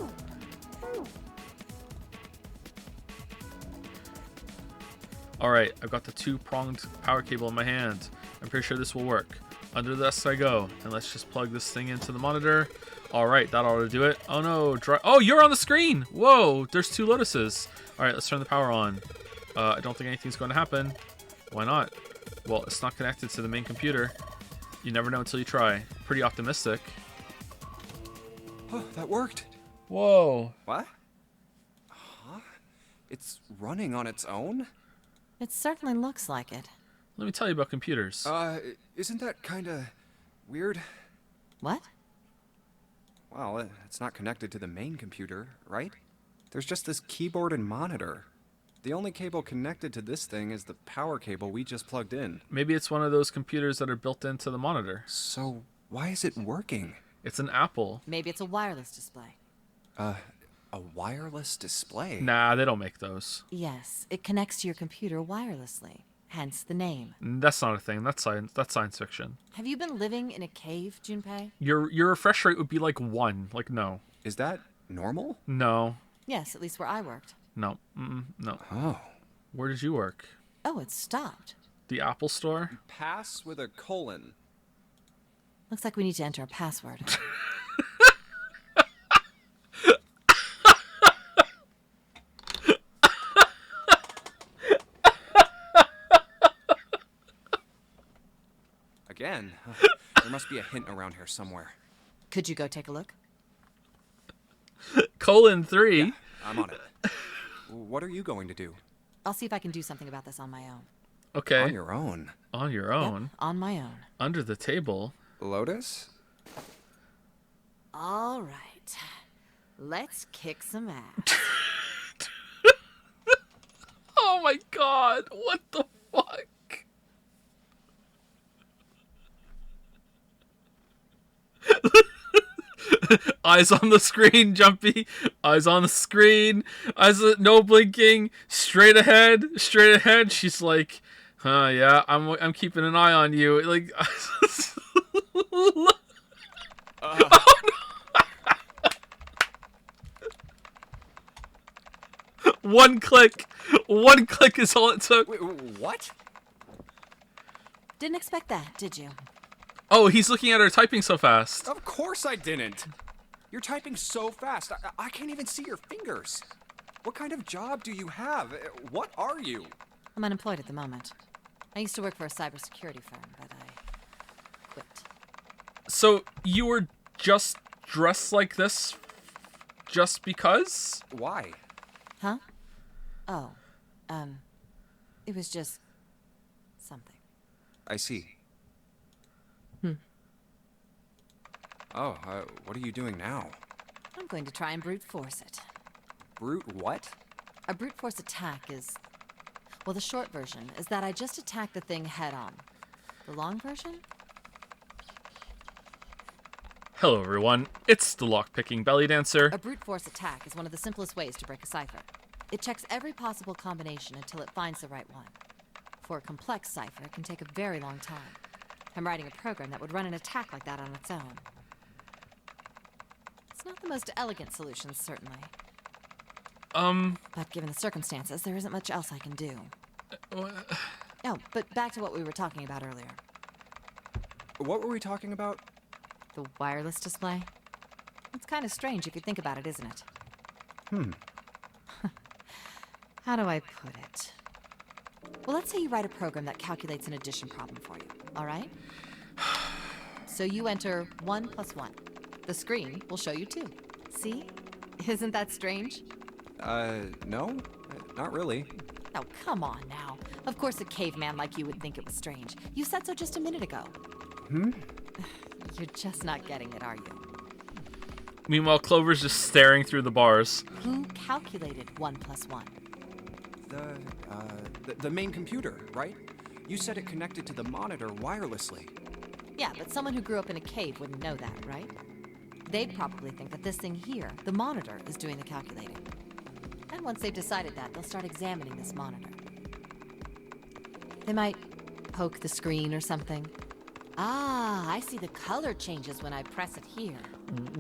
All right, I've got the 2-pronged power cable in my hand. I'm pretty sure this will work. Under the desk I go, and let's just plug this thing into the monitor. All right, that ought to do it. Oh no, oh, you're on the screen. Whoa, there's 2 lotuses. All right, let's turn the power on. I don't think anything's going to happen. Why not? Well, it's not connected to the main computer. You never know until you try. Pretty optimistic. Oh, that worked. Whoa. What? Huh? It's running on its own? It certainly looks like it. Let me tell you about computers. Isn't that kinda weird? What? Well, it's not connected to the main computer, right? There's just this keyboard and monitor. The only cable connected to this thing is the power cable we just plugged in. Maybe it's one of those computers that are built into the monitor. So, why is it working? It's an Apple. Maybe it's a wireless display. A wireless display? Nah, they don't make those. Yes, it connects to your computer wirelessly. Hence the name. That's not a thing. That's science fiction. Have you been living in a cave, Junpei? Your refresh rate would be like 1. Like, no. Is that normal? No. Yes, at least where I worked. No. No. Oh. Where did you work? Oh, it stopped. The Apple Store? Pass with a colon. Looks like we need to enter a password. Again? There must be a hint around here somewhere. Could you go take a look? :3. Yeah, I'm on it. What are you going to do? I'll see if I can do something about this on my own. Okay. On your own? On your own? Yep, on my own. Under the table? Lotus? All right. Let's kick some ass. Oh my god, what the fuck? Eyes on the screen, Jumpy. Eyes on the screen. Eyes, no blinking. Straight ahead. Straight ahead. She's like, yeah, I'm keeping an eye on you. Like, oh, no. One click. One click is all it took. Wait, what? Didn't expect that, did you? Oh, he's looking at her typing so fast. Of course I didn't. You're typing so fast. I can't even see your fingers. What kind of job do you have? What are you? I'm unemployed at the moment. I used to work for a cybersecurity firm, but I quit. So you were just dressed like this just because? Why? Huh? Oh, it was just something. I see. Oh, what are you doing now? I'm going to try and brute force it. Brute what? A brute force attack is... Well, the short version is that I just attack the thing head on. The long version? Hello, everyone. It's the lock-picking belly dancer. A brute force attack is one of the simplest ways to break a cipher. It checks every possible combination until it finds the right one. For a complex cipher, it can take a very long time. I'm writing a program that would run an attack like that on its own. It's not the most elegant solution, certainly. But given the circumstances, there isn't much else I can do. Oh, but back to what we were talking about earlier. What were we talking about? The wireless display? It's kind of strange if you think about it, isn't it? How do I put it? Well, let's say you write a program that calculates an addition problem for you, all right? So you enter 1 + 1. The screen will show you 2. See? Isn't that strange? No? Not really. Oh, come on now. Of course a caveman like you would think it was strange. You said so just a minute ago. You're just not getting it, are you? Meanwhile, Clover's just staring through the bars. Who calculated 1 + 1? The main computer, right? You said it connected to the monitor wirelessly. Yeah, but someone who grew up in a cave wouldn't know that, right? They'd probably think that this thing here, the monitor, is doing the calculating. And once they've decided that, they'll start examining this monitor. They might poke the screen or something. Ah, I see the color changes when I press it here.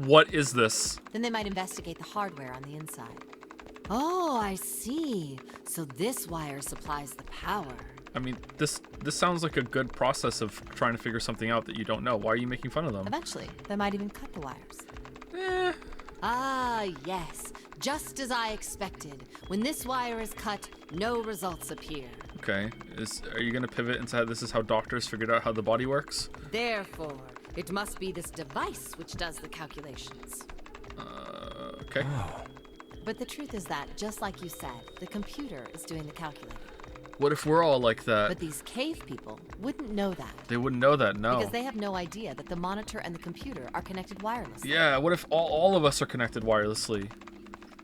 What is this? Then they might investigate the hardware on the inside. Oh, I see. So this wire supplies the power. I mean, this sounds like a good process of trying to figure something out that you don't know. Why are you making fun of them? Eventually, they might even cut the wires. Ah, yes. Just as I expected. When this wire is cut, no results appear. Okay. Are you going to pivot into how this is how doctors figured out how the body works? Therefore, it must be this device which does the calculations. Okay. But the truth is that, just like you said, the computer is doing the calculating. What if we're all like that? But these cave people wouldn't know that. They wouldn't know that, no. Because they have no idea that the monitor and the computer are connected wirelessly. Yeah, what if all of us are connected wirelessly?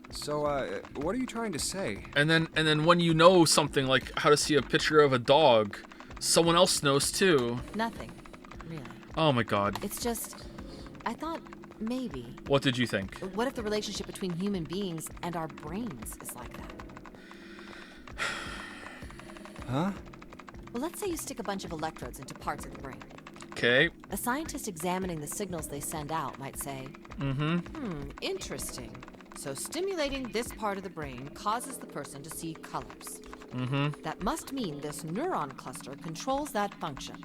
So, what are you trying to say? And then when you know something like how to see a picture of a dog, someone else knows too. Nothing, really. Oh my god. It's just, I thought maybe. What did you think? What if the relationship between human beings and our brains is like that? Huh? Well, let's say you stick a bunch of electrodes into parts of the brain. Okay. A scientist examining the signals they send out might say, interesting. So stimulating this part of the brain causes the person to see colors. That must mean this neuron cluster controls that function.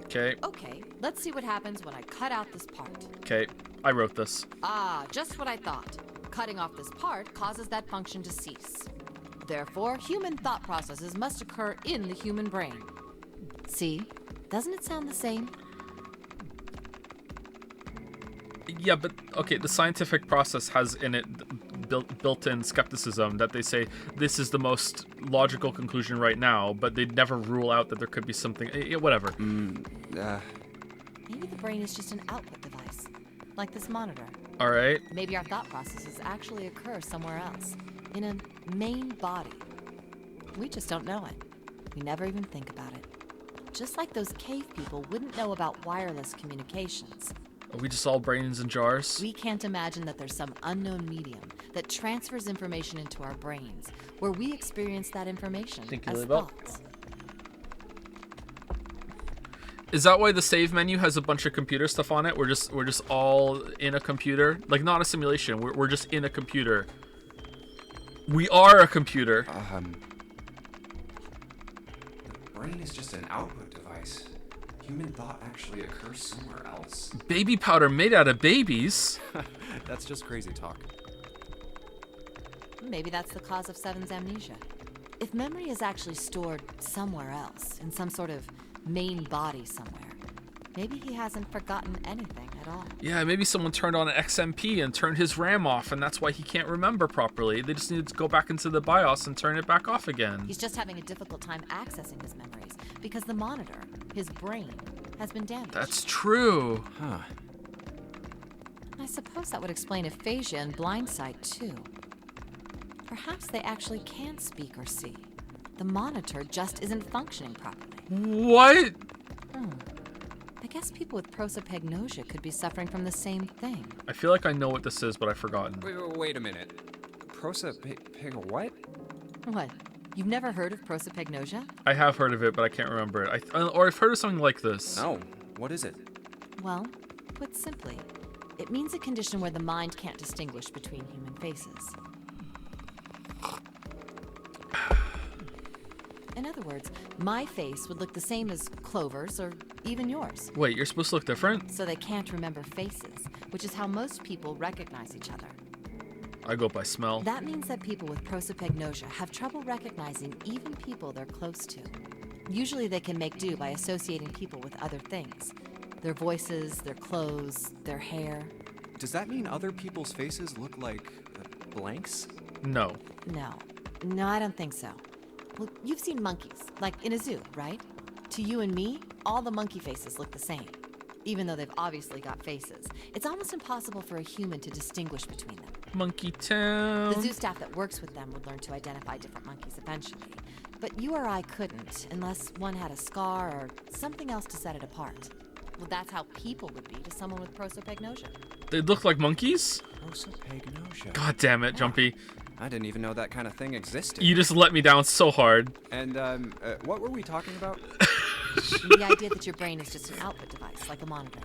Okay. Okay, let's see what happens when I cut out this part. Okay, I wrote this. Ah, just what I thought. Cutting off this part causes that function to cease. Therefore, human thought processes must occur in the human brain. See? Doesn't it sound the same? Yeah, but okay, the scientific process has in it built-in skepticism that they say this is the most logical conclusion right now, but they'd never rule out that there could be something. Whatever. Maybe the brain is just an output device, like this monitor. All right. Maybe our thought processes actually occur somewhere else, in a main body. We just don't know it. We never even think about it. Just like those cave people wouldn't know about wireless communications. Are we just all brains in jars? We can't imagine that there's some unknown medium that transfers information into our brains, where we experience that information as thoughts. Is that why the save menu has a bunch of computer stuff on it? We're just all in a computer, like not a simulation. We're just in a computer. We are a computer. The brain is just an output device. Human thought actually occurs somewhere else. Baby powder made out of babies? That's just crazy talk. Maybe that's the cause of Seven's amnesia. If memory is actually stored somewhere else, in some sort of main body somewhere, maybe he hasn't forgotten anything at all. Yeah, maybe someone turned on an XMP and turned his RAM off, and that's why he can't remember properly. They just need to go back into the BIOS and turn it back off again. He's just having a difficult time accessing his memories because the monitor, his brain, has been damaged. That's true. Huh. I suppose that would explain aphasia and blindsight, too. Perhaps they actually can speak or see. The monitor just isn't functioning properly. What? I guess people with prosopagnosia could be suffering from the same thing. I feel like I know what this is, but I've forgotten. Wait a minute. What? What? You've never heard of prosopagnosia? I have heard of it, but I can't remember it. Or I've heard of something like this. No. What is it? Well, put simply, it means a condition where the mind can't distinguish between human faces. In other words, my face would look the same as Clover's or even yours. Wait, you're supposed to look different? So they can't remember faces, which is how most people recognize each other. I go by smell. That means that people with prosopagnosia have trouble recognizing even people they're close to. Usually they can make do by associating people with other things. Their voices, their clothes, their hair. Does that mean other people's faces look like blanks? No. No, I don't think so. Well, you've seen monkeys, like in a zoo, right? To you and me, all the monkey faces look the same, even though they've obviously got faces. It's almost impossible for a human to distinguish between them. Monkey Town. The zoo staff that works with them would learn to identify different monkeys eventually. But you or I couldn't, unless one had a scar or something else to set it apart. Well, that's how people would be to someone with prosopagnosia. They look like monkeys? Prosopagnosia. God damn it, Jumpy. I didn't even know that kind of thing existed. You just let me down so hard. And, what were we talking about? The idea that your brain is just an output device, like a monitor.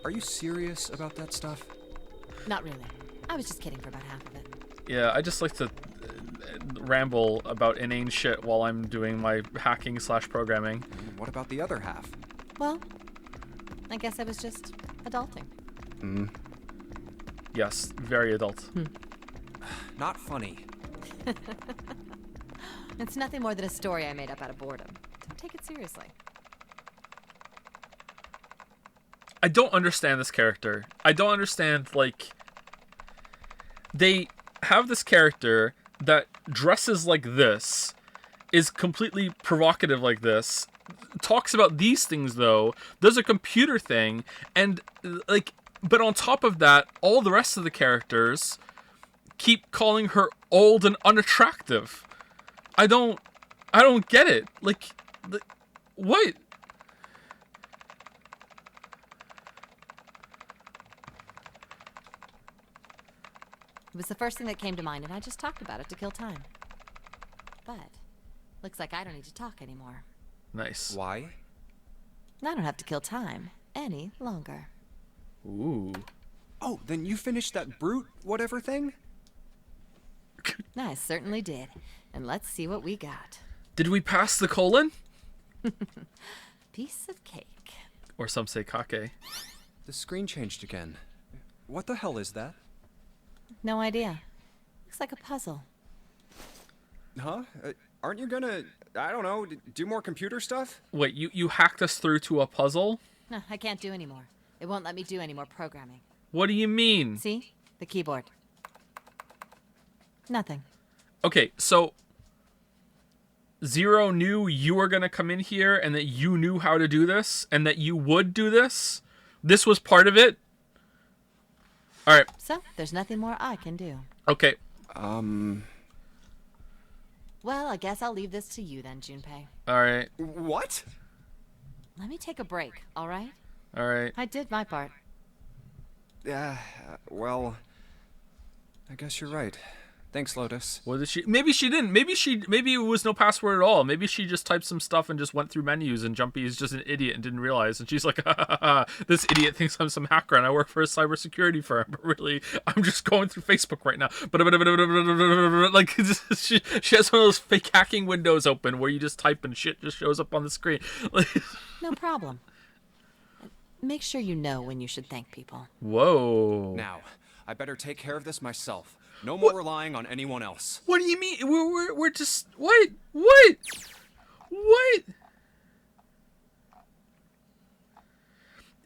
Are you serious about that stuff? Not really. I was just kidding for about half of it. Yeah, I just like to ramble about inane shit while I'm doing my hacking/programming. What about the other half? Well, I guess I was just adulting. Yes, very adult. Not funny. It's nothing more than a story I made up out of boredom. Don't take it seriously. I don't understand this character. I don't understand, like, they have this character that dresses like this, is completely provocative like this, talks about these things though, does a computer thing, and like, but on top of that, all the rest of the characters keep calling her old and unattractive. I don't get it. Like, what? It was the first thing that came to mind, and I just talked about it to kill time. But looks like I don't need to talk anymore. Nice. Why? I don't have to kill time any longer. Ooh. Oh, then you finished that brute whatever thing? I certainly did. And let's see what we got. Did we pass the colon? Piece of cake. Or some say kake. The screen changed again. What the hell is that? No idea. Looks like a puzzle. Huh? Aren't you gonna, I don't know, do more computer stuff? Wait, you hacked us through to a puzzle? No, I can't do any more. It won't let me do any more programming. What do you mean? See? The keyboard. Nothing. Okay, so Zero knew you were gonna come in here and that you knew how to do this and that you would do this? This was part of it? Alright. So, there's nothing more I can do. Okay. Well, I guess I'll leave this to you then, Junpei. Alright. What? Let me take a break, alright? Alright. I did my part. Yeah, well, I guess you're right. Thanks, Lotus. What did she? Maybe she didn't. Maybe it was no password at all. Maybe she just typed some stuff and just went through menus, and Jumpy is just an idiot and didn't realize. And she's like, this idiot thinks I'm some hacker and I work for a cybersecurity firm. But really, I'm just going through Facebook right now. But like, she has one of those fake hacking windows open where you just type and shit just shows up on the screen. No problem. Make sure you know when you should thank people. Whoa. Now, I better take care of this myself. No more relying on anyone else. What do you mean? We're just what?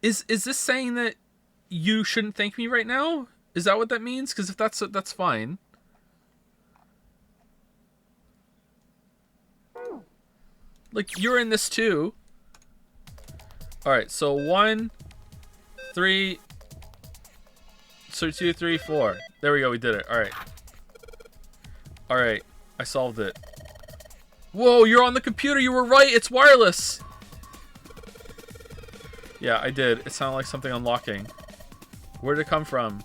Is this saying that you shouldn't thank me right now? Is that what that means? Because if that's fine. Like, you're in this too. All right, so 1, 3. So 2, 3, 4. There we go. We did it. All right. All right. I solved it. Whoa! You're on the computer. You were right. It's wireless. Yeah, I did. It sounded like something unlocking. Where did it come from?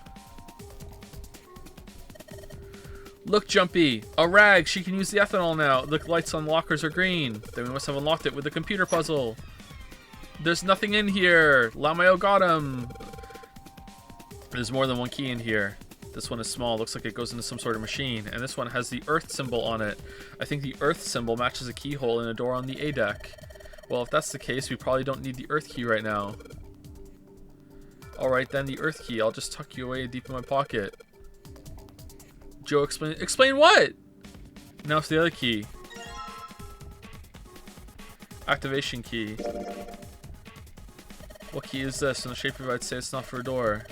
Look, Jumpy. A rag. She can use the ethanol now. The lights on lockers are green. Then we must have unlocked it with the computer puzzle. There's nothing in here. Lameo got him. There's more than one key in here. This one is small. Looks like it goes into some sort of machine. And this one has the Earth symbol on it. I think the Earth symbol matches a keyhole in a door on the A deck. Well, if that's the case, we probably don't need the Earth key right now. Alright then, the Earth key. I'll just tuck you away deep in my pocket. Joe, explain what? Now it's the other key. Activation key. What key is this? In the shape of it, I'd say it's not for a door.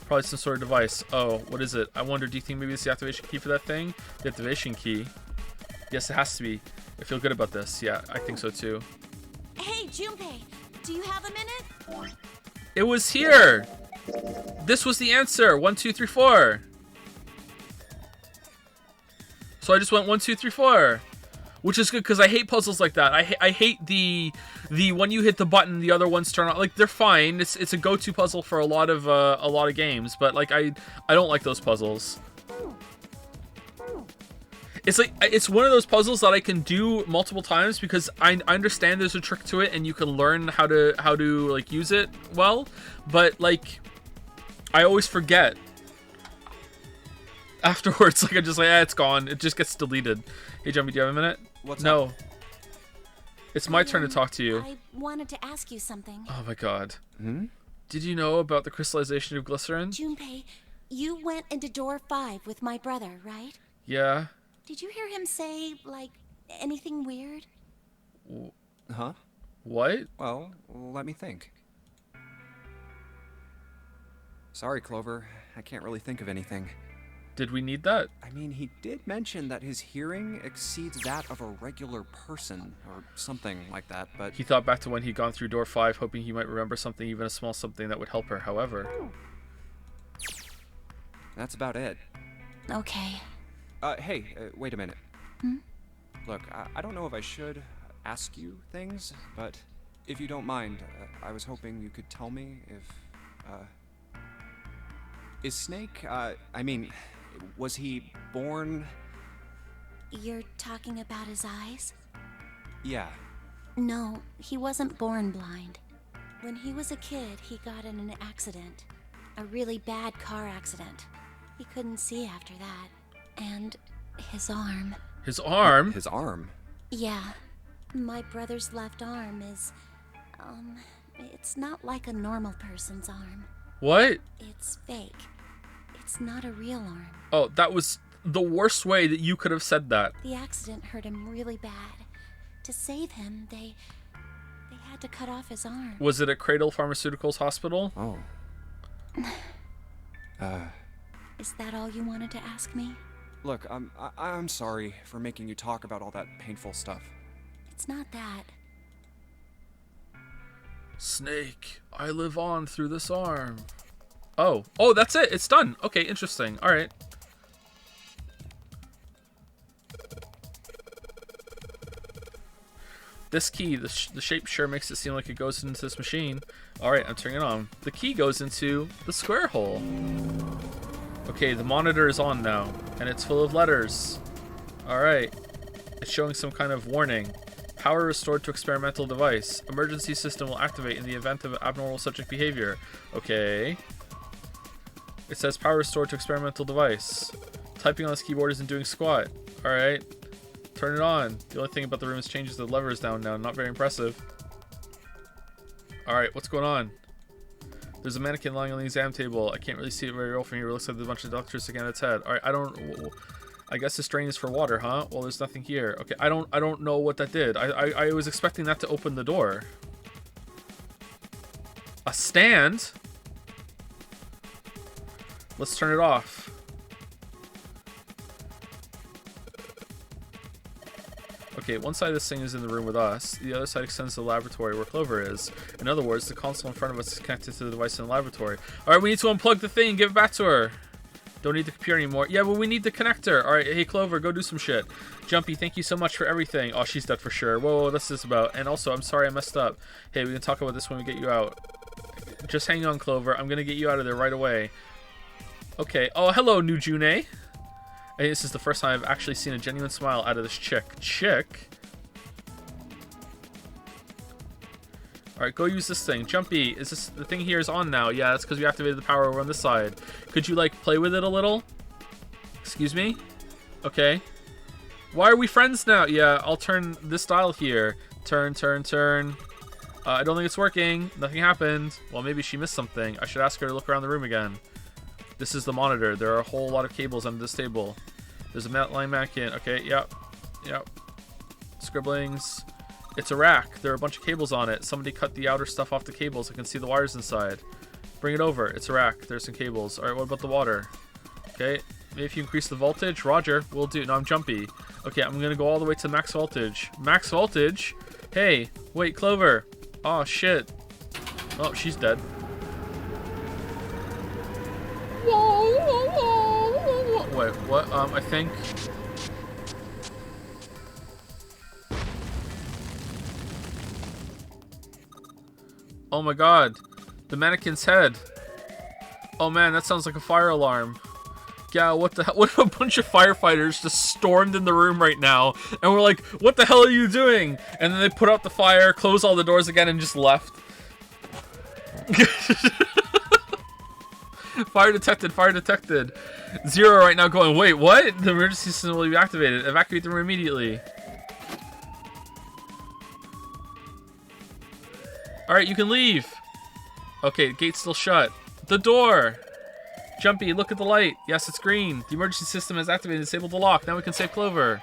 Probably some sort of device. Oh, what is it? I wonder, do you think maybe it's the activation key for that thing? The activation key? Yes, it has to be. I feel good about this. Yeah, I think so too. Hey, Junpei, do you have a minute? It was here! This was the answer. 1, 2, 3, 4. So I just went 1, 2, 3, 4. Which is good because I hate puzzles like that. I hate the when you hit the button, the other ones turn on. Like, they're fine. It's a go-to puzzle for a lot of games, but like I don't like those puzzles. It's like it's one of those puzzles that I can do multiple times because I understand there's a trick to it and you can learn how to like use it well, but like I always forget afterwards. Like, I just like, it's gone. It just gets deleted. Hey, Jumpy, do you have a minute? What's no. up? It's my turn to talk to you. I wanted to ask you something. Oh my god. Did you know about the crystallization of glycerin? Junpei, you went into door 5 with my brother, right? Yeah. Did you hear him say, like, anything weird? Huh? What? Well, let me think. Sorry, Clover. I can't really think of anything. Did we need that? I mean, he did mention that his hearing exceeds that of a regular person, or something like that, but... He thought back to when he'd gone through door 5, hoping he might remember something, even a small something that would help her. However... That's about it. Okay. Hey, wait a minute. Look, I don't know if I should ask you things, but if you don't mind, I was hoping you could tell me if, is Snake, I mean, was he born... You're talking about his eyes? Yeah. No, he wasn't born blind. When he was a kid, he got in an accident. A really bad car accident. He couldn't see after that. And his arm. His arm? His arm? Yeah. My brother's left arm is... it's not like a normal person's arm. What? It's fake. It's not a real arm. Oh, that was the worst way that you could have said that. The accident hurt him really bad. To save him, they had to cut off his arm. Was it at Cradle Pharmaceuticals Hospital? Oh. Is that all you wanted to ask me? Look, I'm sorry for making you talk about all that painful stuff. It's not that. Snake, I live on through this arm. Oh, that's it. It's done. Okay, interesting. All right. This key, the shape sure makes it seem like it goes into this machine. All right, I'm turning it on. The key goes into the square hole. Okay, the monitor is on now, and it's full of letters. All right. It's showing some kind of warning. Power restored to experimental device. Emergency system will activate in the event of abnormal subject behavior. Okay. It says power restored to experimental device. Typing on this keyboard isn't doing squat. Alright. Turn it on. The only thing about the room is changes the levers down now. Not very impressive. Alright, what's going on? There's a mannequin lying on the exam table. I can't really see it very well from here. It looks like there's a bunch of doctors sticking out its head. Alright, I guess this drain is for water, huh? Well, there's nothing here. Okay, I don't know what that did. I was expecting that to open the door. A stand? Let's turn it off. Okay, one side of this thing is in the room with us. The other side extends to the laboratory where Clover is. In other words, the console in front of us is connected to the device in the laboratory. Alright, we need to unplug the thing and give it back to her. Don't need the computer anymore. Yeah, but we need the connector. Alright, hey Clover, go do some shit. Jumpy, thank you so much for everything. Oh, she's dead for sure. Whoa, what's this about? And also, I'm sorry I messed up. Hey, we can talk about this when we get you out. Just hang on, Clover. I'm gonna get you out of there right away. Okay. Oh, hello, new June. I think this is the first time I've actually seen a genuine smile out of this chick. Alright, go use this thing. Jumpy, is this the thing here is on now? Yeah, that's because we activated the power over on this side. Could you, like, play with it a little? Excuse me? Okay. Why are we friends now? Yeah, I'll turn this dial here. Turn. I don't think it's working. Nothing happened. Well, maybe she missed something. I should ask her to look around the room again. This is the monitor. There are a whole lot of cables under this table. There's a mat line mannequin. Okay, yep. Scribblings. It's a rack. There are a bunch of cables on it. Somebody cut the outer stuff off the cables. I can see the wires inside. Bring it over. It's a rack. There's some cables. Alright, what about the water? Okay, maybe if you increase the voltage. Roger, we'll do. No, I'm jumpy. Okay, I'm gonna go all the way to max voltage. Max voltage? Hey, wait, Clover. Oh, shit. Oh, she's dead. Wait, what? I think... Oh my god. The mannequin's head. Oh man, that sounds like a fire alarm. Yeah, what the hell? What if a bunch of firefighters just stormed in the room right now and we're like, what the hell are you doing? And then they put out the fire, closed all the doors again, and just left. Fire detected, fire detected. Zero right now going, wait, what? The emergency system will be activated. Evacuate the room immediately. Alright, you can leave. Okay, gate's still shut. The door! Jumpy, look at the light. Yes, it's green. The emergency system has activated and disabled the lock. Now we can save Clover.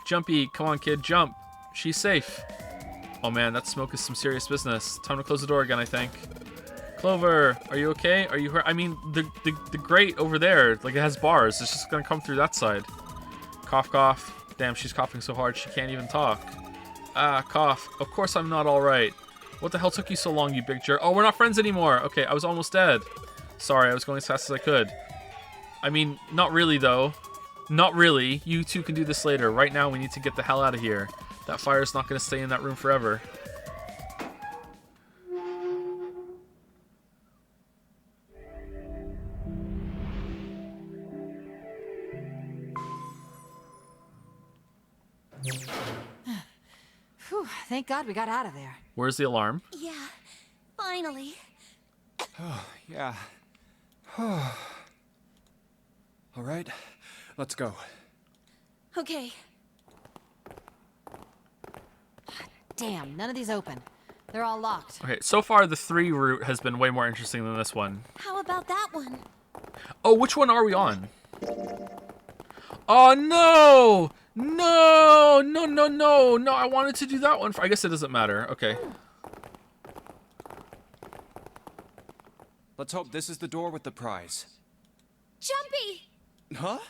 Jumpy, come on, kid, jump. She's safe. Oh man, that smoke is some serious business. Time to close the door again, I think. Clover, are you okay? Are you hurt? I mean, the grate over there, like it has bars. It's just gonna come through that side. Cough, cough. Damn, she's coughing so hard she can't even talk. Ah, cough. Of course I'm not alright. What the hell took you so long, you big jerk? Oh, we're not friends anymore. Okay, I was almost dead. Sorry, I was going as fast as I could. I mean, not really, though. Not really. You two can do this later. Right now, we need to get the hell out of here. That fire's not going to stay in that room forever. Whew, thank God we got out of there. Where's the alarm? Yeah, finally. Oh, yeah. All right, let's go. Okay. Damn, none of these open. They're all locked. Okay, so far the 3 route has been way more interesting than this one. How about that one? Oh, which one are we on? Oh, no! No! No, no, no! No, I wanted to do that one. I guess it doesn't matter. Okay. Let's hope this is the door with the prize. Jumpy! Huh?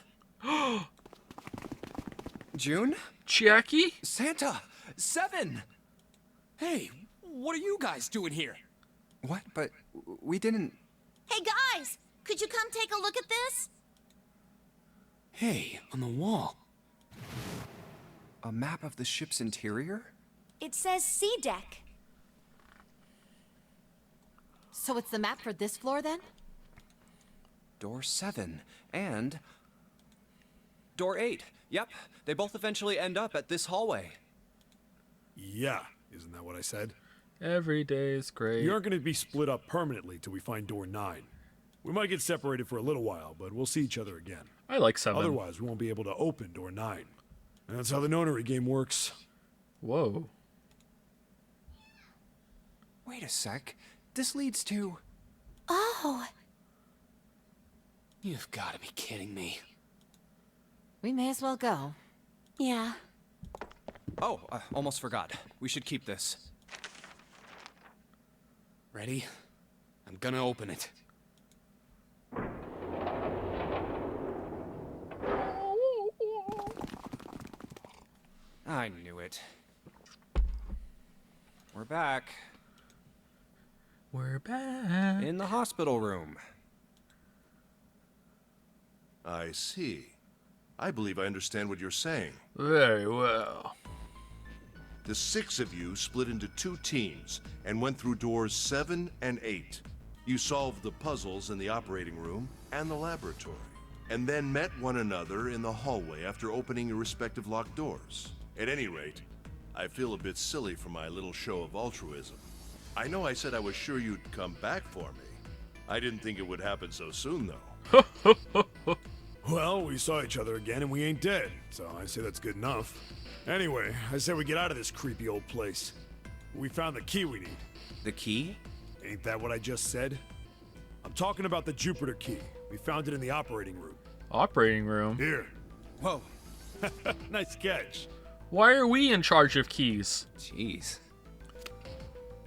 June? Chiaki? Santa! 7! Hey, what are you guys doing here? What? But we didn't... Hey guys, could you come take a look at this? Hey, on the wall. A map of the ship's interior? It says C deck. So it's the map for this floor, then? Door 7 and door 8. Yep, they both eventually end up at this hallway. Yeah, isn't that what I said? Every day is great. We aren't going to be split up permanently till we find door 9. We might get separated for a little while, but we'll see each other again. I like 7. Otherwise, we won't be able to open door 9. And that's how the nonary game works. Whoa. Wait a sec. This leads to... Oh. You've got to be kidding me. We may as well go. Yeah. Oh, almost forgot. We should keep this. Ready? I'm gonna open it. I knew it. We're back. We're back. In the hospital room. I see. I believe I understand what you're saying. Very well. The 6 of you split into 2 teams and went through doors 7 and 8. You solved the puzzles in the operating room and the laboratory, and then met one another in the hallway after opening your respective locked doors. At any rate, I feel a bit silly for my little show of altruism. I know I said I was sure you'd come back for me. I didn't think it would happen so soon, though. Well, we saw each other again and we ain't dead, so I say that's good enough. Anyway, I say we get out of this creepy old place. We found the key we need. The key? Ain't that what I just said? I'm talking about the Jupiter key. We found it in the operating room. Operating room? Here. Whoa. Nice catch. Why are we in charge of keys? Jeez.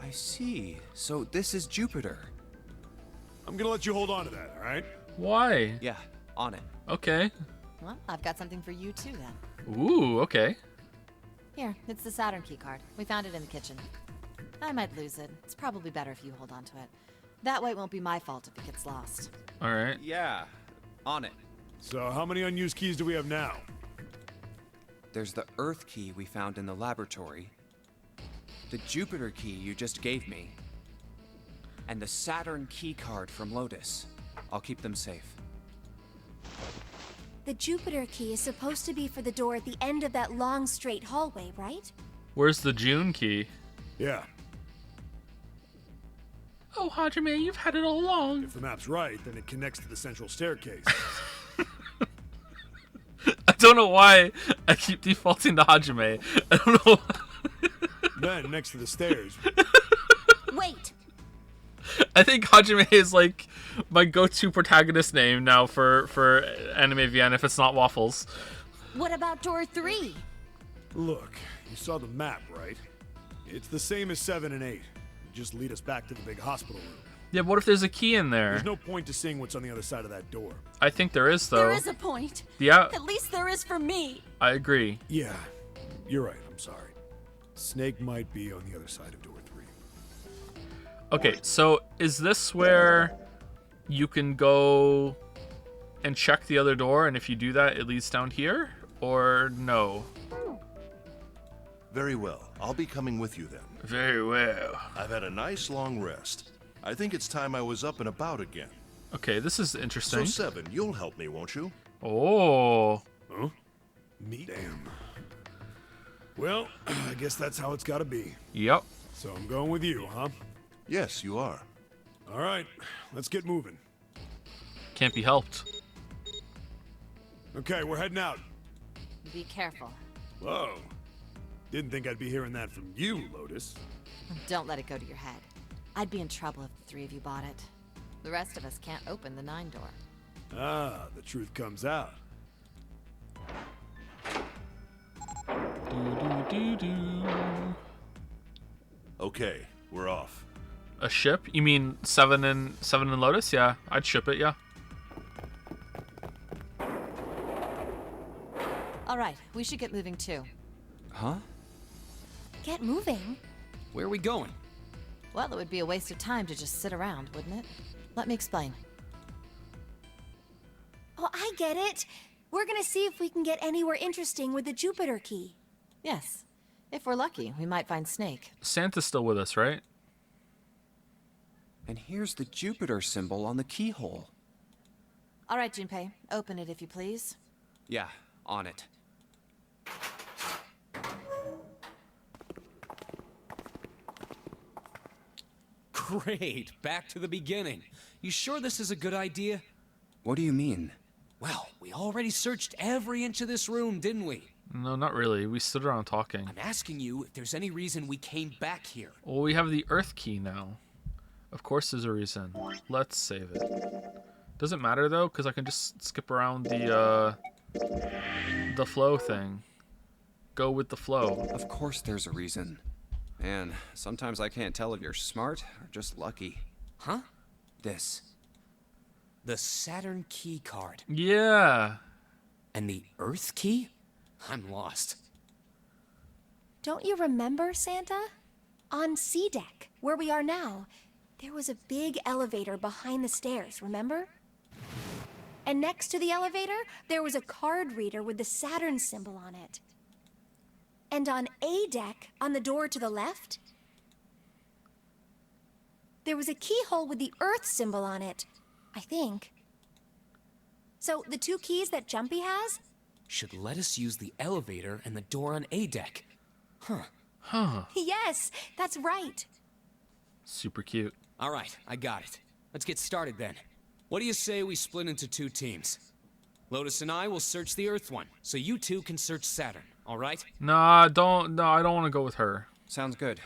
I see. So this is Jupiter. I'm gonna let you hold on to that, all right? Why? Yeah, on it. Okay. Well, I've got something for you too then. Ooh, okay. Here, it's the Saturn key card. We found it in the kitchen. I might lose it. It's probably better if you hold on to it. That way it won't be my fault if it gets lost. All right. Yeah, on it. So how many unused keys do we have now? There's the Earth key we found in the laboratory, the Jupiter key you just gave me, and the Saturn key card from Lotus. I'll keep them safe. The Jupiter key is supposed to be for the door at the end of that long, straight hallway, right? Where's the June key? Yeah. Oh, Hajime, you've had it all along. If the map's right, then it connects to the central staircase. I don't know why I keep defaulting to Hajime. I don't know. Then, next to the stairs. Wait! I think Hajime is like my go-to protagonist name now for Anime VN if it's not Waffles. What about door 3? Look, you saw the map, right? It's the same as 7 and 8. Just lead us back to the big hospital room. Yeah, but what if there's a key in there? There's no point to seeing what's on the other side of that door. I think there is, though. There is a point. Yeah. At least there is for me. I agree. Yeah, you're right. I'm sorry. Snake might be on the other side of door 3. Okay, so is this where you can go and check the other door, and if you do that, it leads down here? Or no? Very well. I'll be coming with you then. Very well. I've had a nice long rest. I think it's time I was up and about again. Okay, this is interesting. So 7, you'll help me, won't you? Oh. Huh? Me? Damn. Well, I guess that's how it's gotta be. Yep. So I'm going with you, huh? Yes, you are. All right, let's get moving. Can't be helped. Okay, we're heading out. Be careful. Whoa. Didn't think I'd be hearing that from you, Lotus. Don't let it go to your head. I'd be in trouble if the 3 of you bought it. The rest of us can't open the 9 door. Ah, the truth comes out. Okay, we're off. A ship? You mean 7 and Lotus? Yeah, I'd ship it, yeah. All right, we should get moving too. Huh? Get moving? Where are we going? Well, it would be a waste of time to just sit around, wouldn't it? Let me explain. Oh, I get it. We're gonna see if we can get anywhere interesting with the Jupiter key. Yes. If we're lucky, we might find Snake. Santa's still with us, right? And here's the Jupiter symbol on the keyhole. All right, Junpei, open it if you please. Yeah, on it. Great, back to the beginning. You sure this is a good idea? What do you mean? Well, we already searched every inch of this room, didn't we? No, not really. We stood around talking. I'm asking you if there's any reason we came back here. Well, we have the Earth key now. Of course there's a reason. Let's save it. Doesn't matter, though, because I can just skip around the flow thing. Go with the flow. Of course there's a reason. Man, sometimes I can't tell if you're smart or just lucky. Huh? This. The Saturn key card. Yeah. And the Earth key? I'm lost. Don't you remember, Santa? On C deck, where we are now, there was a big elevator behind the stairs, remember? And next to the elevator, there was a card reader with the Saturn symbol on it. And on A deck, on the door to the left, there was a keyhole with the Earth symbol on it, I think. So the 2 keys that Jumpy has? Should let us use the elevator and the door on A deck. Huh. Huh. Yes, that's right. Super cute. All right, I got it. Let's get started then. What do you say we split into 2 teams? Lotus and I will search the Earth one, so you 2 can search Saturn, all right? Nah, I don't want to go with her. Sounds good.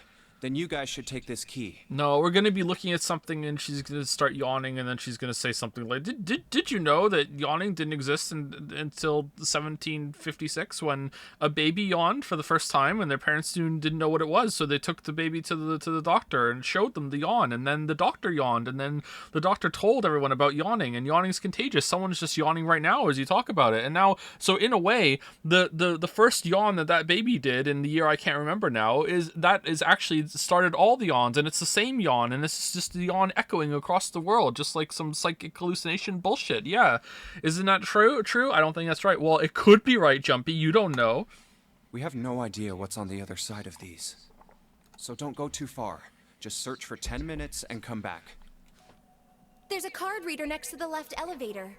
Then you guys should take this key. No, we're gonna be looking at something and she's gonna start yawning and then she's gonna say something like, "Did you know that yawning didn't exist until 1756 when a baby yawned for the first time and their parents didn't know what it was, so they took the baby to the doctor and showed them the yawn, and then the doctor yawned and then the doctor told everyone about yawning, and yawning's contagious. Someone's just yawning right now as you talk about it, and now so in a way the first yawn that baby did in the year I can't remember now is actually started all the yawns, and it's the same yawn, and it's just the yawn echoing across the world, just like some psychic hallucination bullshit. Yeah, isn't that true? I don't think that's right. Well, it could be right, Jumpy. You don't know. We have no idea what's on the other side of these, so don't go too far. Just search for 10 minutes and come back. There's a card reader next to the left elevator.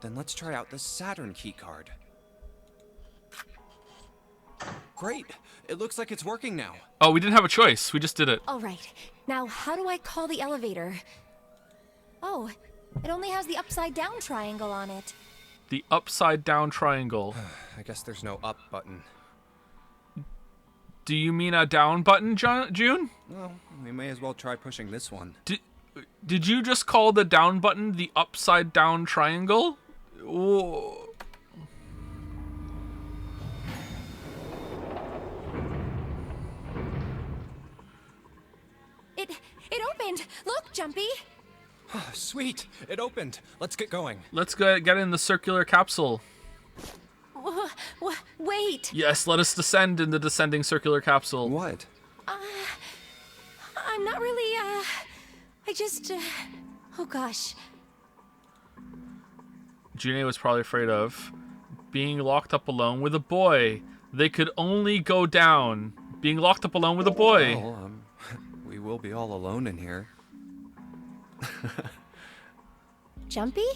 Then let's try out the Saturn key card. Great! It looks like it's working now. Oh, we didn't have a choice. We just did it. All right. Now, how do I call the elevator? Oh, it only has the upside down triangle on it. The upside down triangle. I guess there's no up button. Do you mean a down button, June? Well, we may as well try pushing this one. Did you just call the down button the upside down triangle? Whoa. It opened! Look, Jumpy! Sweet! It opened! Let's get going. Let's get in the circular capsule. Wait! Yes, let us descend in the descending circular capsule. What? I'm not really, I just, oh gosh. June was probably afraid of being locked up alone with a boy. They could only go down. Being locked up alone with a boy. Well, we will be all alone in here. Jumpy?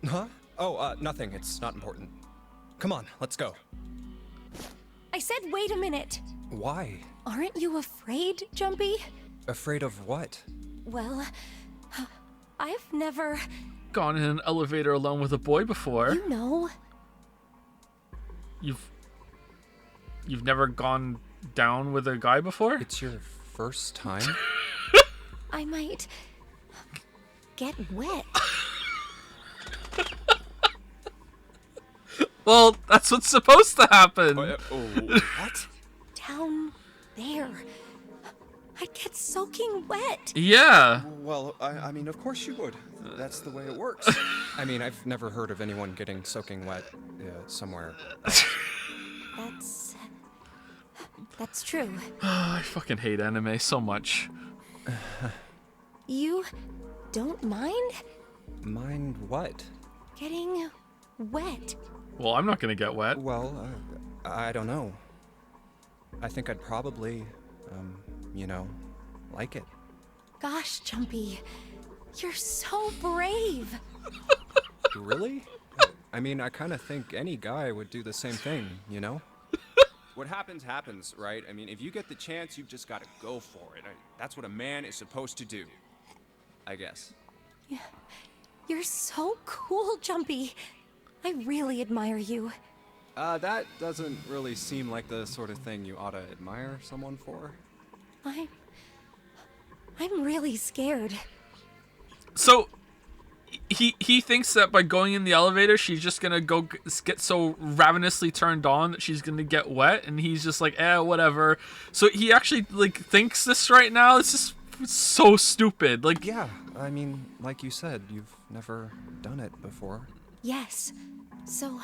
Huh? Oh, nothing. It's not important. Come on, let's go. I said wait a minute. Why? Aren't you afraid, Jumpy? Afraid of what? Well, I've never... gone in an elevator alone with a boy before. You know. You've never gone down with a guy before? It's your first time? I might get wet. Well, that's what's supposed to happen. What? Down there. I'd get soaking wet. Yeah. Well, I mean, of course you would. That's the way it works. I mean, I've never heard of anyone getting soaking wet somewhere. That's true. I fucking hate anime so much. You don't mind? Mind what? Getting wet. Well, I'm not gonna get wet. Well, I don't know. I think I'd probably, like it. Gosh, Jumpy, you're so brave. Really? I mean, I kind of think any guy would do the same thing, you know? What happens, happens, right? I mean, if you get the chance, you've just got to go for it. That's what a man is supposed to do, I guess. Yeah, you're so cool, Jumpy. I really admire you. That doesn't really seem like the sort of thing you ought to admire someone for. I'm really scared. So, he thinks that by going in the elevator, she's just gonna get so ravenously turned on that she's gonna get wet, and he's just like, whatever. So he actually thinks this right now. It's just so stupid. Yeah, I mean, like you said, you've never done it before. Yes. So,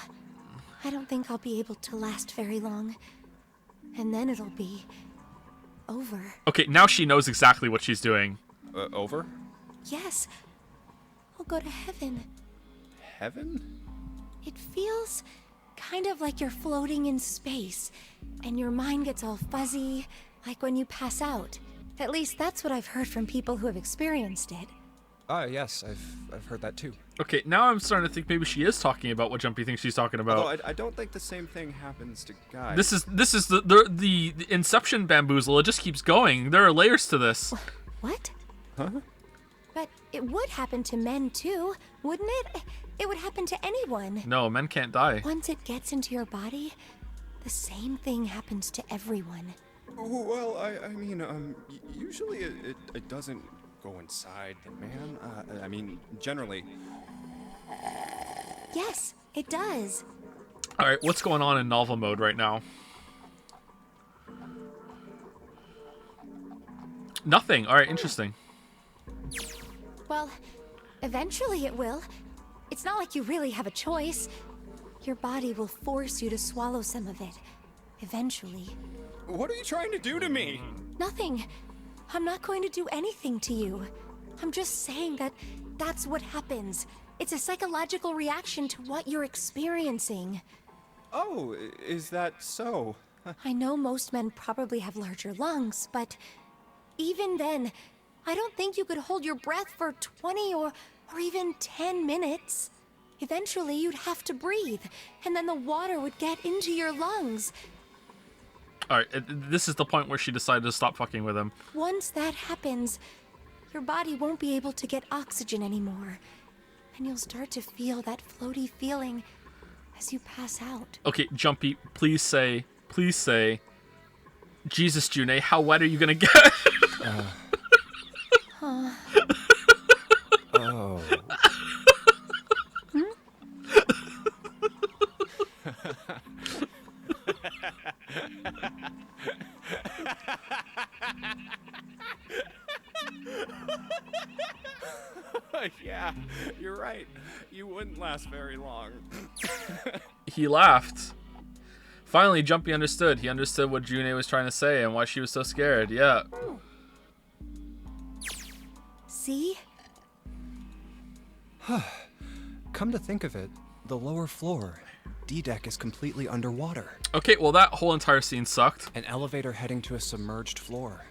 I don't think I'll be able to last very long. And then it'll be over. Okay, now she knows exactly what she's doing. Over? Yes. I'll go to heaven. Heaven? It feels kind of like you're floating in space, and your mind gets all fuzzy, like when you pass out. At least that's what I've heard from people who have experienced it. Yes, I've heard that too. Okay, now I'm starting to think maybe she is talking about what Jumpy thinks she's talking about. Although I don't think the same thing happens to guys. This is the Inception bamboozle. It just keeps going. There are layers to this. What? Huh? But it would happen to men too, wouldn't it? It would happen to anyone. No, men can't die. Once it gets into your body, the same thing happens to everyone. Well, I mean, usually it doesn't go inside the man. I mean, generally. Yes, it does. All right, what's going on in novel mode right now? Nothing. All right, interesting. Well, eventually it will. It's not like you really have a choice. Your body will force you to swallow some of it. Eventually. What are you trying to do to me? Nothing. I'm not going to do anything to you. I'm just saying that that's what happens. It's a psychological reaction to what you're experiencing. Oh, is that so? I know most men probably have larger lungs, but even then, I don't think you could hold your breath for 20 or even 10 minutes. Eventually, you'd have to breathe, and then the water would get into your lungs. All right, this is the point where she decided to stop fucking with him. Once that happens, your body won't be able to get oxygen anymore, and you'll start to feel that floaty feeling as you pass out. Okay, Jumpy, please say, Jesus, June, how wet are you gonna get? Huh. Oh. Yeah, you're right. You wouldn't last very long. He laughed. Finally, Jumpy understood. He understood what June was trying to say and why she was so scared. Yeah. See? Come to think of it, the lower floor, D-deck, is completely underwater. Okay, well that whole entire scene sucked. An elevator heading to a submerged floor.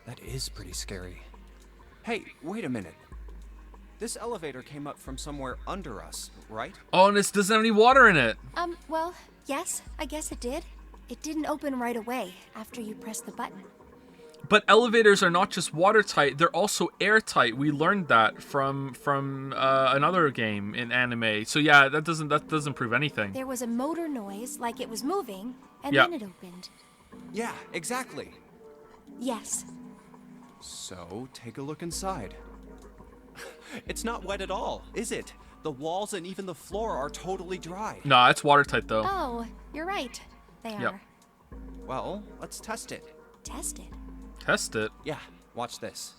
That is pretty scary. Hey, wait a minute. This elevator came up from somewhere under us, right? Oh, and this doesn't have any water in it. Well, yes, I guess it did. It didn't open right away after you pressed the button. But elevators are not just watertight; they're also airtight. We learned that from another game in anime. So yeah, that doesn't prove anything. There was a motor noise, like it was moving, and Yeah. then it opened. Yeah, exactly. Yes. So, take a look inside. It's not wet at all, is it? The walls and even the floor are totally dry. Nah, it's watertight though. Oh, you're right. They Yep. are. Well, let's test it. Test it. Test it. Yeah, watch this.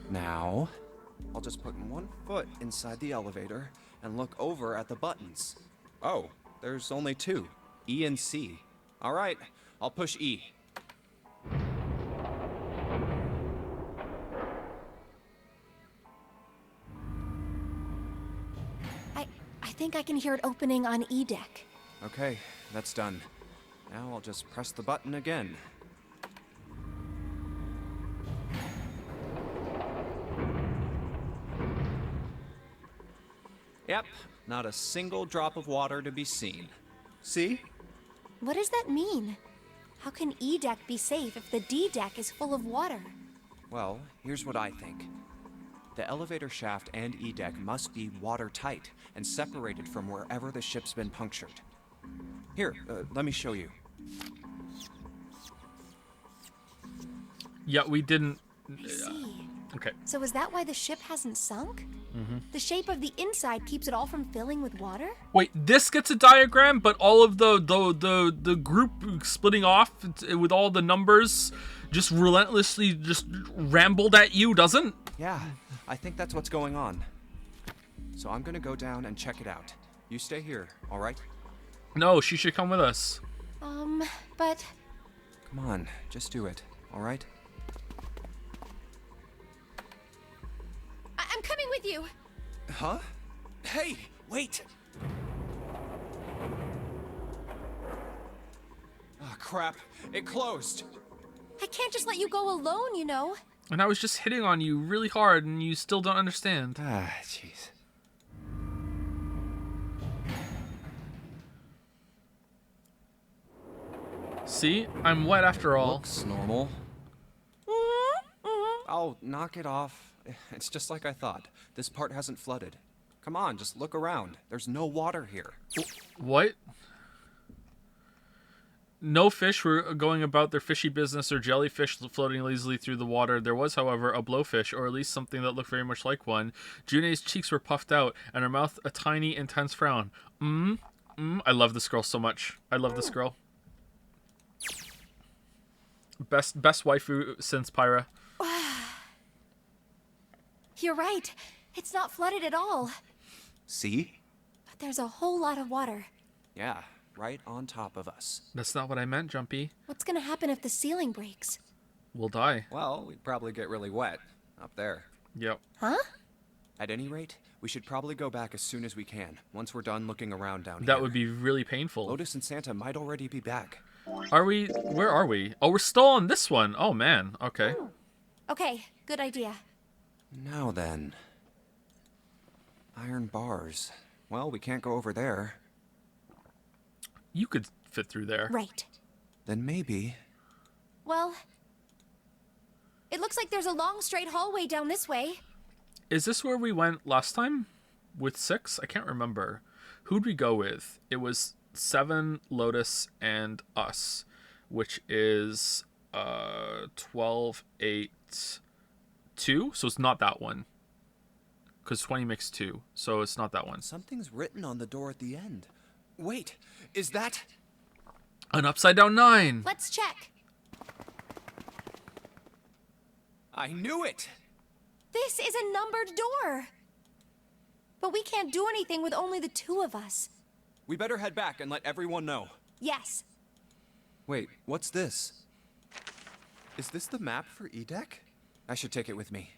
Now, I'll just put one foot inside the elevator and look over at the buttons. Oh, there's only two, E and C. All right, I'll push E. I think I can hear it opening on E deck. Okay, that's done. Now I'll just press the button again. Yep, not a single drop of water to be seen. See? What does that mean? How can E deck be safe if the D deck is full of water? Well, here's what I think. The elevator shaft and E deck must be watertight and separated from wherever the ship's been punctured. Here, let me show you. Yeah, we didn't. I see. Okay. So is that why the ship hasn't sunk? Mm-hmm. The shape of the inside keeps it all from filling with water? Wait, this gets a diagram, but all of the group splitting off with all the numbers just relentlessly just rambled at you doesn't? Yeah, I think that's what's going on. So I'm gonna go down and check it out. You stay here, all right? No, she should come with us. But... Come on, just do it, all right? I'm coming with you! Huh? Hey, wait! Oh, crap. It closed. I can't just let you go alone, you know. And I was just hitting on you really hard and you still don't understand. Ah, jeez. See? I'm wet after all. Looks normal. Oh, knock it off. It's just like I thought. This part hasn't flooded. Come on, just look around. There's no water here. What? No fish were going about their fishy business or jellyfish floating lazily through the water. There was, however, a blowfish, or at least something that looked very much like one. June's cheeks were puffed out, and her mouth a tiny, intense frown. I love this girl so much. I love this girl. Best waifu since Pyra. You're right. It's not flooded at all. See? But there's a whole lot of water. Yeah, right on top of us. That's not what I meant, Jumpy. What's gonna happen if the ceiling breaks? We'll die. Well, we'd probably get really wet up there. Yep. Huh? At any rate, we should probably go back as soon as we can, once we're done looking around down here. That would be really painful. Lotus and Santa might already be back. Are we? Where are we? Oh, we're still on this one. Oh, man. Okay. Okay, good idea. Now then. Iron bars. Well, we can't go over there. You could fit through there. Right. Then maybe. Well, it looks like there's a long straight hallway down this way. Is this where we went last time? With 6? I can't remember. Who'd we go with? It was 7, Lotus, and us, which is 12, 8, 2. So it's not that one. Because 20 makes 2. So it's not that one. Something's written on the door at the end. Wait, is that... An upside down 9. Let's check. I knew it! This is a numbered door. But we can't do anything with only the 2 of us. We better head back and let everyone know. Yes. Wait, what's this? Is this the map for Edek? I should take it with me.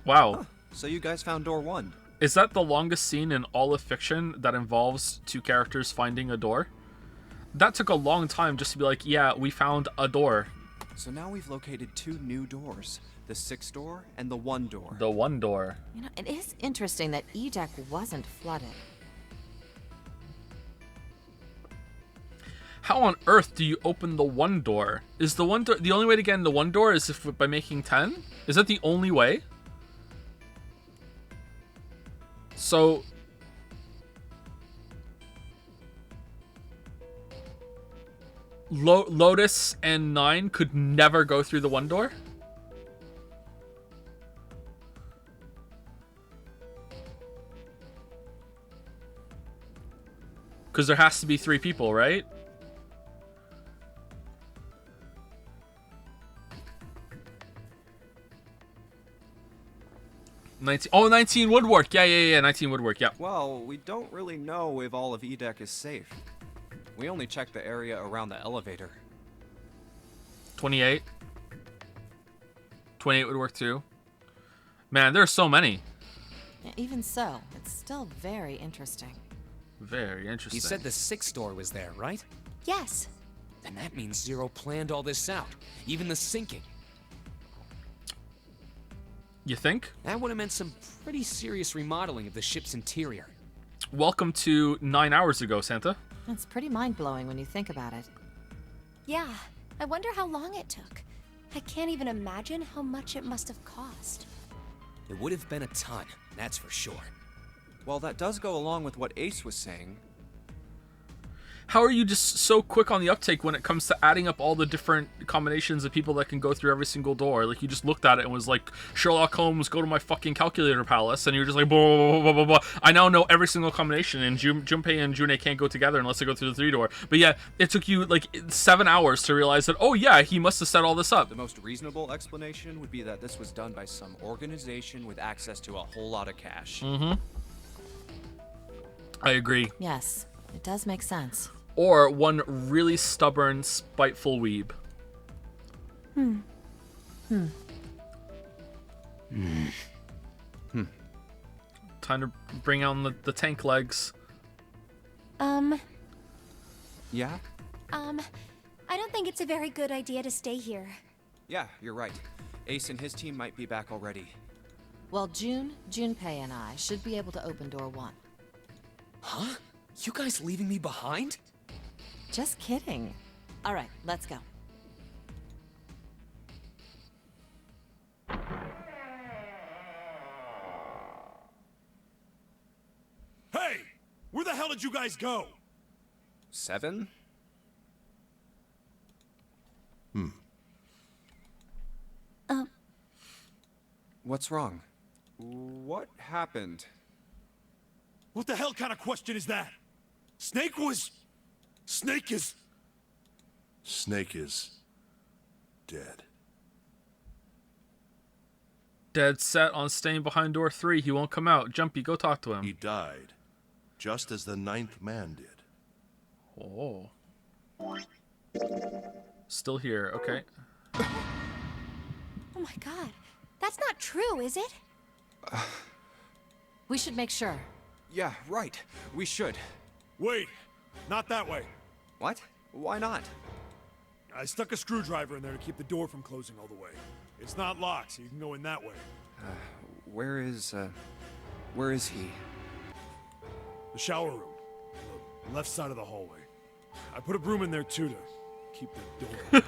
Wow. Huh, so you guys found door 1. Is that the longest scene in all of fiction that involves 2 characters finding a door? That took a long time just to be like, yeah, we found a door. So now we've located 2 new doors. The 6 door and the 1 door. The 1 door. You know, it is interesting that Edek wasn't flooded. How on earth do you open the 1 door? Is the 1 door the only way to get in the 1 door is if by making 10? Is that the only way? So Lotus and 9 could never go through the 1 door? Because there has to be 3 people, right? Oh, 19 would work. Yeah. 19 would work. Yeah. Well, we don't really know if all of Edek is safe. We only checked the area around the elevator. 28. 28 would work too. Man, there are so many. Yeah, even so, it's still very interesting. Very interesting. You said the 6th door was there, right? Yes. Then that means Zero planned all this out, even the sinking. You think? That would have meant some pretty serious remodeling of the ship's interior. Welcome to 9 hours ago, Santa. It's pretty mind-blowing when you think about it. Yeah, I wonder how long it took. I can't even imagine how much it must have cost. It would have been a ton, that's for sure. Well, that does go along with what Ace was saying. How are you just so quick on the uptake when it comes to adding up all the different combinations of people that can go through every single door? Like, you just looked at it and was like, Sherlock Holmes, go to my fucking calculator palace, and you're just like, blah, blah, blah, blah, blah. I now know every single combination, and Junpei and June can't go together unless they go through the 3 door. But yeah, it took you like 7 hours to realize that, oh yeah, he must have set all this up. The most reasonable explanation would be that this was done by some organization with access to a whole lot of cash. Mm-hmm. I agree. Yes, it does make sense. Or one really stubborn, spiteful weeb. Time to bring on the tank legs. Yeah? I don't think it's a very good idea to stay here. Yeah, you're right. Ace and his team might be back already. Well, Junpei and I should be able to open door 1. Huh? You guys leaving me behind? Just kidding. All right, let's go. Hey! Where the hell did you guys go? 7? What's wrong? What happened? What the hell kind of question is that? Snake is... Snake is... dead. Dead set on staying behind door 3. He won't come out. Jumpy, go talk to him. He died, just as the 9th man did. Oh. Still here, okay. Oh my god. That's not true, is it? We should make sure. Yeah, right. We should. Wait, not that way. What? Why not? I stuck a screwdriver in there to keep the door from closing all the way. It's not locked, so you can go in that way. Where is he? The shower room. On the left side of the hallway. I put a broom in there too to keep the door.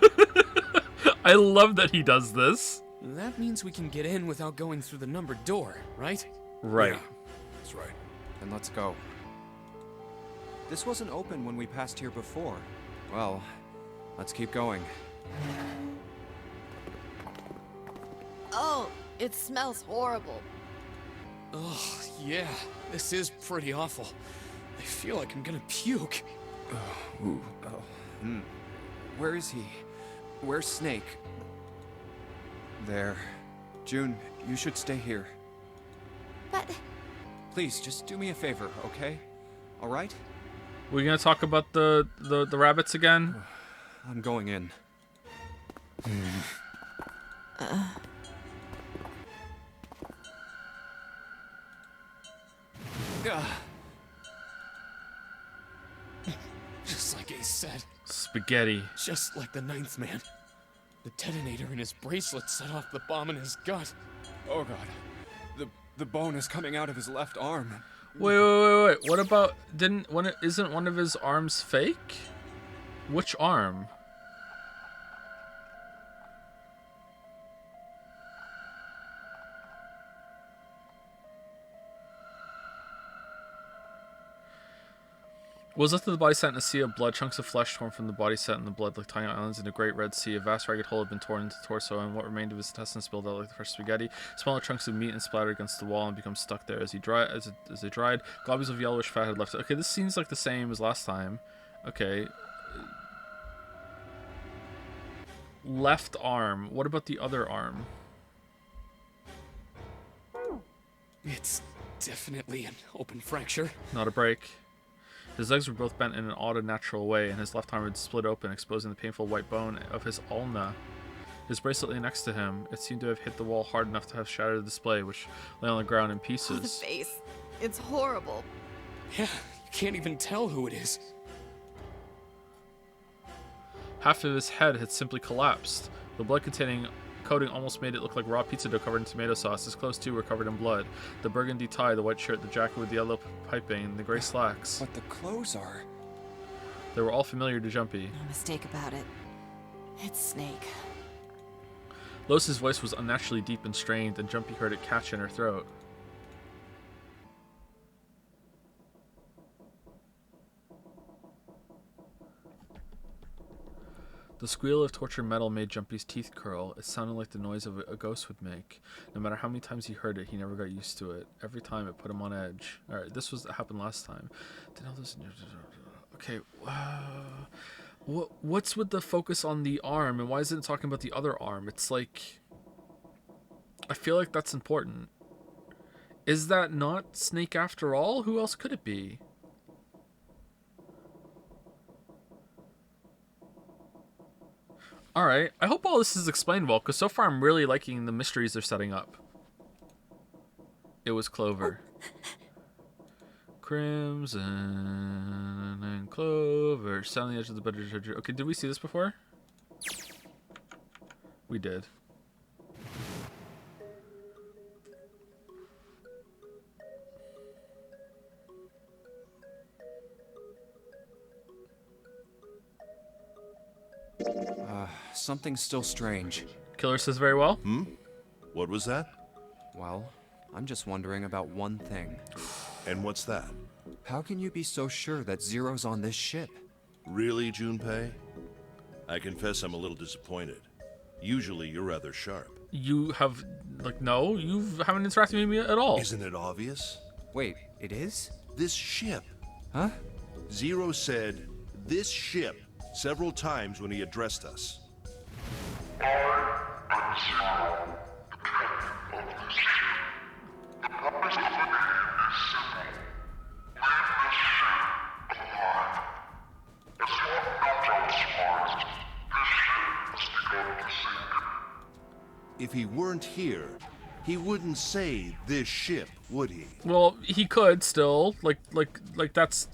I love that he does this. That means we can get in without going through the numbered door, right? Right. Yeah, that's right. Then let's go. This wasn't open when we passed here before. Well, let's keep going. Oh, it smells horrible. Ugh, yeah, this is pretty awful. I feel like I'm gonna puke. Where is he? Where's Snake? There. June, you should stay here. But... Please, just do me a favor, okay? All right? We're gonna talk about the rabbits again? I'm going in. Just like Ace said. Spaghetti. Just like the 9th man. The detonator in his bracelet set off the bomb in his gut. Oh god. The bone is coming out of his left arm. Wait. What about isn't one of his arms fake? Which arm? Was lifted the body set in a sea of blood, chunks of flesh torn from the body set in the blood like tiny islands in a great red sea. A vast ragged hole had been torn into the torso, and what remained of his intestines spilled out like the fresh spaghetti. Smaller chunks of meat and splattered against the wall and become stuck there as they dried. Globs of yellowish fat had left. Okay, this seems like the same as last time. Okay. Left arm. What about the other arm? It's definitely an open fracture. Not a break. His legs were both bent in an odd unnatural way, and his left arm had split open, exposing the painful white bone of his ulna. His bracelet lay next to him. It seemed to have hit the wall hard enough to have shattered the display, which lay on the ground in pieces. Oh, the face. It's horrible. Yeah, you can't even tell who it is. Half of his head had simply collapsed. The blood-containing coating almost made it look like raw pizza dough covered in tomato sauce. His clothes, too, were covered in blood. The burgundy tie, the white shirt, the jacket with the yellow piping, the gray slacks. But the clothes are... They were all familiar to Jumpy. No mistake about it. It's Snake. Los's voice was unnaturally deep and strained, and Jumpy heard it catch in her throat. The squeal of tortured metal made Jumpy's teeth curl. It sounded like the noise a ghost would make. No matter how many times he heard it, he never got used to it. Every time it put him on edge. Alright, this happened last time. Okay, what's with the focus on the arm, and why isn't it talking about the other arm? It's like... I feel like that's important. Is that not Snake after all? Who else could it be? Alright, I hope all this is explained well, because so far I'm really liking the mysteries they're setting up. It was Clover. Crimson and Clover. Sat on the edge of the bed. Okay, did we see this before? We did. Something's still strange. Killer says very well. What was that? Well, I'm just wondering about one thing. And what's that? How can you be so sure that Zero's on this ship? Really, Junpei? I confess I'm a little disappointed. Usually you're rather sharp. You have, like, no, you haven't interacted with me at all. Isn't it obvious? Wait, it is? This ship. Huh? Zero said, this ship, several times when he addressed us. If he weren't here, he wouldn't say this ship, would he? Well, he could still, like that's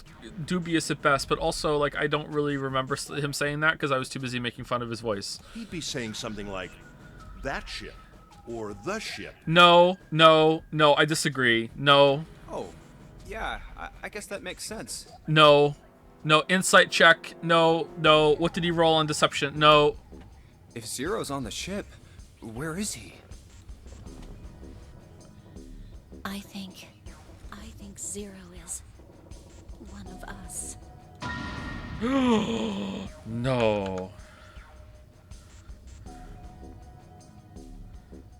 dubious at best, but also, like, I don't really remember him saying that because I was too busy making fun of his voice. He'd be saying something like, that ship, or the ship. No, I disagree. No. Oh, yeah, I guess that makes sense. No, insight check. No, what did he roll on deception? No. If Zero's on the ship, where is he? I think Zero is one of us. No.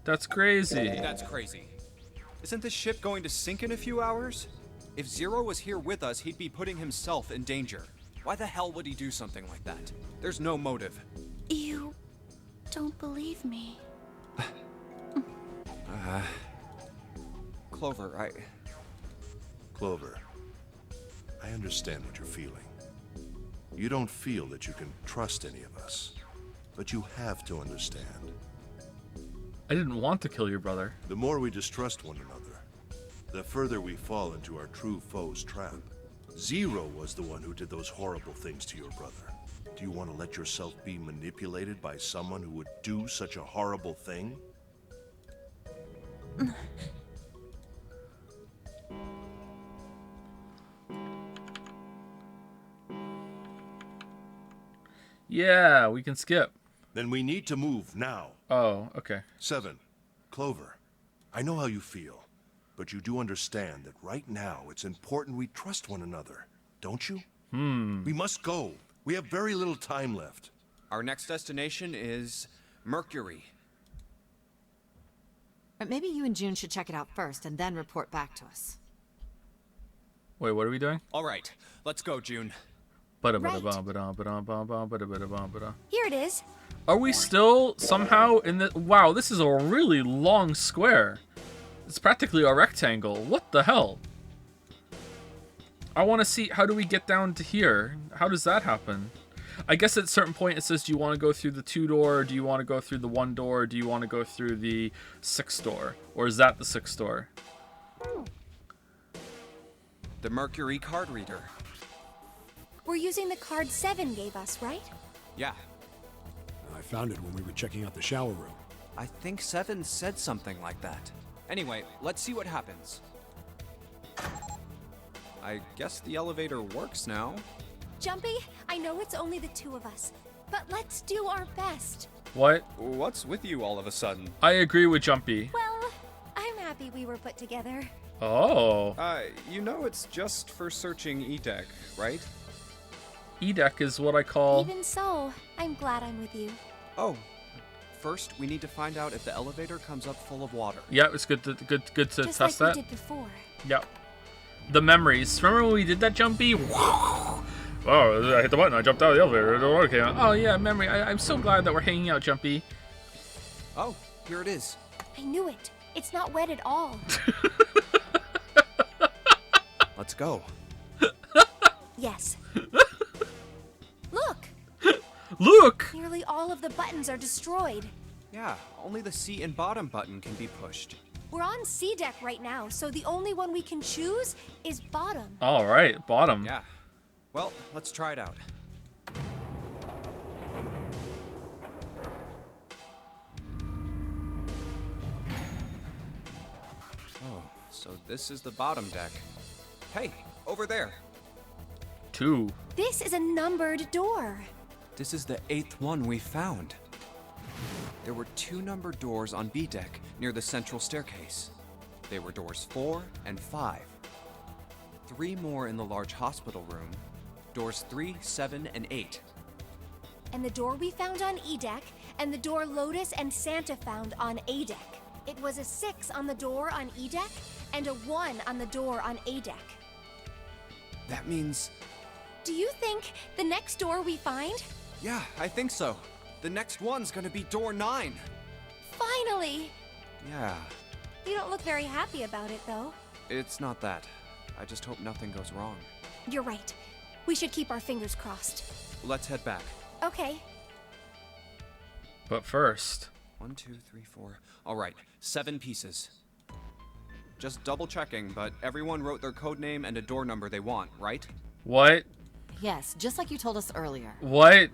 That's crazy. That's crazy. Isn't the ship going to sink in a few hours? If Zero was here with us, he'd be putting himself in danger. Why the hell would he do something like that? There's no motive. You don't believe me. Clover, Clover, I understand what you're feeling. You don't feel that you can trust any of us, but you have to understand. I didn't want to kill your brother. The more we distrust one another, the further we fall into our true foe's trap. Zero was the one who did those horrible things to your brother. Do you want to let yourself be manipulated by someone who would do such a horrible thing? Yeah, we can skip. Then we need to move now. Oh, okay. 7. Clover, I know how you feel, but you do understand that right now it's important we trust one another, don't you? We must go. We have very little time left. Our next destination is Mercury. But maybe you and June should check it out first and then report back to us. Wait, what are we doing? All right, let's go, June. Here it is. Are we still somehow in the... Wow, this is a really long square. It's practically a rectangle. What the hell? I want to see, how do we get down to here? How does that happen? I guess at a certain point it says, do you want to go through the 2-door? Do you want to go through the 1-door? Do you want to go through the 6-door? Or is that the 6-door? The Mercury card reader. We're using the card 7 gave us, right? Yeah. I found it when we were checking out the shower room. I think 7 said something like that. Anyway, let's see what happens. I guess the elevator works now. Jumpy, I know it's only the two of us, but let's do our best. What? What's with you all of a sudden? I agree with Jumpy. Well, I'm happy we were put together. Oh. You know it's just for searching E-Deck, right? E-Deck is what I call... Even so, I'm glad I'm with you. Oh. First, we need to find out if the elevator comes up full of water. Yeah, it's good to Just test like that. we did before. Yep. The memories. Remember when we did that, Jumpy? Oh, I hit the button. I jumped out of the elevator. The door came out. Oh, yeah, memory. I'm so glad that we're hanging out, Jumpy. Oh, here it is. I knew it. It's not wet at all. Let's go. Yes. Look! Look! Nearly all of the buttons are destroyed. Yeah, only the seat and bottom button can be pushed. We're on C deck right now, so the only one we can choose is bottom. All right, bottom. Yeah. Well, let's try it out. Oh, so this is the bottom deck. Hey, over there. 2. This is a numbered door. This is the 8th one we found. There were 2 numbered doors on B deck near the central staircase. They were doors 4 and 5. 3 more in the large hospital room, doors 3, 7, and 8. And the door we found on E deck, and the door Lotus and Santa found on A deck. It was a 6 on the door on E deck, and a 1 on the door on A deck. That means... Do you think the next door we find? Yeah, I think so. The next one's gonna be door 9. Finally! Yeah, You don't look very happy about it, though. it's not that. I just hope nothing goes wrong. You're right. We should keep our fingers crossed. Let's head back. Okay. But first, 1, 2, 3, 4. All right, 7 pieces. Just double checking, but everyone wrote their code name and a door number they want, right? what? Yes, just like you told us earlier. What?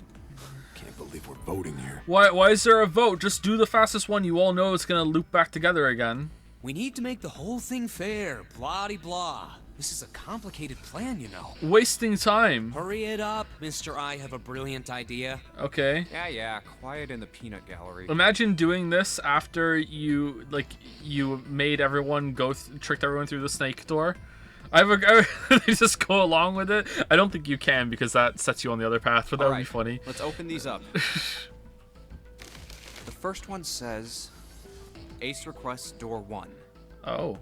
Can't believe we're voting here. Why is there a vote? Just do the fastest one. You all know it's gonna loop back together again. We need to make the whole thing fair, blah-de-blah. This is a complicated plan, you know. Wasting time. Hurry it up, Mr. I have a brilliant idea. Okay. Yeah, quiet in the peanut gallery. Imagine doing this after you made everyone tricked everyone through the snake door. They just go along with it. I don't think you can because that sets you on the other path, but that would be funny. Let's open these up. The first one says, Ace requests door 1. Oh.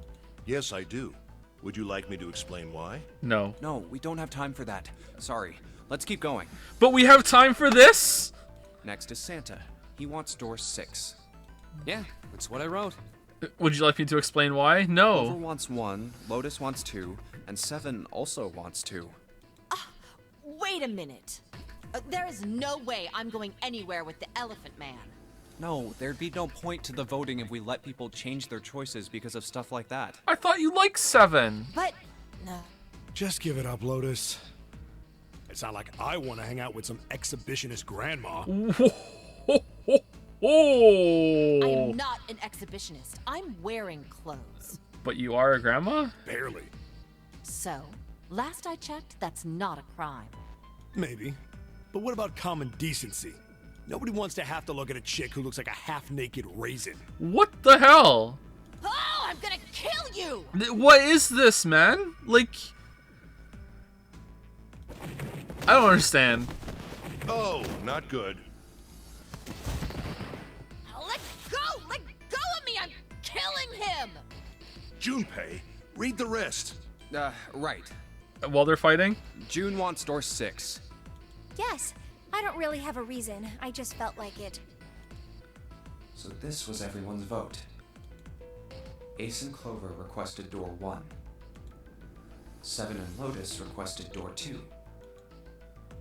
Yes, I do. Would you like me to explain why? No. No, we don't have time for that. Sorry. Let's keep going. But we have time for this? Next is Santa. He wants door 6. Yeah, that's what I wrote. Would you like me to explain why? Clover No. wants 1, Lotus wants 2, and 7 also wants 2. Wait a minute. There is no way I'm going anywhere with the Elephant Man. No, there'd be no point to the voting if we let people change their choices because of stuff like that. I thought you liked 7. But... no. Just give it up, Lotus. It's not like I want to hang out with some exhibitionist grandma. Oh. I am not an exhibitionist. I'm wearing clothes. But you are a grandma? Barely. So, last I checked, that's not a crime. Maybe. But what about common decency? Nobody wants to have to look at a chick who looks like a half-naked raisin. What the hell? Oh, I'm gonna kill you! What is this, man? Like... I don't understand. Oh, not good. Let go! Let go of me! I'm killing him! Junpei, read the rest. Right. While they're fighting? June wants door 6. Yes. I don't really have a reason. I just felt like it. So this was everyone's vote. Ace and Clover requested door 1. 7 and Lotus requested door 2.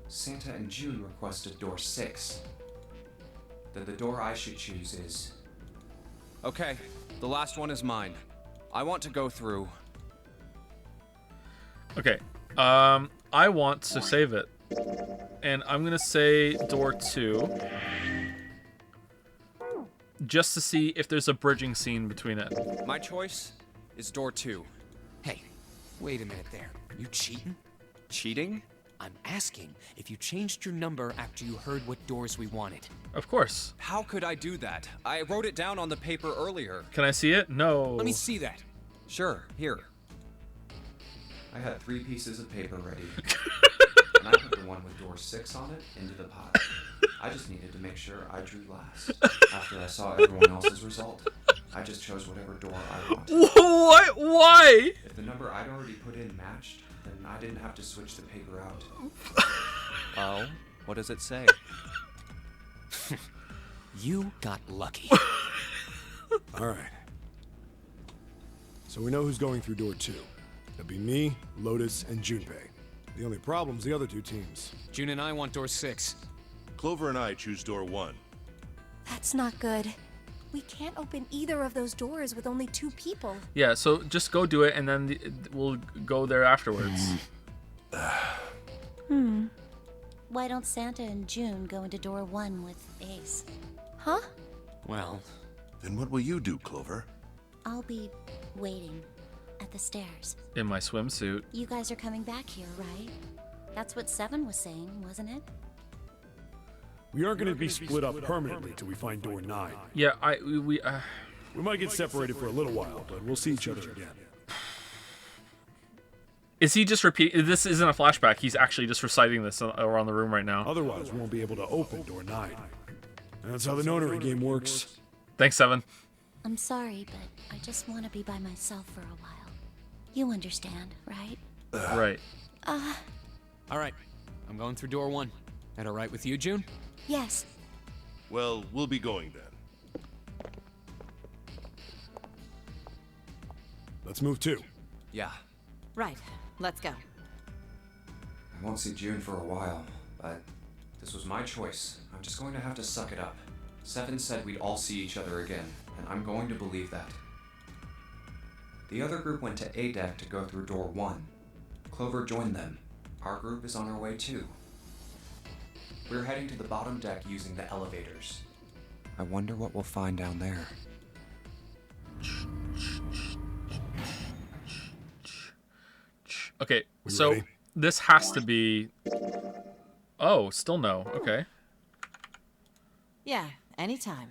Santa and June requested door 6. Then the door I should choose is... Okay, the last one is mine. I want to go through... Okay. I want to save it. And I'm gonna say door 2. Just to see if there's a bridging scene between it. My choice is door 2. Hey, wait a minute there. You cheating? Cheating? I'm asking if you changed your number after you heard what doors we wanted. Of course. How could I do that? I wrote it down on the paper earlier. Can I see it? No. Let me see that. Sure, here. I had 3 pieces of paper ready. And I put the one with door 6 on it into the pile. I just needed to make sure I drew last. After I saw everyone else's result, I just chose whatever door I wanted. What? Why? If the number I'd already put in matched, then I didn't have to switch the paper out. Oh, what does it say? You got lucky. All right. So we know who's going through door 2. That'd be me, Lotus, and Junpei. The only problem's the other 2 teams. June and I want door 6. Clover and I choose door 1. That's not good. We can't open either of those doors with only 2 people. Yeah, so just go do it and then we'll go there afterwards. Why don't Santa and June go into door 1 with Ace? Huh? Well... Then what will you do, Clover? I'll be waiting at the stairs. In my swimsuit. You guys are coming back here, right? That's what 7 was saying, wasn't it? We aren't going to be split up permanently till we find door 9. Yeah, We might get separated for a little while, but we'll see each other again. Is he just repeat? This isn't a flashback. He's actually just reciting this around the room right now. Otherwise, we won't be able to open door 9. And that's how the notary game works. Thanks, Seven. I'm sorry, but I just want to be by myself for a while. You understand, right? Right. All right, I'm going through door 1. That all right with you, June? Yes. Well, we'll be going then. Let's move 2. Yeah. Right, let's go. I won't see June for a while, but this was my choice. I'm just going to have to suck it up. Seven said we'd all see each other again, and I'm going to believe that. The other group went to A deck to go through door 1. Clover joined them. Our group is on our way too. We're heading to the bottom deck using the elevators. I wonder what we'll find down there. Okay, We so ready? this has to be... Oh, still no. Okay. Yeah, anytime.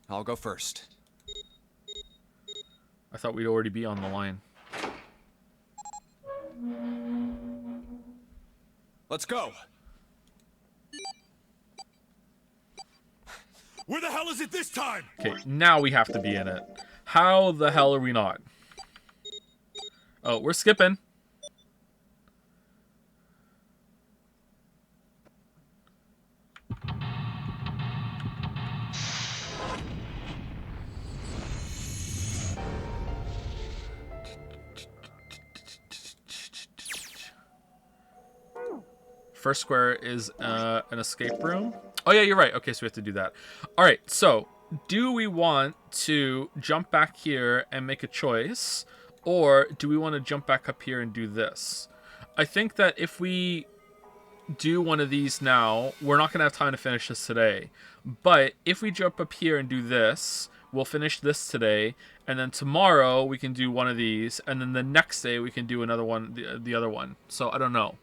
I'll go first. I thought we'd already be on the line. Let's go. Where the hell is it this time? Okay, now we have to be in it. How the hell are we not? Oh, we're skipping. First square is an escape room. Oh, yeah, you're right. Okay, so we have to do that. All right, so do we want to jump back here and make a choice, or do we want to jump back up here and do this? I think that if we do one of these now, we're not going to have time to finish this today. But if we jump up here and do this, we'll finish this today, and then tomorrow we can do one of these, and then the next day we can do another one, the other one. So I don't know.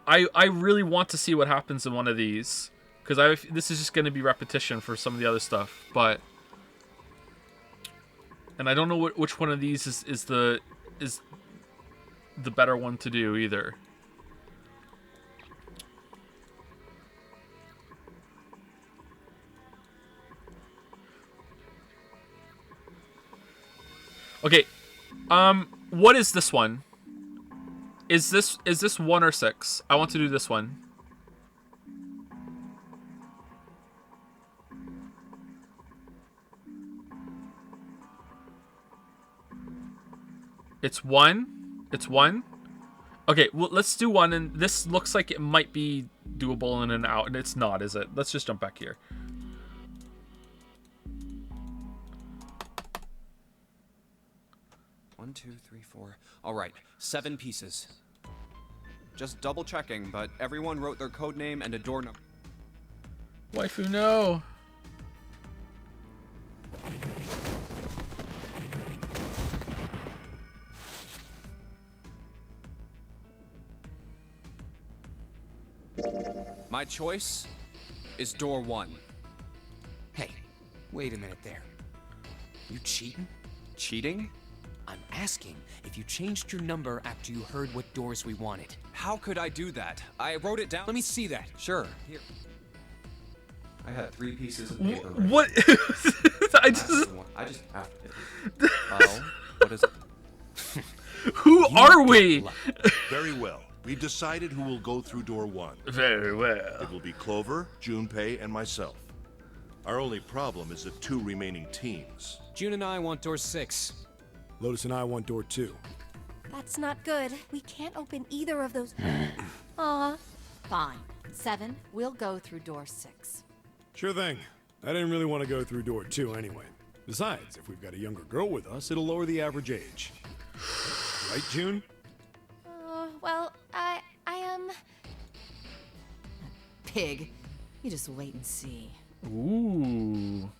I really want to see what happens in one of these, because this is just going to be repetition for some of the other stuff, and I don't know which one of these is the better one to do either. Okay, what is this one? Is this 1 or 6? I want to do this one. It's 1. It's 1. Okay, well, let's do 1, and this looks like it might be doable in and out, and it's not, is it? Let's just jump back here. One, two, three, four. All right, 7 pieces. Just double checking, but everyone wrote their code name and a door number. Waifu, no. My choice is door 1. Hey, wait a minute there. You cheating? Cheating? I'm asking if you changed your number after you heard what doors we wanted. How could I do that? I wrote it down. Let me see that. Sure. Here. I had 3 pieces of paper. Ready. What? I just have to. Well, what is it? Who are we? Very well. We've decided who will go through door 1. Very well. It will be Clover, Junpei, and myself. Our only problem is the 2 remaining teams. June and I want door 6. Lotus and I want door 2. That's not good. We can't open either of those. Aw. Fine. 7, we'll go through door 6. Sure thing. I didn't really want to go through door 2 anyway. Besides, if we've got a younger girl with us, it'll lower the average age. Right, June? Well, I am... Pig. You just wait and see. Ooh.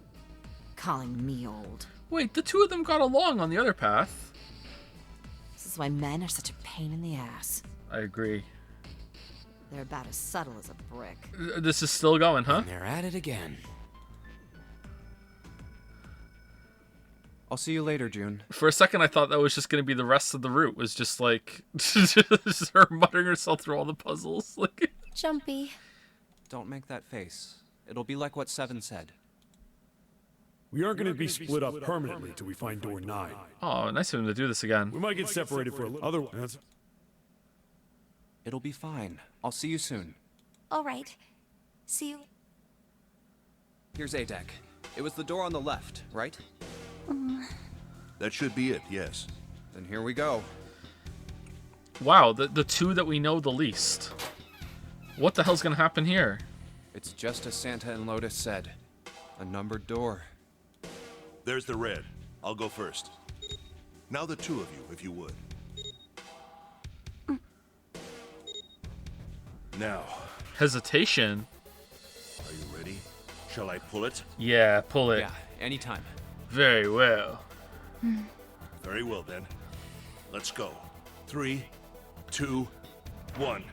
Calling me old. Wait, the 2 of them got along on the other path. This is why men are such a pain in the ass. I agree. They're about as subtle as a brick. This is still going, huh? And they're at it again. I'll see you later, June. For a second, I thought that was just going to be the rest of the route. Was just like just her muttering herself through all the puzzles. Like, Jumpy. Don't make that face. It'll be like what Seven said. We aren't going to be split up permanently till we find door 9. oh, nice of him to do this again. We might get separated for a little. Otherwise, It'll be fine. I'll see you soon. All right. See you. Here's A deck. It was the door on the left, right? That should be it, yes. Then here we go. Wow, the two that we know the least. What the hell's going to happen here? It's just as Santa and Lotus said. A numbered door. There's the red. I'll go first. Now the two of you, if you would. Now, Hesitation? are you ready? Shall I pull it? Yeah, pull it. Yeah, anytime. Very well. Very well then. Let's go. 3, 2, 1.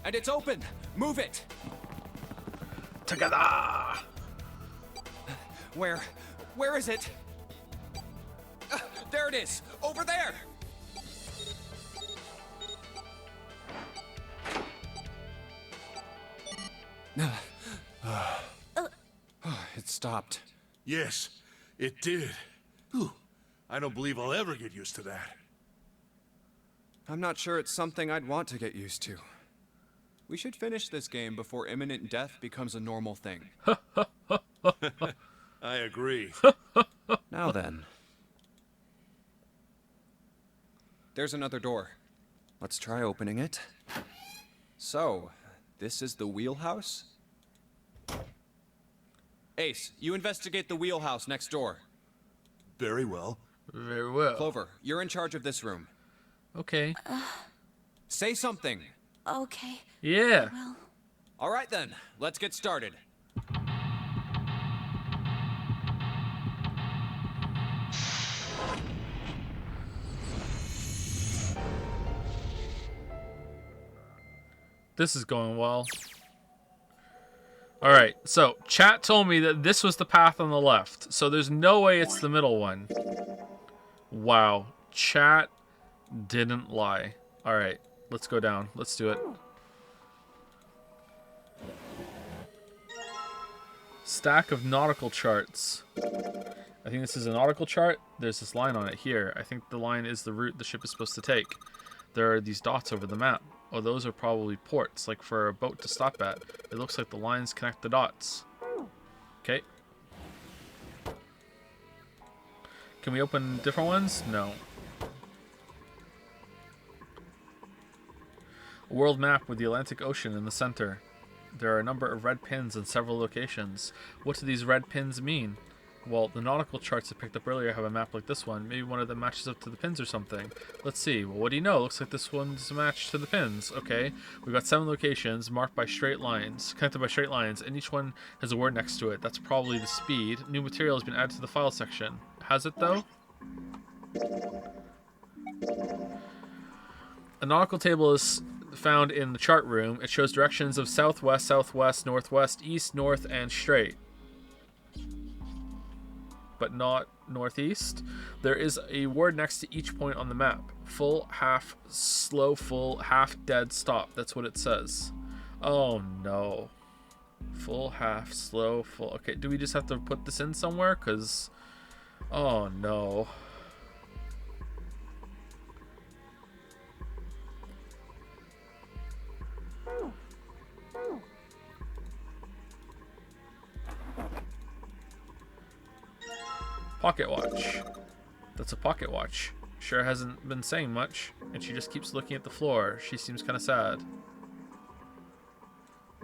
And it's open! Move it! Together! Where is it? There it is! Over there! It stopped. Yes, it did. Whew. I don't believe I'll ever get used to that. I'm not sure it's something I'd want to get used to. We should finish this game before imminent death becomes a normal thing. I agree. Now then. There's another door. Let's try opening it. So, this is the wheelhouse? Ace, you investigate the wheelhouse next door. Very well. Very well. Clover, you're in charge of this room. Okay. Say something. Okay. Yeah. Well, All right then, let's get started. This is going well. Alright, so chat told me that this was the path on the left. So there's no way it's the middle one. Wow. Chat didn't lie. Alright, let's go down. Let's do it. Stack of nautical charts. I think this is a nautical chart. There's this line on it here. I think the line is the route the ship is supposed to take. There are these dots over the map. Oh, those are probably ports, like for a boat to stop at. It looks like the lines connect the dots. Okay. Can we open different ones? No. A world map with the Atlantic Ocean in the center. There are a number of red pins in several locations. What do these red pins mean? Well, the nautical charts I picked up earlier have a map like this one. Maybe one of them matches up to the pins or something. Let's see. Well, what do you know? Looks like this one's matched to the pins. Okay. We've got 7 locations marked by straight lines, connected by straight lines, and each one has a word next to it. That's probably the speed. New material has been added to the file section. Has it, though? A nautical table is found in the chart room. It shows directions of southwest, southwest, northwest, east, north, and straight, but not northeast. There is a word next to each point on the map. Full, half, slow, full, half, dead, stop. That's what it says. Oh no. Full, half, slow, full. Okay, do we just have to put this in somewhere? Because, oh no. Pocket watch. That's a pocket watch. Sure hasn't been saying much, and she just keeps looking at the floor. She seems kind of sad.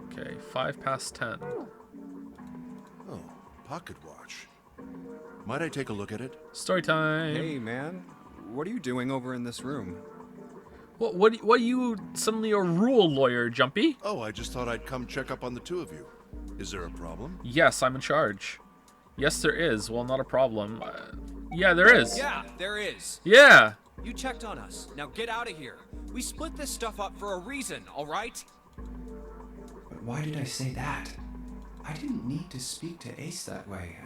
Okay, 10:05. Oh, pocket watch. Might I take a look at it? Story time. Hey, man. What are you doing over in this room? What are you suddenly a rule lawyer, Jumpy? Oh, I just thought I'd come check up on the two of you. Is there a problem? Yes, I'm in charge. Yes, there is. Well, not a problem. Yeah, there is. Yeah, there is. Yeah. You checked on us. Now get out of here. We split this stuff up for a reason, all right? But why did I say that? I didn't need to speak to Ace that way.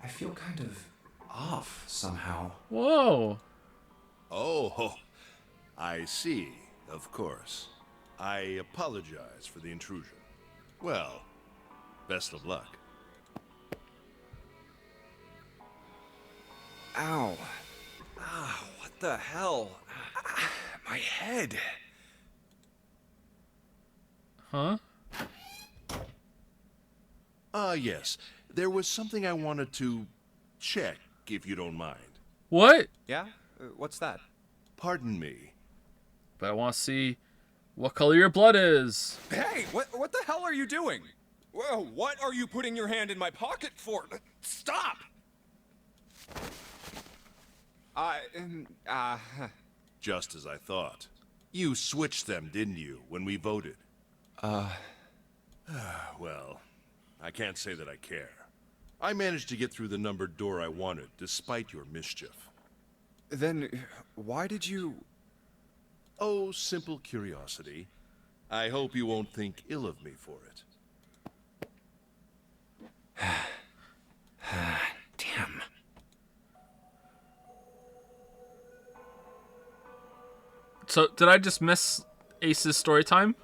I feel kind of off somehow. Whoa. Oh, I see. Of course. I apologize for the intrusion. Well, best of luck. Ow. Ah, what the hell? My head. Huh? Yes. There was something I wanted to check, if you don't mind. What? Yeah? What's that? Pardon me. But I want to see what color your blood is. Hey, what the hell are you doing? Whoa, what are you putting your hand in my pocket for? Stop! Just as I thought. You switched them, didn't you, when we voted? Well, I can't say that I care. I managed to get through the numbered door I wanted, despite your mischief. Then, why did you... Oh, simple curiosity. I hope you won't think ill of me for it. Damn. So, did I just miss Ace's story time?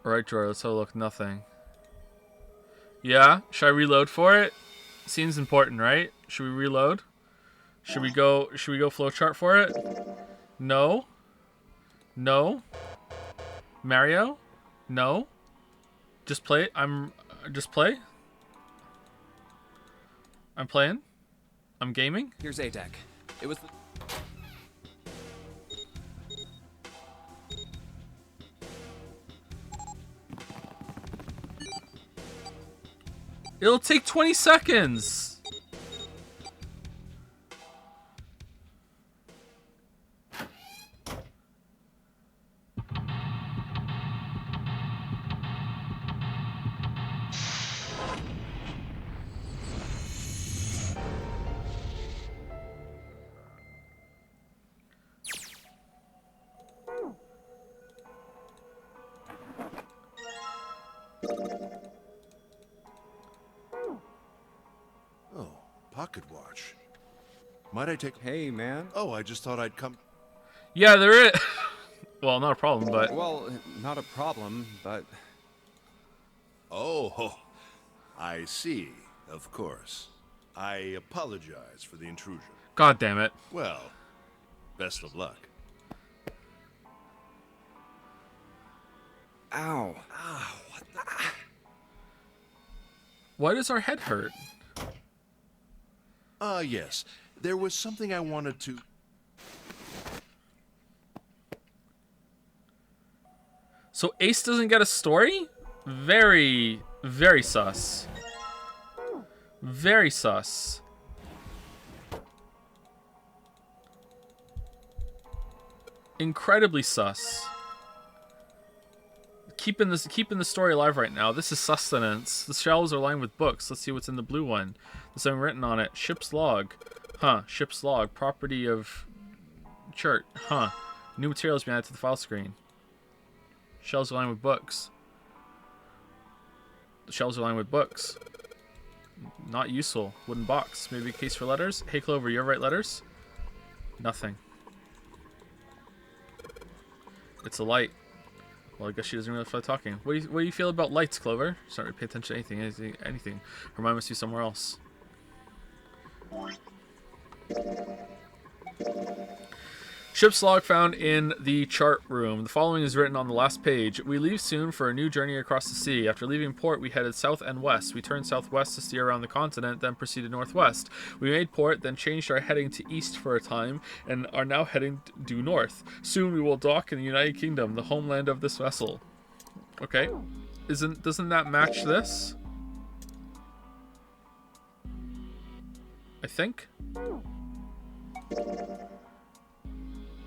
Alright, Jory, let's have a look. Nothing. Yeah? Should I reload for it? Seems important, right? Should we reload? Should we go flowchart for it? No. No. Mario? No. Just play. Just play. I'm playing. I'm gaming. Here's ADEC. It was the... It'll take 20 seconds. Pocket watch. Might I take... Hey, man. Oh, I just thought I'd come... Yeah, there is... Well, not a problem, but... Well, not a problem, but... Oh, I see. Of course. I apologize for the intrusion. God damn it. Well, best of luck. Ow. Ow, what the... Why does our head hurt? Yes. There was something I wanted to... So Ace doesn't get a story? Very, very sus. Very sus. Incredibly sus. Keeping the story alive right now. This is sustenance. The shelves are lined with books. Let's see what's in the blue one. There's something written on it. Ship's log. Huh. Ship's log. Property of chart. Huh. New materials being added to the file screen. Shelves are lined with books. The shelves are lined with books. Not useful. Wooden box. Maybe a case for letters. Hey Clover, you ever write letters? Nothing. It's a light. Well, I guess she doesn't really feel like talking. What do you feel about lights, Clover? Sorry, pay attention to anything. Her mind must be somewhere else. Ship's log found in the chart room. The following is written on the last page. We leave soon for a new journey across the sea. After leaving port, we headed south and west. We turned southwest to steer around the continent, then proceeded northwest. We made port, then changed our heading to east for a time, and are now heading due north. Soon we will dock in the United Kingdom, the homeland of this vessel. Okay. Doesn't that match this? I think.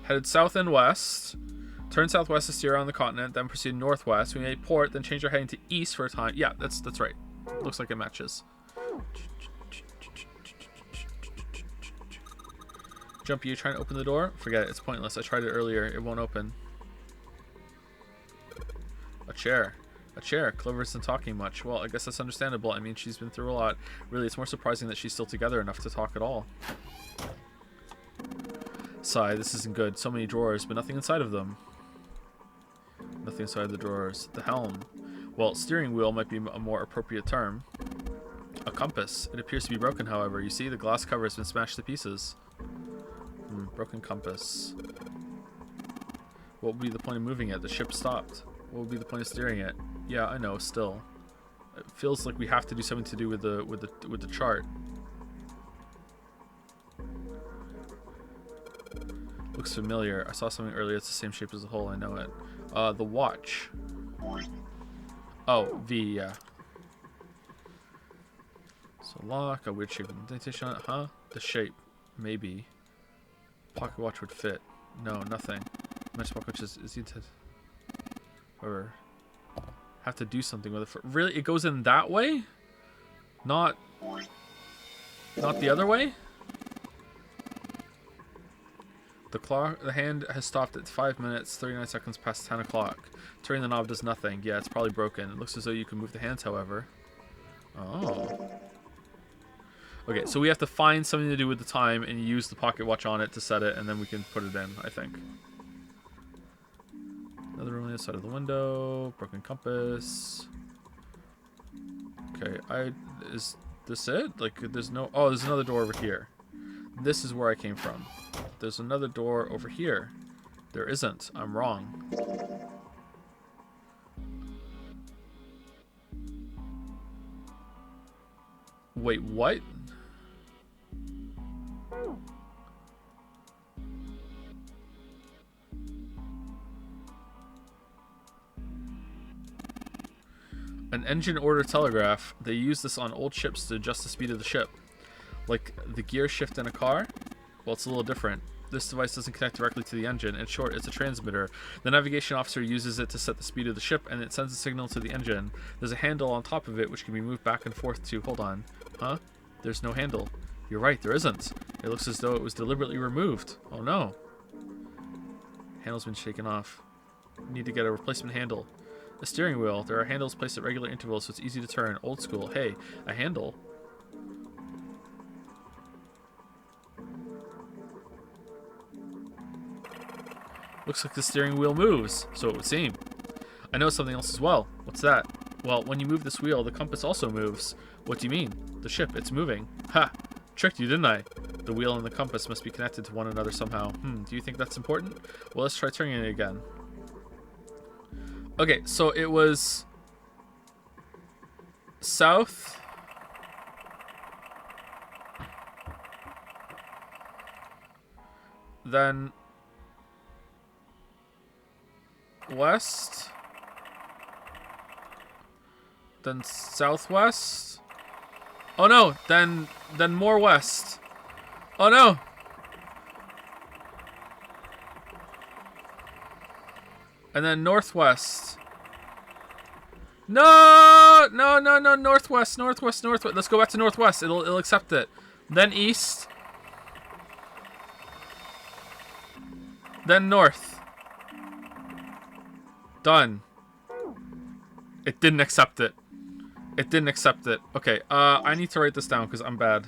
Headed south and west. Turned southwest to steer around the continent, then proceeded northwest. We made port, then changed our heading to east for a time. Yeah, that's right. Looks like it matches. Jumpy, you trying to open the door? Forget it. It's pointless. I tried it earlier. It won't open. A chair. A chair. Clover isn't talking much. Well, I guess that's understandable. I mean, she's been through a lot. Really, it's more surprising that she's still together enough to talk at all. Sigh, this isn't good. So many drawers, but nothing inside of them. Nothing inside the drawers. The helm. Well, steering wheel might be a more appropriate term. A compass. It appears to be broken, however. You see, the glass cover has been smashed to pieces. Broken compass. What would be the point of moving it? The ship stopped. What would be the point of steering it? Yeah, I know, still. It feels like we have to do something to do with the chart. Looks familiar. I saw something earlier. It's the same shape as the hole. I know it. The watch. Oh, V, yeah. So lock, a weird shape indentation on it, huh? The shape. Maybe. Pocket watch would fit. No, nothing. Match pocket watch is intended. Or have to do something with it. Really? It goes in that way? Not the other way? The hand has stopped at 5 minutes, 39 seconds past 10 o'clock. Turning the knob does nothing. Yeah, it's probably broken. It looks as though you can move the hands, however. Oh. Okay, so we have to find something to do with the time and use the pocket watch on it to set it, and then we can put it in, I think. Another room on the other side of the window. Broken compass. Okay, is this it? Like, there's no... Oh, there's another door over here. This is where I came from. There's another door over here. There isn't. I'm wrong. Wait, what? An engine order telegraph. They use this on old ships to adjust the speed of the ship. Like the gear shift in a car? Well, it's a little different. This device doesn't connect directly to the engine. In short, it's a transmitter. The navigation officer uses it to set the speed of the ship, and it sends a signal to the engine. There's a handle on top of it, which can be moved back and forth to... Hold on. Huh? There's no handle. You're right, there isn't. It looks as though it was deliberately removed. Oh no. Handle's been shaken off. Need to get a replacement handle. A steering wheel. There are handles placed at regular intervals, so it's easy to turn. Old school. Hey, a handle. Looks like the steering wheel moves, so it would seem. I know something else as well. What's that? Well, when you move this wheel, the compass also moves. What do you mean? The ship, it's moving. Ha! Tricked you, didn't I? The wheel and the compass must be connected to one another somehow. Do you think that's important? Well, let's try turning it again. Okay, so it was... south... then... west, then southwest. Oh no, then more west. Oh no. And then northwest. No, northwest. Let's go back to northwest. It'll accept it. Then east. Then north. Done. It didn't accept it. It didn't accept it. Okay, I need to write this down because I'm bad.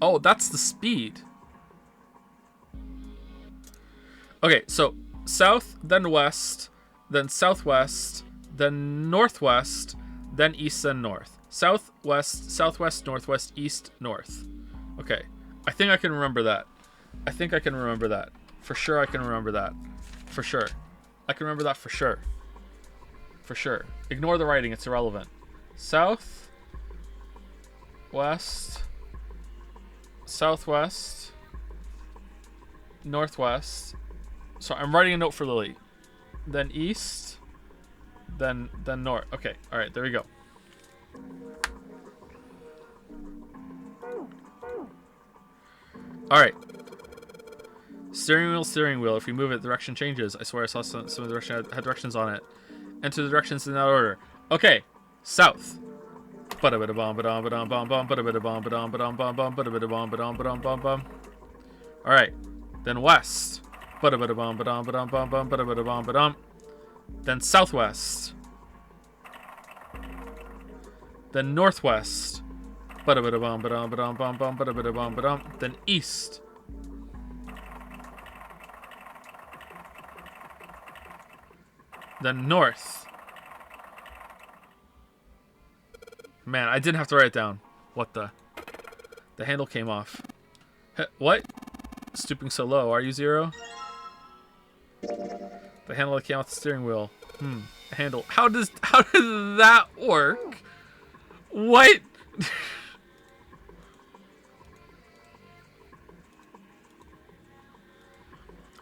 Oh, that's the speed. Okay, so south, then west, then southwest, then northwest, then east, then north. Southwest, southwest, northwest, east, north. Okay, I think I can remember that. I think I can remember that. For sure I can remember that. For sure. I can remember that for sure. For sure. Ignore the writing, it's irrelevant. South, west, southwest, northwest. So I'm writing a note for Lily. Then east, then north. Okay, alright, there we go. Alright. Steering wheel. If we move it, direction changes. I swear I saw some direction had directions on it. Enter the directions in that order. Okay. South. All right, then west. Then southwest. Then northwest. Then east. Then north. Man, I didn't have to write it down. What the? The handle came off. What? Stooping so low. Are you zero? The handle that came off the steering wheel. Handle. How did that work? What?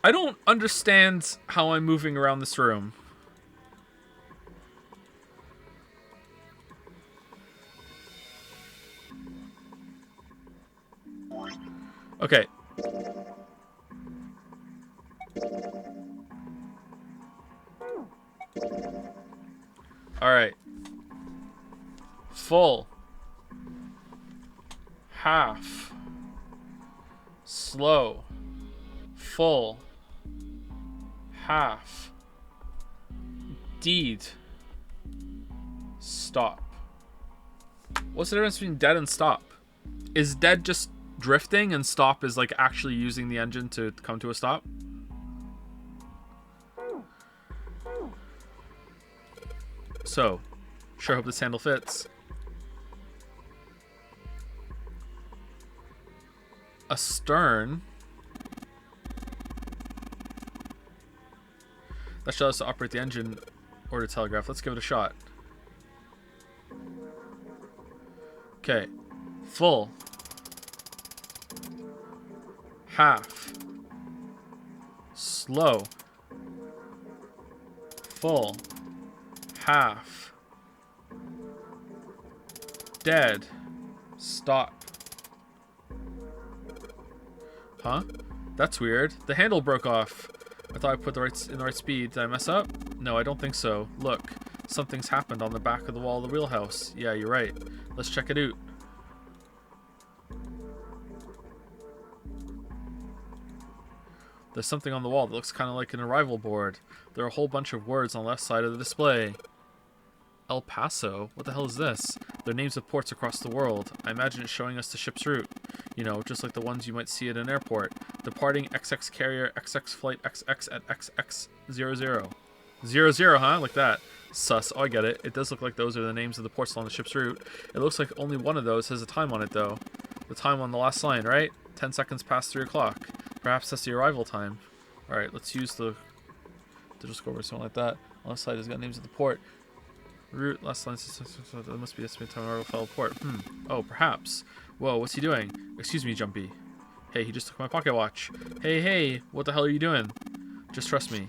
I don't understand how I'm moving around this room. Okay. All right. Full. Half. Slow. Full. Half. Deed. Stop. What's the difference between dead and stop? Is dead just drifting and stop is like actually using the engine to come to a stop? So, sure hope this handle fits. Astern. That should allow us to operate the engine or the telegraph. Let's give it a shot. Okay. Full. Half. Slow. Full. Half. Dead. Stop. Huh? That's weird. The handle broke off. I thought I put in the right speed. Did I mess up? No, I don't think so. Look, something's happened on the back of the wall of the wheelhouse. Yeah, you're right. Let's check it out. There's something on the wall that looks kind of like an arrival board. There are a whole bunch of words on the left side of the display. El Paso? What the hell is this? They're names of ports across the world. I imagine it's showing us the ship's route. You know, just like the ones you might see at an airport. Departing XX carrier XX flight XX at XX00. 00, huh? Like that. Sus. Oh, I get it. It does look like those are the names of the ports along the ship's route. It looks like only one of those has a time on it, though. The time on the last line, right? 10 seconds past 3 o'clock. Perhaps that's the arrival time. Alright, let's use the digital scoreboard or something like that. On the side has got names of the port. Route, last line, that must be estimated time arrival fellow port. Oh, perhaps. Whoa, what's he doing? Excuse me, Jumpy. Hey, he just took my pocket watch. Hey, what the hell are you doing? Just trust me.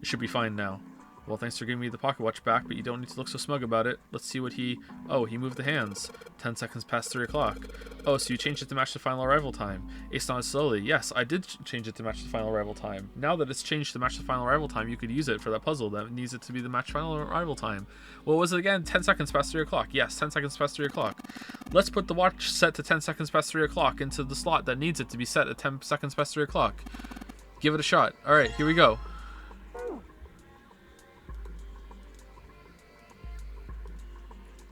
It should be fine now. Well, thanks for giving me the pocket watch back, but you don't need to look so smug about it. Let's see what he... Oh, he moved the hands. 10 seconds past 3 o'clock. Oh, so you changed it to match the final arrival time. Ace nodded slowly. Yes, I did change it to match the final arrival time. Now that it's changed to match the final arrival time, you could use it for that puzzle that needs it to be the match final arrival time. What was it again? 10 seconds past 3 o'clock. Yes, 10 seconds past 3 o'clock. Let's put the watch set to 10 seconds past 3 o'clock into the slot that needs it to be set at 10 seconds past 3 o'clock. Give it a shot. Alright, here we go.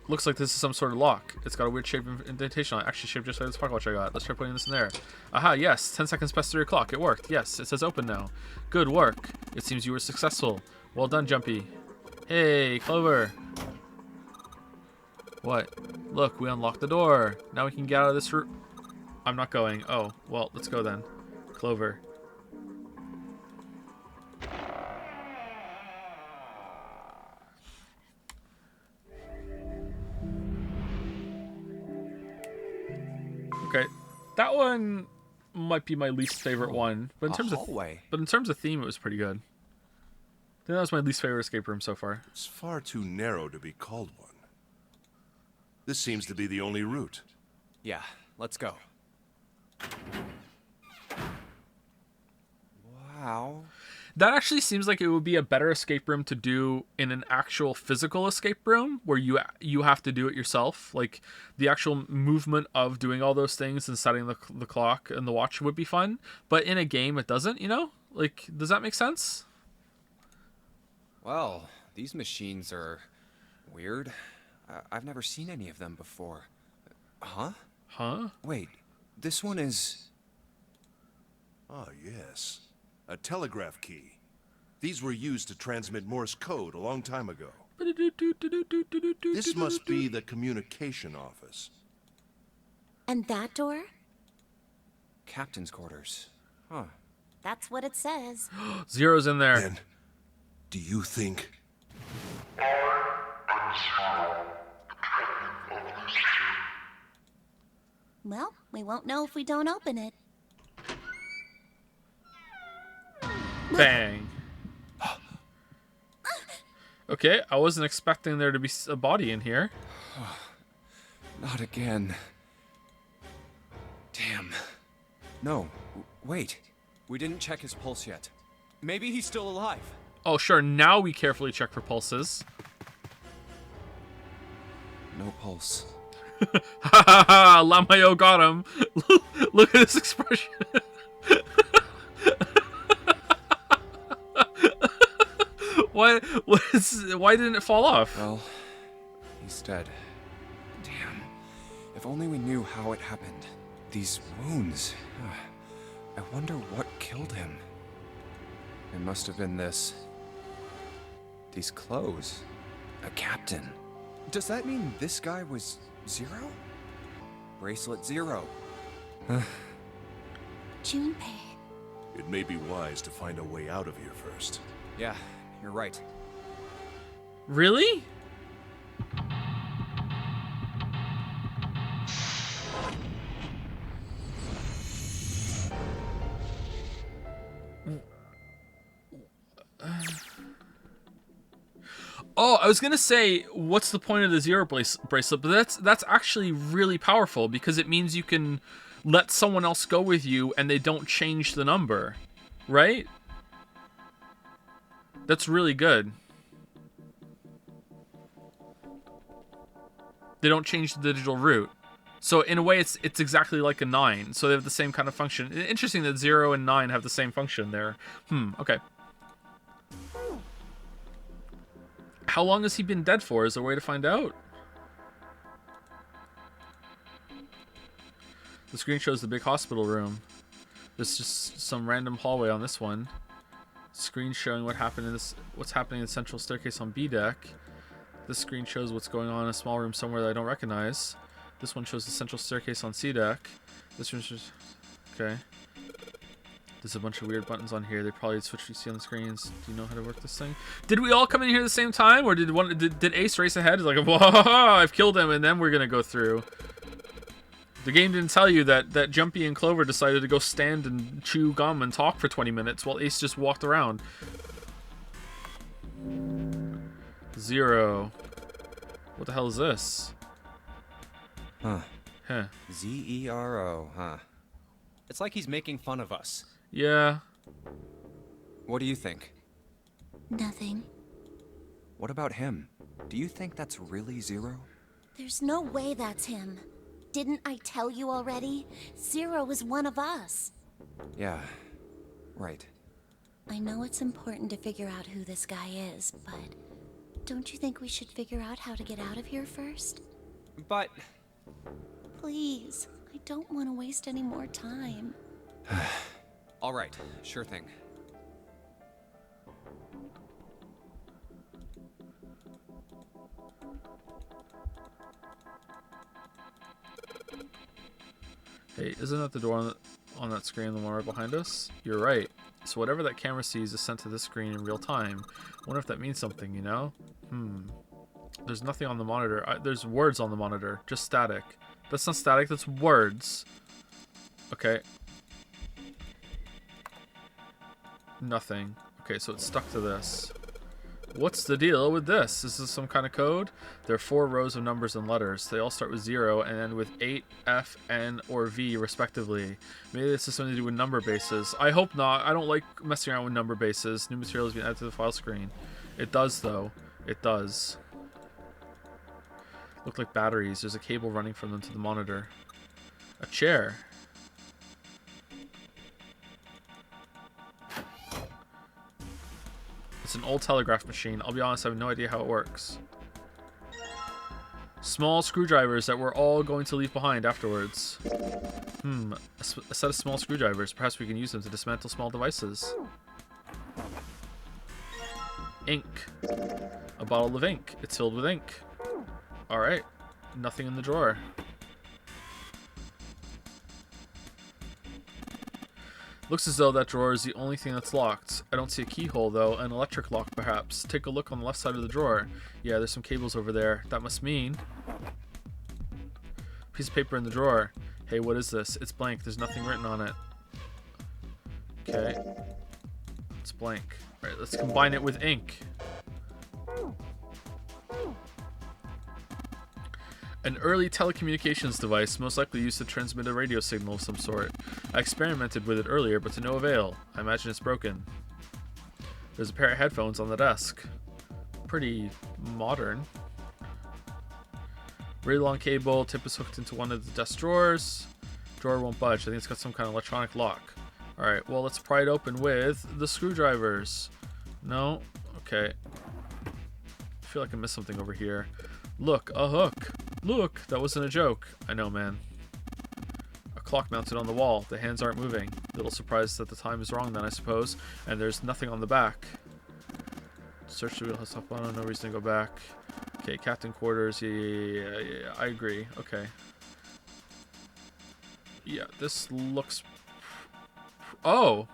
Looks like this is some sort of lock. It's got a weird shape and indentation on it. Actually shaped just like this pocket watch I got. Let's try putting this in there. Aha, yes. 10 seconds past 3 o'clock. It worked. Yes, it says open now. Good work. It seems you were successful. Well done, Jumpy. Hey, Clover. What? Look, we unlocked the door. Now we can get out of this room. I'm not going. Oh, well, let's go then. Clover. Okay, that one might be my least favorite one, but in terms of theme, it was pretty good. I think that was my least favorite escape room so far. It's far too narrow to be called one. This seems to be the only route. Yeah, let's go. Wow. That actually seems like it would be a better escape room to do in an actual physical escape room where you have to do it yourself. Like the actual movement of doing all those things and setting the clock and the watch would be fun. But in a game, it doesn't. You know, like does that make sense? Well, these machines are weird. I've never seen any of them before. Huh? Huh? Wait, this one is... Ah, yes. A telegraph key. These were used to transmit Morse code a long time ago. This must be the communication office. And that door? Captain's quarters. Huh. That's what it says. Zero's in there. Then, do you think... Well, we won't know if we don't open it. Bang. Okay, I wasn't expecting there to be a body in here. Not again. Damn. No, wait. We didn't check his pulse yet. Maybe he's still alive. Oh, sure. Now we carefully check for pulses. No pulse. Ha ha ha! Lamayo got him. Look at this expression. Why didn't it fall off? Well, he's dead. Damn. If only we knew how it happened. These wounds. I wonder what killed him. It must have been this. These clothes. A captain. Does that mean this guy was Zero? Bracelet Zero. Junpei. It may be wise to find a way out of here first. Yeah, you're right. Really? Oh, I was gonna say, what's the point of the Zero bracelet? But that's actually really powerful because it means you can let someone else go with you and they don't change the number, right? That's really good. They don't change the digital route. So in a way, it's exactly like a 9. So they have the same kind of function. Interesting that 0 and 9 have the same function there. Okay. How long has he been dead for? Is there a way to find out? The screen shows the big hospital room. There's just some random hallway on this one. Screen showing what's happening in the central staircase on B deck. This screen shows what's going on in a small room somewhere that I don't recognize. This one shows the central staircase on C deck. This one's just... Okay. There's a bunch of weird buttons on here. They probably switched to see on the screens. Do you know how to work this thing? Did we all come in here at the same time? Or did Ace race ahead? It's like, whoa, I've killed him, and then we're going to go through. The game didn't tell you that Jumpy and Clover decided to go stand and chew gum and talk for 20 minutes while Ace just walked around. 0. What the hell is this? Huh. Huh. Z-E-R-O, huh? It's like he's making fun of us. Yeah. What do you think? Nothing. What about him? Do you think that's really Zero? There's no way that's him. Didn't I tell you already? Zero is one of us. Yeah, right. I know it's important to figure out who this guy is, but don't you think we should figure out how to get out of here first? But... Please, I don't want to waste any more time. All right, sure thing. Hey, isn't that the door on that screen, the one right behind us? You're right. So whatever that camera sees is sent to this screen in real time. I wonder if that means something, you know? There's nothing on the monitor. There's words on the monitor. Just static. That's not static, that's words. Okay. Nothing. Okay, so it's stuck to this. What's the deal with this? Is this some kind of code? There are 4 rows of numbers and letters. They all start with 0 and end with 8, F, N, or V, respectively. Maybe this is something to do with number bases. I hope not. I don't like messing around with number bases. New material has been added to the file screen. It does, though. It does. Look like batteries. There's a cable running from them to the monitor. A chair. It's an old telegraph machine. I'll be honest, I have no idea how it works. Small screwdrivers that we're all going to leave behind afterwards. A set of small screwdrivers. Perhaps we can use them to dismantle small devices. Ink. A bottle of ink. It's filled with ink. Alright. Nothing in the drawer. Looks as though that drawer is the only thing that's locked. I don't see a keyhole though. An electric lock perhaps. Take a look on the left side of the drawer. Yeah, there's some cables over there. That must mean... Piece of paper in the drawer. Hey, what is this? It's blank. There's nothing written on it. Okay. It's blank. Alright, let's combine it with ink. An early telecommunications device, most likely used to transmit a radio signal of some sort. I experimented with it earlier, but to no avail. I imagine it's broken. There's a pair of headphones on the desk. Pretty modern. Really long cable. Tip is hooked into one of the desk drawers. Drawer won't budge. I think it's got some kind of electronic lock. Alright, well, let's pry it open with the screwdrivers. No? Okay. I feel like I missed something over here. Look, a hook. Look, that wasn't a joke. I know, man. A clock mounted on the wall. The hands aren't moving. Little surprised that the time is wrong then, I suppose. And there's nothing on the back. Search the wheelhouse top bottom. No reason to go back. Okay, captain quarters. Yeah, I agree. Okay. Yeah, this looks... Oh!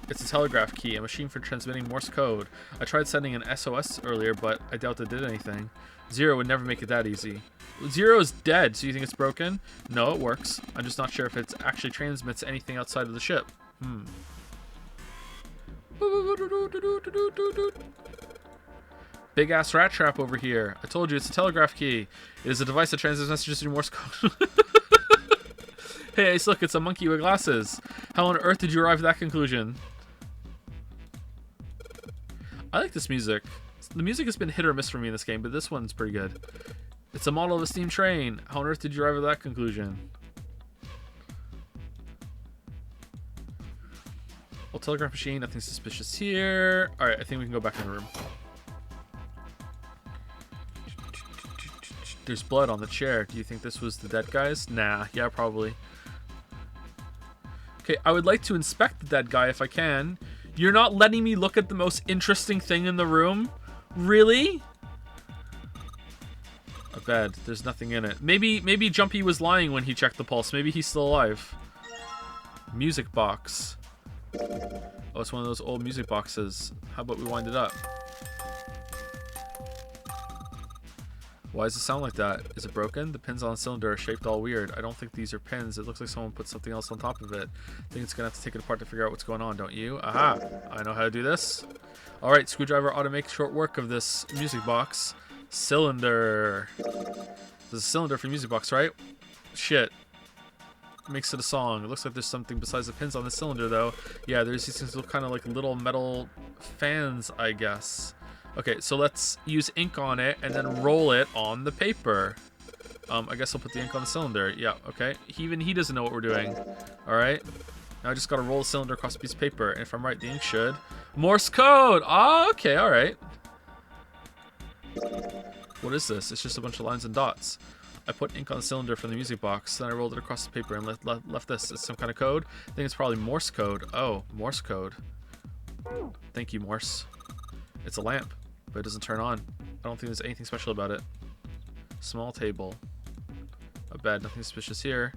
It's a telegraph key, a machine for transmitting Morse code. I tried sending an SOS earlier, but I doubt it did anything. 0 would never make it that easy. 0 is dead, so you think it's broken? No, it works. I'm just not sure if it actually transmits anything outside of the ship. Big ass rat trap over here. I told you, it's a telegraph key. It is a device that transmits messages through Morse code. Hey, Ace, look, it's a monkey with glasses. How on earth did you arrive at that conclusion? I like this music. The music has been hit or miss for me in this game, but this one's pretty good. It's a model of a steam train. How on earth did you arrive at that conclusion? Well, telegraph machine, nothing suspicious here. Alright, I think we can go back in the room. There's blood on the chair. Do you think this was the dead guys? Nah, yeah, probably. Okay, I would like to inspect the dead guy if I can. You're not letting me look at the most interesting thing in the room? Really? A bed. There's nothing in it. Maybe Jumpy was lying when he checked the pulse. Maybe he's still alive. Music box. Oh, it's one of those old music boxes. How about we wind it up? Why does it sound like that? Is it broken? The pins on the cylinder are shaped all weird. I don't think these are pins. It looks like someone put something else on top of it. I think it's gonna have to take it apart to figure out what's going on, don't you? Aha! I know how to do this. Alright, screwdriver ought to make short work of this music box. Cylinder. There's a cylinder for music box, right? Shit. Makes it a song. It looks like there's something besides the pins on the cylinder, though. Yeah, there's these things that look kind of like little metal fans, I guess. Okay, so let's use ink on it and then roll it on the paper. I guess I'll put the ink on the cylinder. Yeah, okay. Even he doesn't know what we're doing. Alright. Now I just gotta roll the cylinder across a piece of paper. And if I'm right, the ink should... Morse code! Oh, okay, alright. What is this? It's just a bunch of lines and dots. I put ink on the cylinder from the music box, then I rolled it across the paper and left this. It's some kind of code. I think it's probably Morse code. Oh, Morse code. Thank you, Morse. It's a lamp, but it doesn't turn on. I don't think there's anything special about it. Small table. A bed, nothing suspicious here.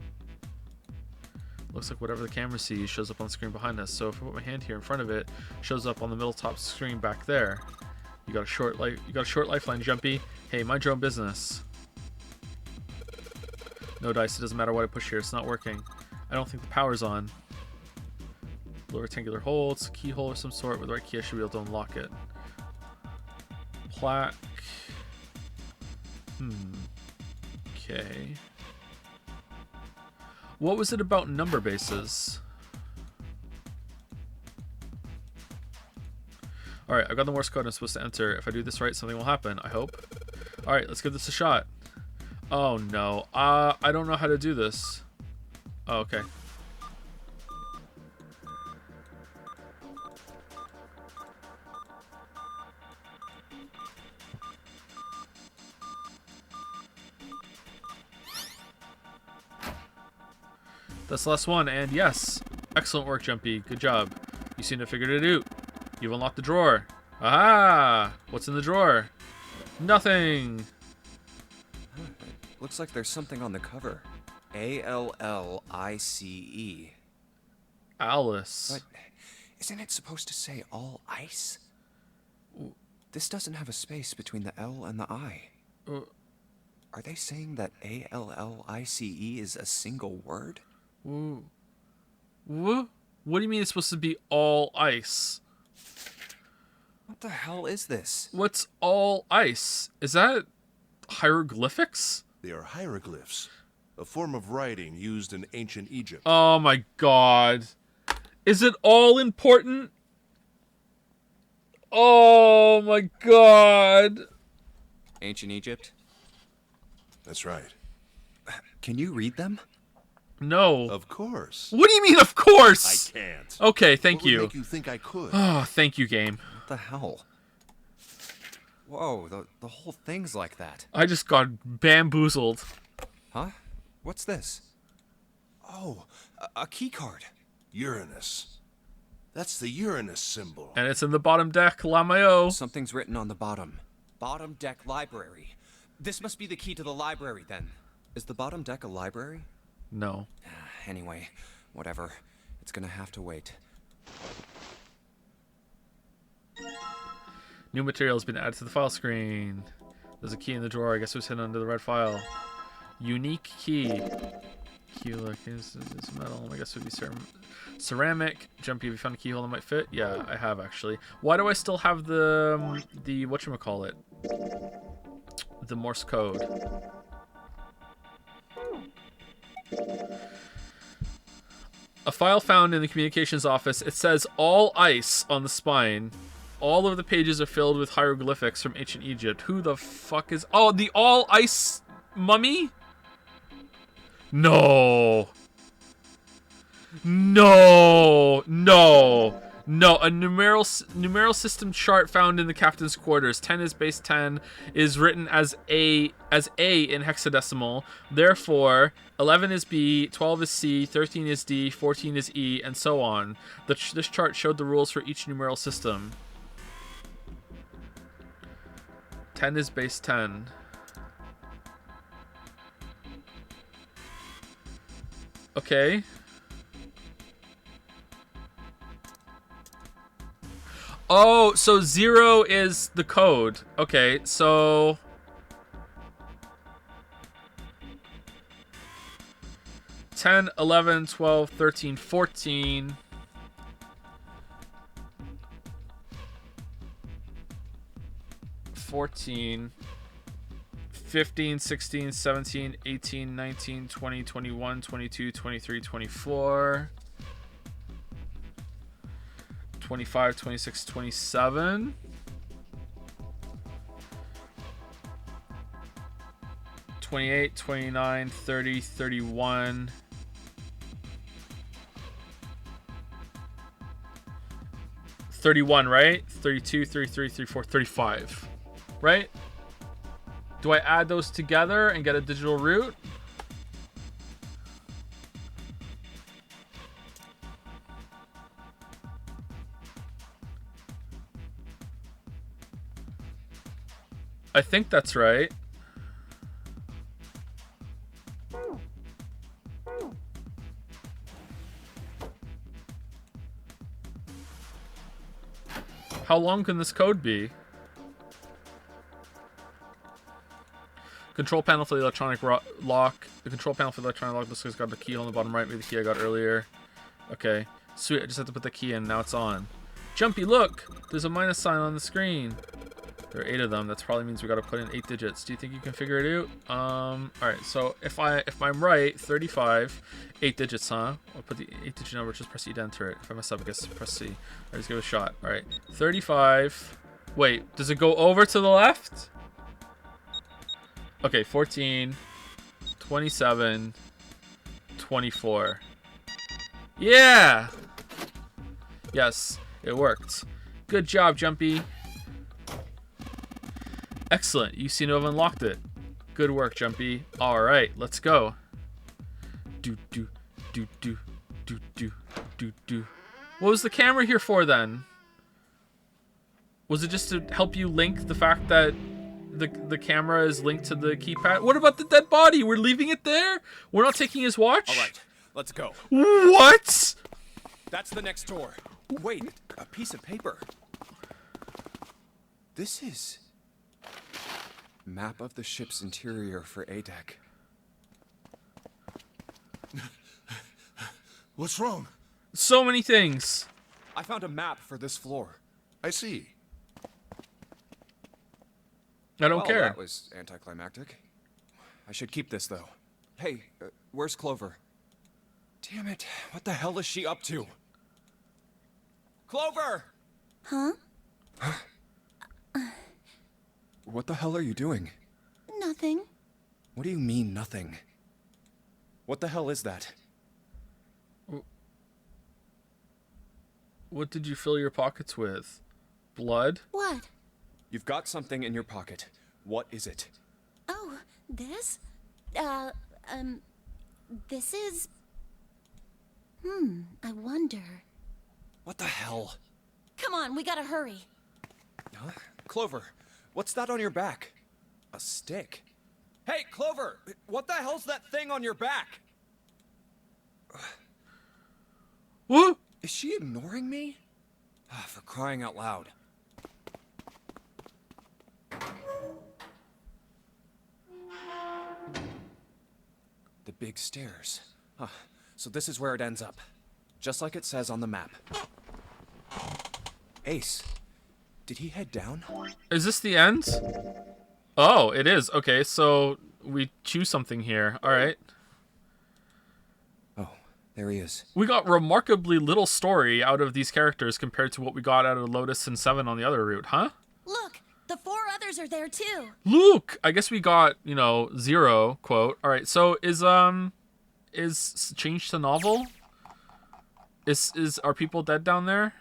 Looks like whatever the camera sees shows up on the screen behind us. So if I put my hand here in front of it, shows up on the middle top screen back there. You got a short lifeline, Jumpy. Hey, mind your own business. No dice, it doesn't matter what I push here, it's not working. I don't think the power's on. Little rectangular hole, it's a keyhole of some sort. With the right key I should be able to unlock it. plaque. Okay. What was it about number bases? Alright, I've got the Morse code I'm supposed to enter. If I do this right, something will happen, I hope. Alright, let's give this a shot. Oh no. I don't know how to do this. Oh, okay. That's the last one, and yes. Excellent work, Jumpy. Good job. You seem to have figured it out. You've unlocked the drawer. Aha! What's in the drawer? Nothing! Looks like there's something on the cover. A-L-L-I-C-E. Alice. But isn't it supposed to say all ice? This doesn't have a space between the L and the I. Are they saying that A-L-L-I-C-E is a single word? What do you mean it's supposed to be all ice? What the hell is this? What's all ice? Is that hieroglyphics? They are hieroglyphs, a form of writing used in ancient Egypt. Oh my god. Is it all important? Oh my god. Ancient Egypt? That's right. Can you read them? No. Of course. What do you mean, of course? I can't. Okay, thank What would you. make you think I could? Oh, thank you, game. What the hell? Whoa, the whole thing's like that. I just got bamboozled. Huh? What's this? Oh, a key card. Uranus. That's the Uranus symbol. And it's in the bottom deck, Lamayo. Something's written on the bottom. Bottom deck library. This must be the key to the library, then. Is the bottom deck a library? No. Anyway, whatever. It's gonna have to wait. New material has been added to the file screen. There's a key in the drawer. I guess it was hidden under the red file. Unique key. Key look is metal. I guess it would be ceramic. Jumpy, have you found a keyhole that might fit? Yeah, I have actually. Why do I still have the whatchamacallit? The Morse code. A file found in the communications office. It says all ice on the spine. All of the pages are filled with hieroglyphics from ancient Egypt. Who the fuck is... Oh, the all ice mummy? No. No. No. No. A numeral system chart found in the captain's quarters. 10 is base 10 is written as A in hexadecimal. Therefore, 11 is B, 12 is C, 13 is D, 14 is E, and so on. This chart showed the rules for each numeral system. 10 is base 10. Okay. Oh, so 0 is the code. Okay, so... (10, 11, 12, 13, 14... 14, 15, 16, 17, 18, 19, 20, 21, 22, 23, 24, 25, 26, 27, 28, 29, 30, 31, 31, right? 32, 33, 34, 35. Right? Do I add those together and get a digital root? I think that's right. How long can this code be? Control panel for the electronic lock. The control panel for the electronic lock. This has got the key on the bottom right. Maybe the key I got earlier. Okay. Sweet. I just have to put the key in. Now it's on. Jumpy, look! There's a minus sign on the screen. There are 8 of them. That probably means we gotta put in 8 digits. Do you think you can figure it out? Alright, so if I'm right, 35, 8 digits, huh? I'll put the 8-digit number, just press E to enter it. If I mess up, I guess press C. Alright, let's give it a shot. Alright. 35. Wait, does it go over to the left? Okay, 14, 27, 24. Yeah! Yes, it worked. Good job, Jumpy. Excellent. You seem to have unlocked it. Good work, Jumpy. Alright, let's go. Do do do do do do do do. What was the camera here for then? Was it just to help you link the fact that the camera is linked to the keypad? What about the dead body? We're leaving it there? We're not taking his watch? Alright, let's go. What? That's the next door. Wait, a piece of paper. This is... map of the ship's interior for ADEC. What's wrong? So many things. I found a map for this floor. I see. I don't Well, care. That was anticlimactic. I should keep this, though. Hey, where's Clover? Damn it, what the hell is she up to? Clover! Huh? What the hell are you doing? Nothing. What do you mean, nothing? What the hell is that? What did you fill your pockets with? Blood? What? You've got something in your pocket. What is it? Oh, this? This is... I wonder. What the hell? Come on, we gotta hurry. Huh? Clover, what's that on your back? A stick? Hey, Clover! What the hell's that thing on your back? What? Is she ignoring me? For crying out loud. The big stairs. Huh. So this is where it ends up. Just like it says on the map. Ace, did he head down? Is this the end? Oh, it is. Okay, so we choose something here. Alright. Oh, there he is. We got remarkably little story out of these characters compared to what we got out of Lotus and Seven on the other route, huh? Look, the 4 others are there too. Luke! I guess we got, 0, quote. Alright, so is changed to novel? Are people dead down there?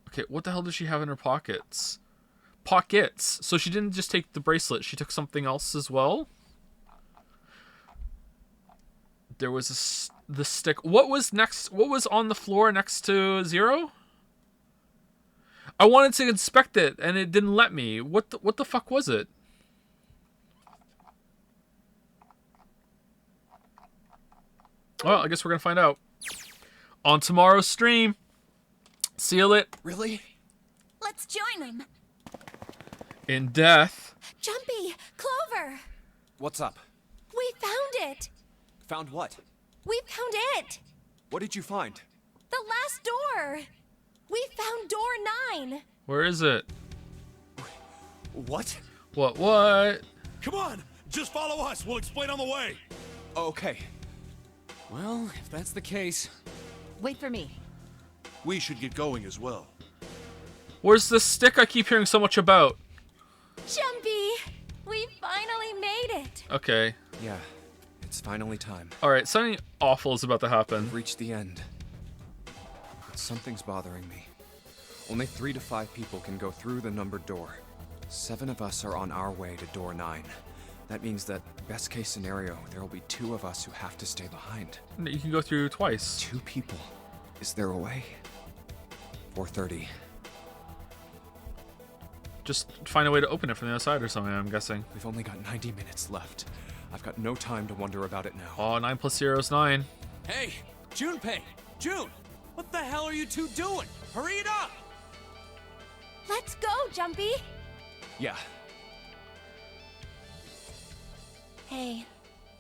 Okay, what the hell does she have in her pockets? Pockets. So she didn't just take the bracelet, she took something else as well? There was the stick. What was next? What was on the floor next to 0? I wanted to inspect it and it didn't let me. What the fuck was it? Well, I guess we're gonna find out on tomorrow's stream. Seal it. Really? Let's join them. In death. Jumpy! Clover! What's up? We found it! Found what? We found it! What did you find? The last door! We found door 9! Where is it? What? What? Come on! Just follow us! We'll explain on the way! Okay. Well, if that's the case... Wait for me. We should get going as well. Where's the stick I keep hearing so much about? Jumpy! We finally made it! Okay. Yeah, it's finally time. Alright, something awful is about to happen. We've reached the end. But something's bothering me. Only 3 to 5 people can go through the numbered door. 7 of us are on our way to door 9. That means that, best case scenario, there will be 2 of us who have to stay behind. You can go through twice. 2 people. Is there a way? 4:30. Just find a way to open it from the other side or something, I'm guessing. We've only got 90 minutes left. I've got no time to wonder about it now. Oh, 9 plus 0 is 9. Hey, Junpei! June! What the hell are you two doing? Hurry it up! Let's go, Jumpy! Yeah. Hey,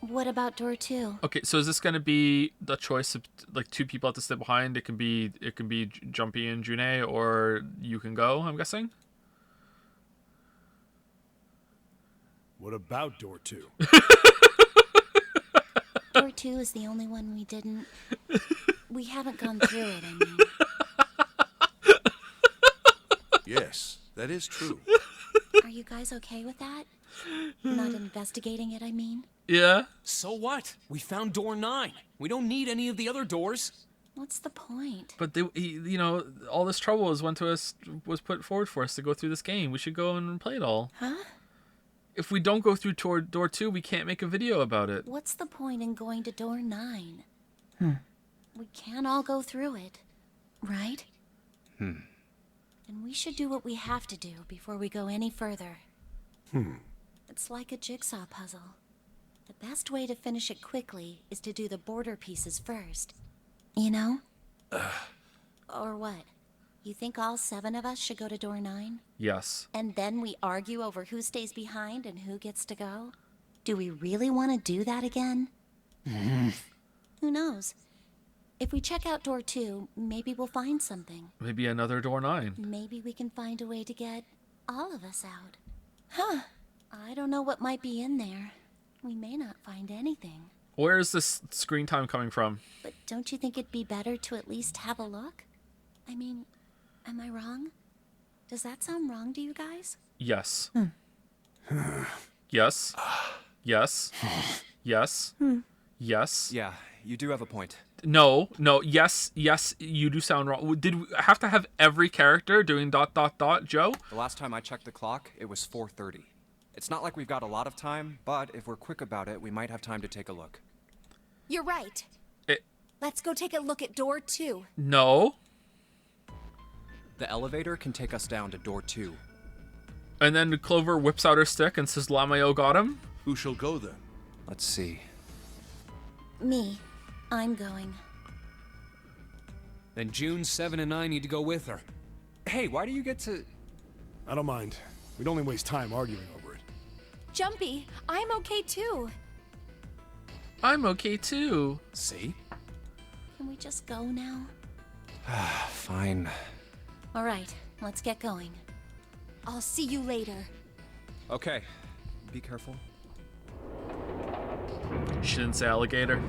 What about door 2? Okay, so is this going to be the choice of like 2 people have to stay behind? It can be Jumpy and June, or you can go, I'm guessing. What about door 2? Door 2 is the only one we didn't... We haven't gone through it, I mean. Yes, that is true. Are you guys okay with that? Not investigating it, I mean. Yeah. So what? We found door 9. We don't need any of the other doors. What's the point? But you know, all this trouble was put forward for us to go through this game. We should go and play it all. Huh? If we don't go through toward door 2, we can't make a video about it. What's the point in going to door 9? We can't all go through it, right? And we should do what we have to do before we go any further. It's like a jigsaw puzzle. The best way to finish it quickly is to do the border pieces first. You know? Or what? You think all 7 of us should go to door 9? Yes. And then we argue over who stays behind and who gets to go? Do we really want to do that again? Who knows? If we check out door 2, maybe we'll find something. Maybe another door 9. Maybe we can find a way to get all of us out. Huh. I don't know what might be in there. We may not find anything. Where is this screen time coming from? But don't you think it'd be better to at least have a look? I mean, am I wrong? Does that sound wrong to you guys? Yes. Yes. Yes. Yes. Yes. Yeah, you do have a point. No, yes, you do sound wrong. Did we have to have every character doing ... Joe? The last time I checked the clock, it was 4:30. It's not like we've got a lot of time, but if we're quick about it, we might have time to take a look. You're right. It, Let's go take a look at door 2. no. The elevator can take us down to door 2. And then Clover whips out her stick and says, Lamayo got him? Who shall go then? Let's see. Me. I'm going. Then June, 7, and 9 need to go with her. Hey, why do you get to... I don't mind. We'd only waste time arguing over it. Jumpy, I'm okay too. I'm okay too. See? Can we just go now? Fine. All right, let's get going. I'll see you later. Okay. Be careful. She didn't say alligator.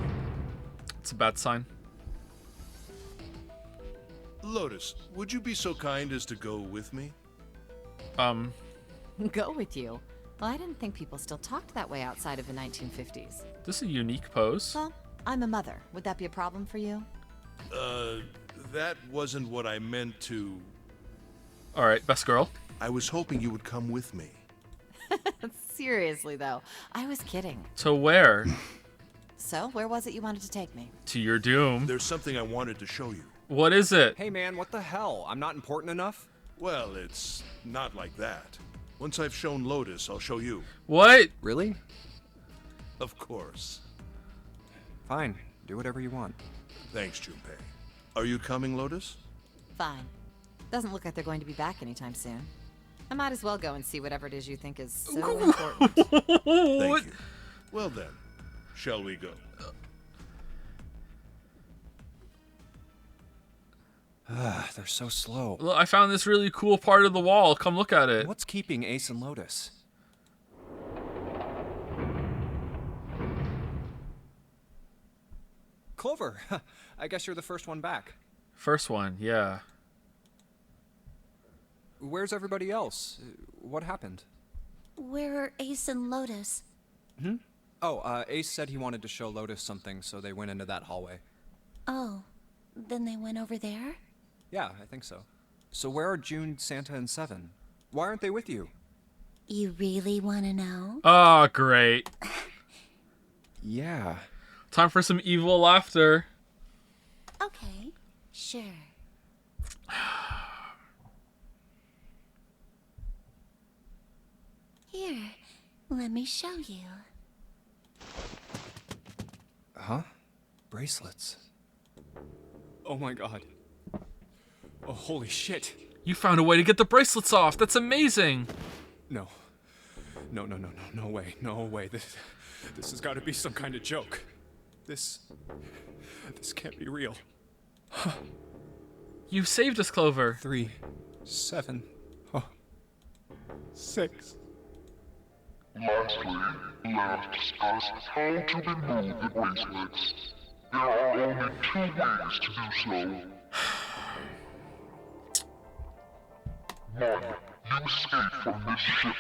It's a bad sign. Lotus, would you be so kind as to go with me? Go with you? Well, I didn't think people still talked that way outside of the 1950s. This is a unique pose. Well, I'm a mother. Would that be a problem for you? That wasn't what I meant to... All right, best girl. I was hoping you would come with me. Seriously, though. I was kidding. To where? So, where was it you wanted to take me? To your doom. There's something I wanted to show you. What is it? Hey man, what the hell? I'm not important enough? Well, it's not like that. Once I've shown Lotus, I'll show you. What? Really? Of course. Fine. Do whatever you want. Thanks, Junpei. Are you coming, Lotus? Fine. Doesn't look like they're going to be back anytime soon. I might as well go and see whatever it is you think is so important. Thank you. Well then, shall we go? They're so slow. Look, I found this really cool part of the wall. Come look at it. What's keeping Ace and Lotus? Clover, I guess you're the first one back. First one, yeah. Where's everybody else? What happened? Where are Ace and Lotus? Oh, Ace said he wanted to show Lotus something, so they went into that hallway. Oh, then they went over there? Yeah, I think so. So where are June, Santa, and 7? Why aren't they with you? You really want to know? Oh, great. Yeah. Time for some evil laughter. Okay, sure. Here, let me show you. Huh? Bracelets. Oh my god. Oh, holy shit. You found a way to get the bracelets off. That's amazing. No. No way. This has got to be some kind of joke. This can't be real. You saved us, Clover. 3, 7, 6. Lastly, let us discuss how to remove the bracelets. There are only 2 ways to do so. 1. You escape from this ship.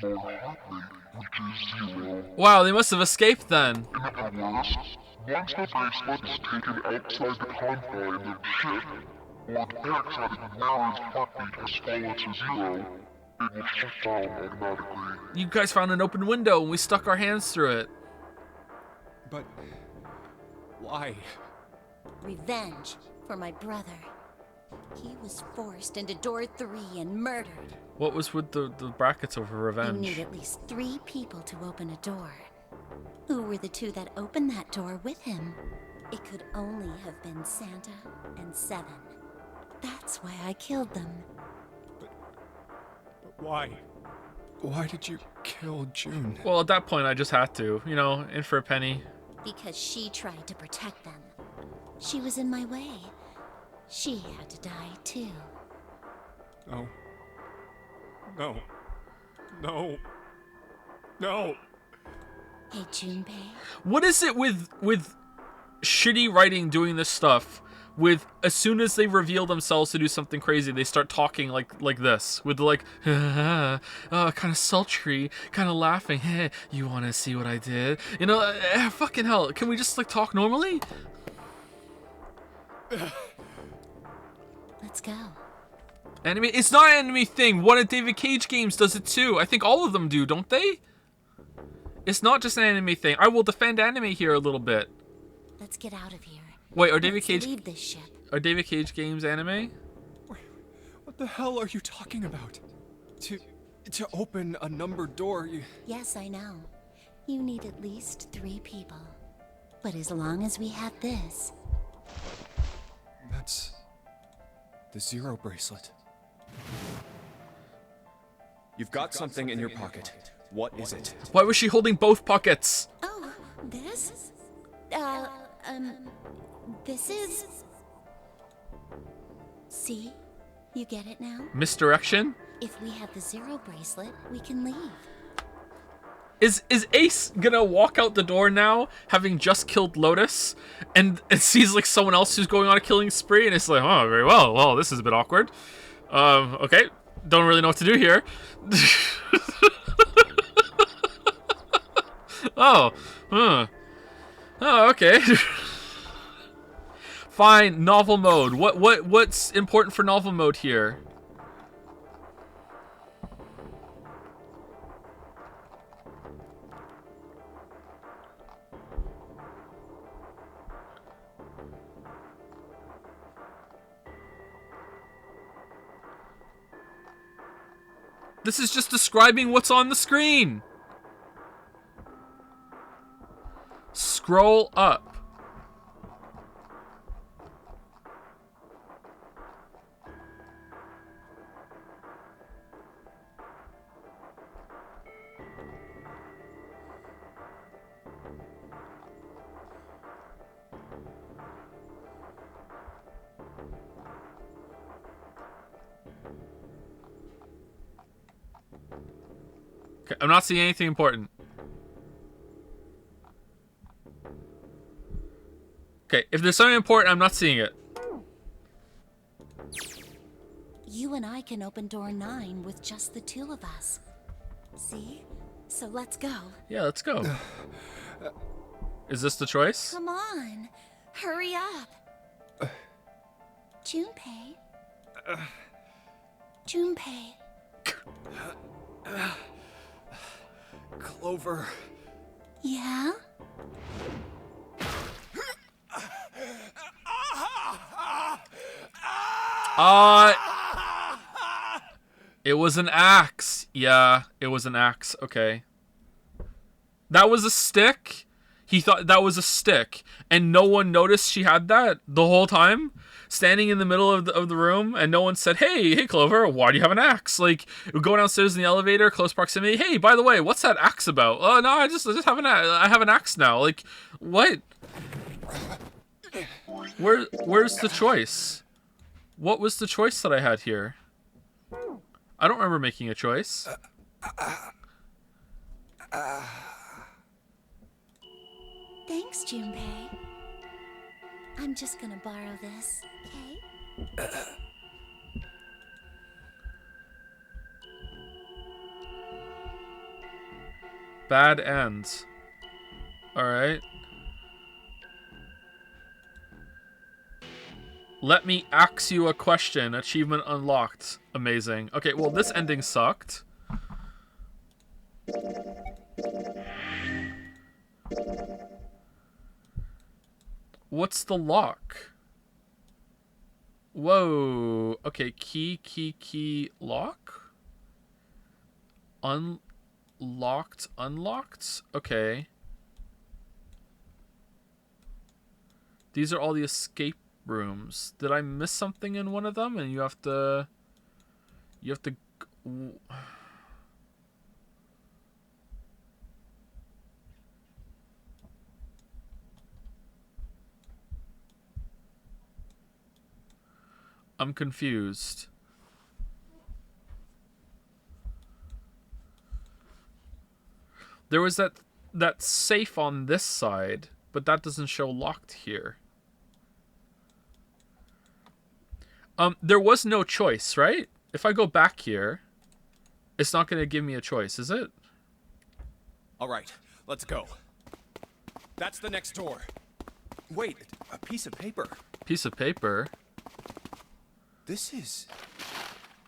2. More hotly, which is 0. Wow, they must have escaped then. In other words, once the bracelet is taken outside the confine of the ship, or the paraxatic mirror's heartbeat has fallen to 0, it will shut down automatically. You guys found an open window and we stuck our hands through it. But why? Revenge for my brother. He was forced into door 3 and murdered. What was with the brackets over You revenge? need at least 3 people to open a door. Who were the 2 that opened that door with him? It could only have been Santa and 7. That's why I killed them. But why? Why did you kill June? Well, at that point, I just had to. You know, in for a penny. Because she tried to protect them. She was in my way. She had to die too. No. No. No. Hey, Junpei. What is it with shitty writing doing this stuff? With as soon as they reveal themselves to do something crazy, they start talking like this, with like, kind of sultry, kind of laughing. Hey, you want to see what I did? You know, fucking hell. Can we just like talk normally? Let's go. Anime? It's not an anime thing. One of David Cage games does it too. I think all of them do, don't they? It's not just an anime thing. I will defend anime here a little bit. Let's get out of here. Wait, are David Cage? Leave this ship. Are David Cage games anime? What the hell are you talking about? To open a numbered door, you... Yes, I know. You need at least 3 people. But as long as we have this... That's... the 0 bracelet. You've got something in your pocket. What is it? Why was she holding both pockets? Oh, this? This is... See? You get it now? Misdirection? If we have the 0 bracelet, we can leave. Is Ace gonna walk out the door now, having just killed Lotus, and sees like someone else who's going on a killing spree, and it's like, oh, very well. Well, this is a bit awkward. Okay, don't really know what to do here. Oh, okay. Fine, novel mode. What's important for novel mode here? This is just describing what's on the screen. Scroll up. Okay, I'm not seeing anything important. Okay, if there's something important, I'm not seeing it. You and I can open door 9 with just the 2 of us. See? So let's go. Yeah, let's go. Is this the choice? Come on. Hurry up. Junpei. Junpei. Clover. Yeah? It was an axe. Yeah, it was an axe. Okay. That was a stick? He thought that was a stick, and no one noticed she had that the whole time? standing in the middle of the room, and no one said, hey Clover, why do you have an axe? Like, we go downstairs in the elevator, close proximity. Hey, by the way, what's that axe about? Oh no, I just have I have an axe now. Like, what? Where's the choice? What was the choice that I had here? I don't remember making a choice. Thanks, Junpei. I'm just gonna borrow this, okay? Bad ends. Alright. Let me ask you a question. Achievement unlocked. Amazing. Okay, well, this ending sucked. What's the lock? Whoa. Okay, key, lock? Unlocked? Okay. These are all the escape rooms. Did I miss something in one of them? And you have to... I'm confused. There was that safe on this side, but that doesn't show locked here. There was no choice, right? If I go back here, it's not going to give me a choice, is it? All right, let's go. That's the next door. Wait, a piece of paper. Piece of paper? This is...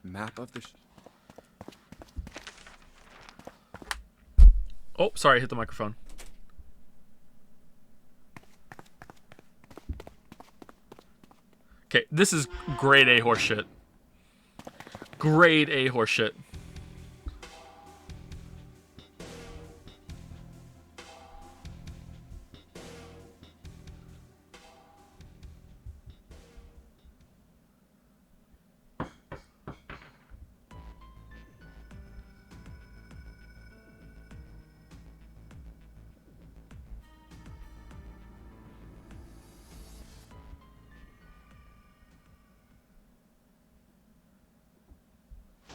map of the... Oh, sorry, I hit the microphone. Okay, this is grade A horseshit. Grade A horseshit.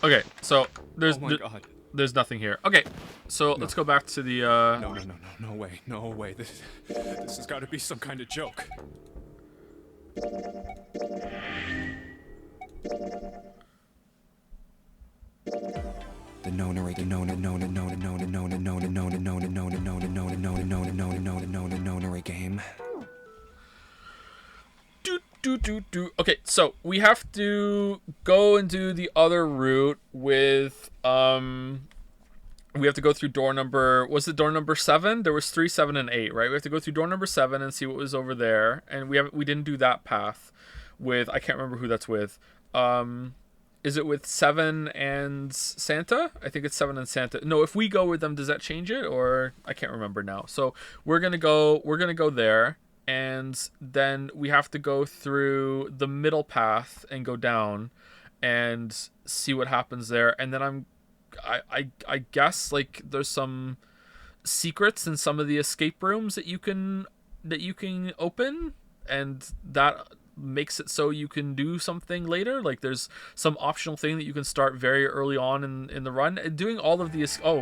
Okay, so there's there's nothing here. Okay, so let's go back to the No way. This has got to be some kind of joke. The nonary game. Okay, so we have to go and do the other route with we have to go through door number, was it door number 7? There was 3, 7, and 8, right? We have to go through door number 7 and see what was over there, and we didn't do that path with, I can't remember who that's with. Is it with 7 and Santa? I think it's 7 and Santa. No, if we go with them, does that change it, or I can't remember now. So we're gonna go there. And then we have to go through the middle path and go down and see what happens there. And then I guess like there's some secrets in some of the escape rooms that you can open, and that makes it so you can do something later. Like there's some optional thing that you can start very early on in the run. Doing all of the escape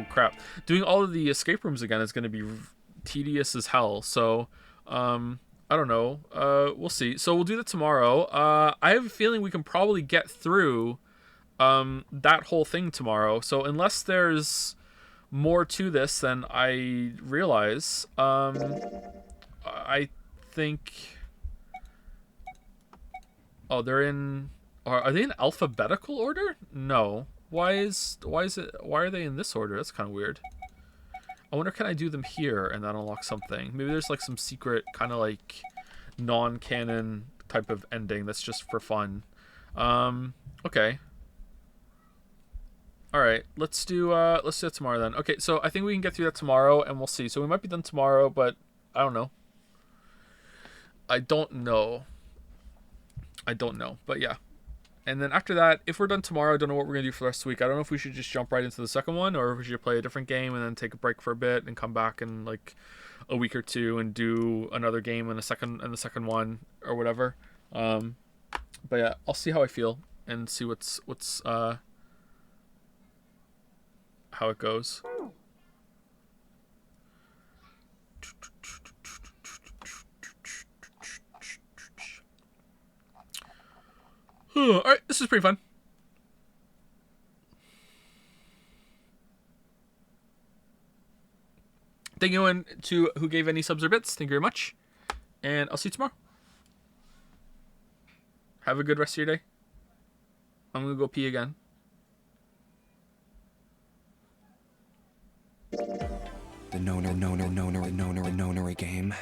rooms again is going to be tedious as hell. So I don't know. We'll see. So we'll do that tomorrow. I have a feeling we can probably get through that whole thing tomorrow. So unless there's more to this than I realize, I think... Oh, they're in... Are they in alphabetical order? No. Why are they in this order? That's kind of weird. I wonder, can I do them here and then unlock something? Maybe there's like some secret kind of like non-canon type of ending that's just for fun. Okay. All right, let's do it tomorrow then. Okay, so I think we can get through that tomorrow, and we'll see. So we might be done tomorrow, but I don't know. I don't know, but yeah. And then after that, if we're done tomorrow, I don't know what we're gonna do for the rest of the week. I don't know if we should just jump right into the second one, or if we should play a different game and then take a break for a bit and come back in like a week or two and do another game and the second one or whatever. But yeah, I'll see how I feel and see what's how it goes. Alright, this is pretty fun. Thank you anyone to who gave any subs or bits. Thank you very much. And I'll see you tomorrow. Have a good rest of your day. I'm gonna go pee again. The no-no-no-no-no-no-no-no-no game.